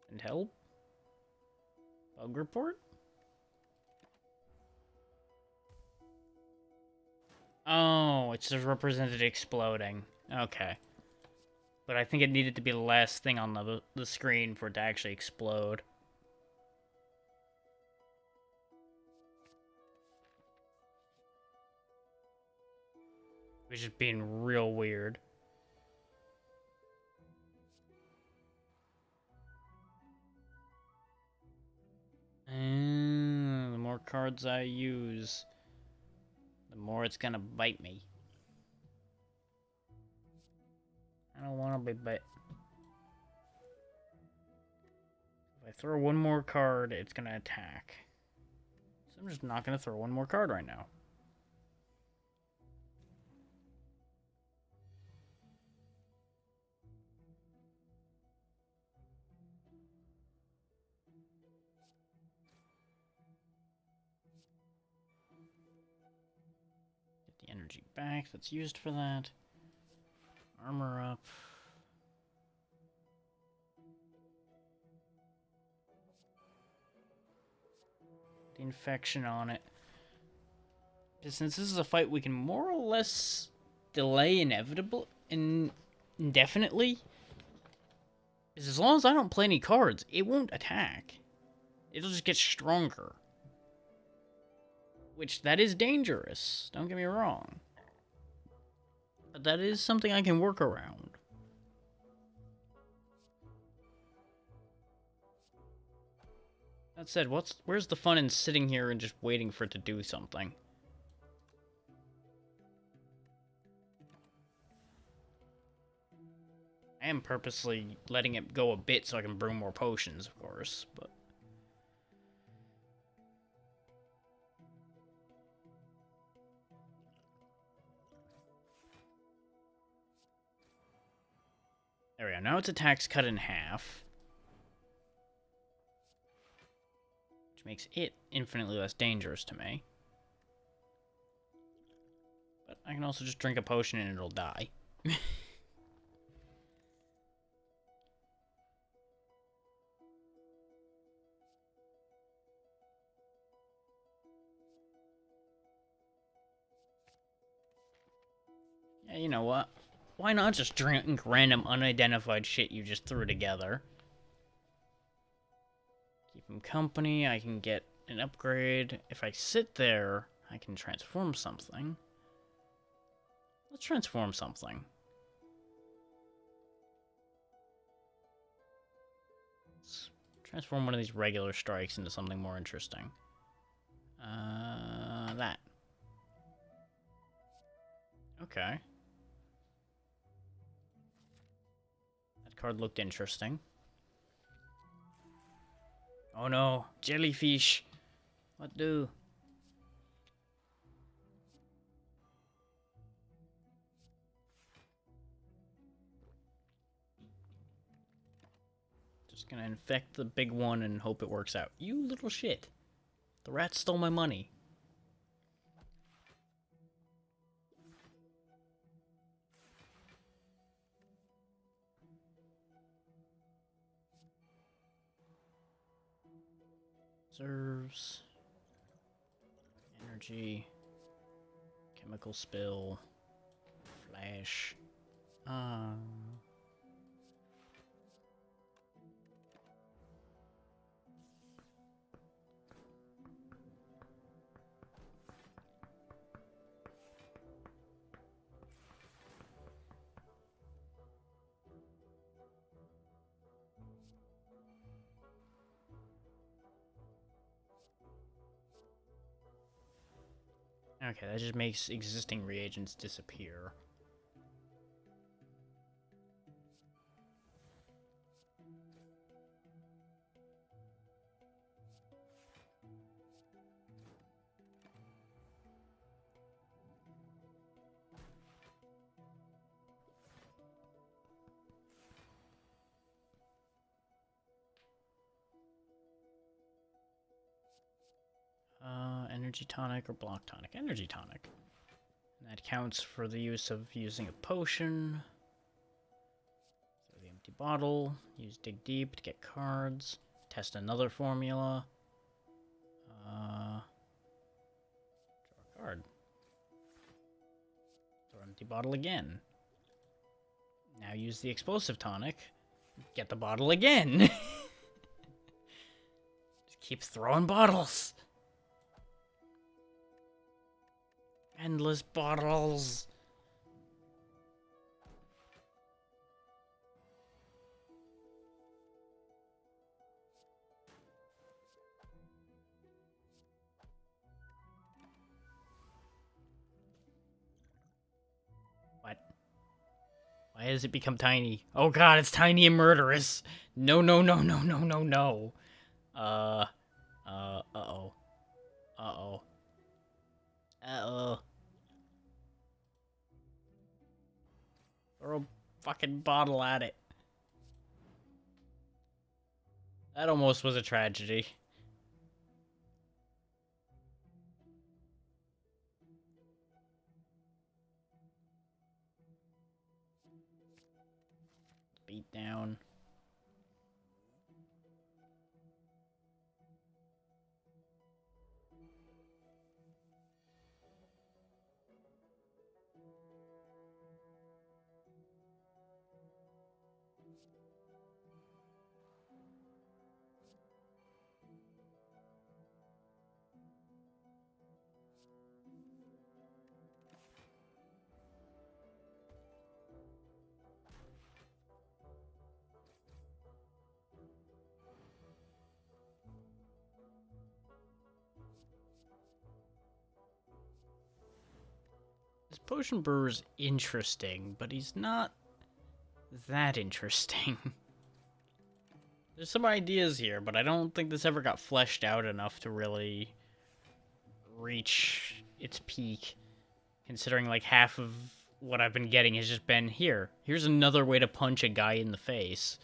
And help? Bug report? Oh, it's just represented exploding. Okay. But I think it needed to be the last thing on the screen for it to actually explode. Which is being real weird. The more cards I use, the more it's gonna bite me. I don't want to be bit. If I throw one more card, it's gonna attack. So I'm just not gonna throw one more card right now. Get the energy back that's used for that. Armor up. The infection on it. Since this is a fight we can more or less delay indefinitely, as long as I don't play any cards, it won't attack. It'll just get stronger. Which, that is dangerous, don't get me wrong. But that is something I can work around. That said, where's the fun in sitting here and just waiting for it to do something? I am purposely letting it go a bit so I can brew more potions, of course, but... There we go, now its attack's cut in half. Which makes it infinitely less dangerous to me. But I can also just drink a potion and it'll die. Yeah, you know what? Why not just drink random unidentified shit you just threw together? Keep him company, I can get an upgrade. If I sit there, I can transform something. Let's transform something. Let's transform one of these regular strikes into something more interesting. That. Okay. That card looked interesting. Oh no, jellyfish. What do? Just gonna infect the big one and hope it works out. You little shit. The rat stole my money. Reserves. Energy. Chemical spill. Flash. Okay, that just makes existing reagents disappear. Energy tonic or block tonic? Energy tonic. In that That counts for the use of using a potion. Throw the empty bottle. Use Dig Deep to get cards. Test another formula. Draw a card. Throw empty bottle again. Now use the explosive tonic. Get the bottle again. Just keep throwing bottles. Endless bottles. What? Why has it become tiny? Oh god, it's tiny and murderous. No, no, no, no, no, no, no. Uh-oh. Uh-oh. Uh-oh. Throw a fucking bottle at it. That almost was a tragedy. Beat down. This potion brewer's interesting, but he's not that interesting. There's some ideas here, but I don't think this ever got fleshed out enough to really reach its peak, considering like half of what I've been getting has just been here. Here's another way to punch a guy in the face.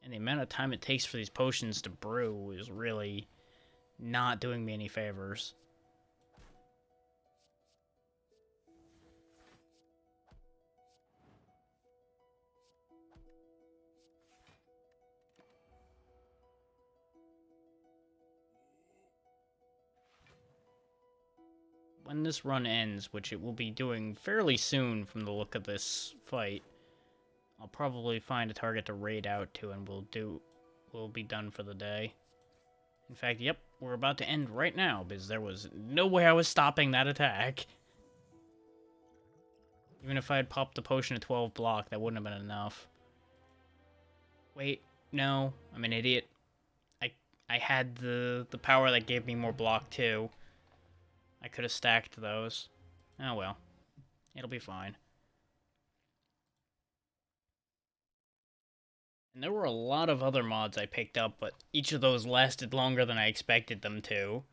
And the amount of time it takes for these potions to brew is really not doing me any favors. When this run ends, which it will be doing fairly soon from the look of this fight, I'll probably find a target to raid out to and we'll be done for the day. In fact, yep, we're about to end right now because there was no way I was stopping that attack. Even if I had popped the potion at 12 block, that wouldn't have been enough. Wait, no, I'm an idiot. I had the power that gave me more block too. I could have stacked those. Oh well. It'll be fine. And there were a lot of other mods I picked up, but each of those lasted longer than I expected them to.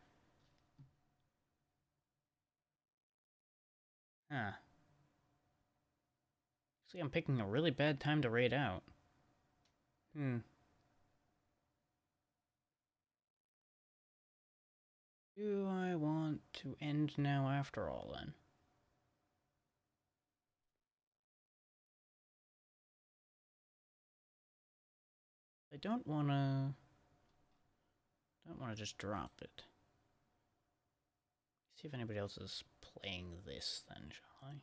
Huh. See, I'm picking a really bad time to raid out. Do I want to end now after all, then? I don't want to just drop it. See if anybody else is playing this, then, shall I?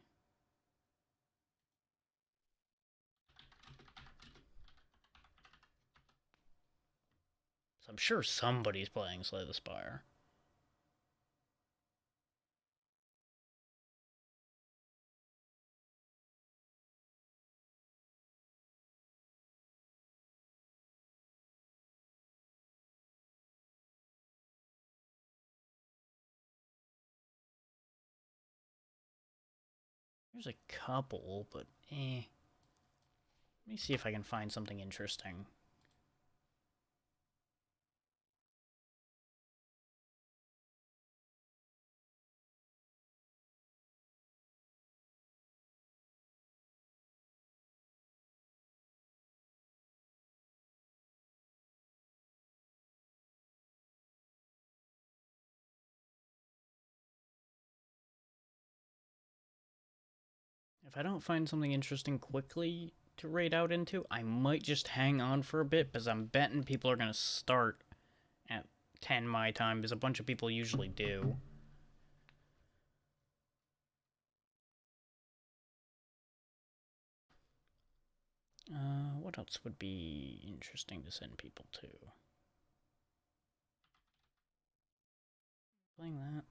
So I'm sure somebody's playing Slay the Spire. There's a couple, but eh. Let me see if I can find something interesting. If I don't find something interesting quickly to raid out into, I might just hang on for a bit because I'm betting people are going to start at 10 my time, because a bunch of people usually do. What else would be interesting to send people to? Playing that.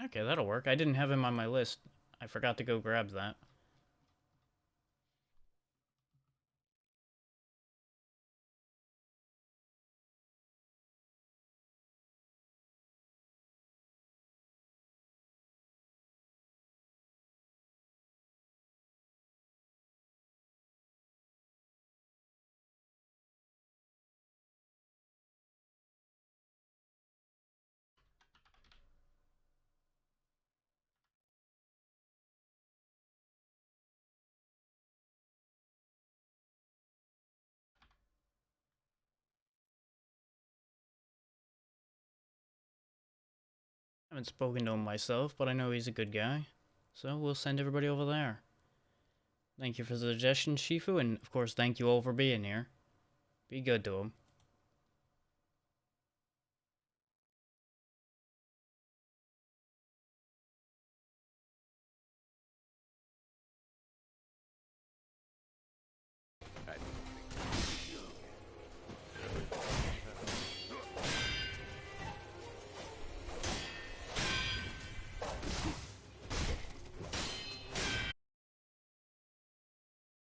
Okay, that'll work. I didn't have him on my list. I forgot to go grab that. I haven't spoken to him myself, but I know he's a good guy. So we'll send everybody over there. Thank you for the suggestion, Shifu, and of course, thank you all for being here. Be good to him.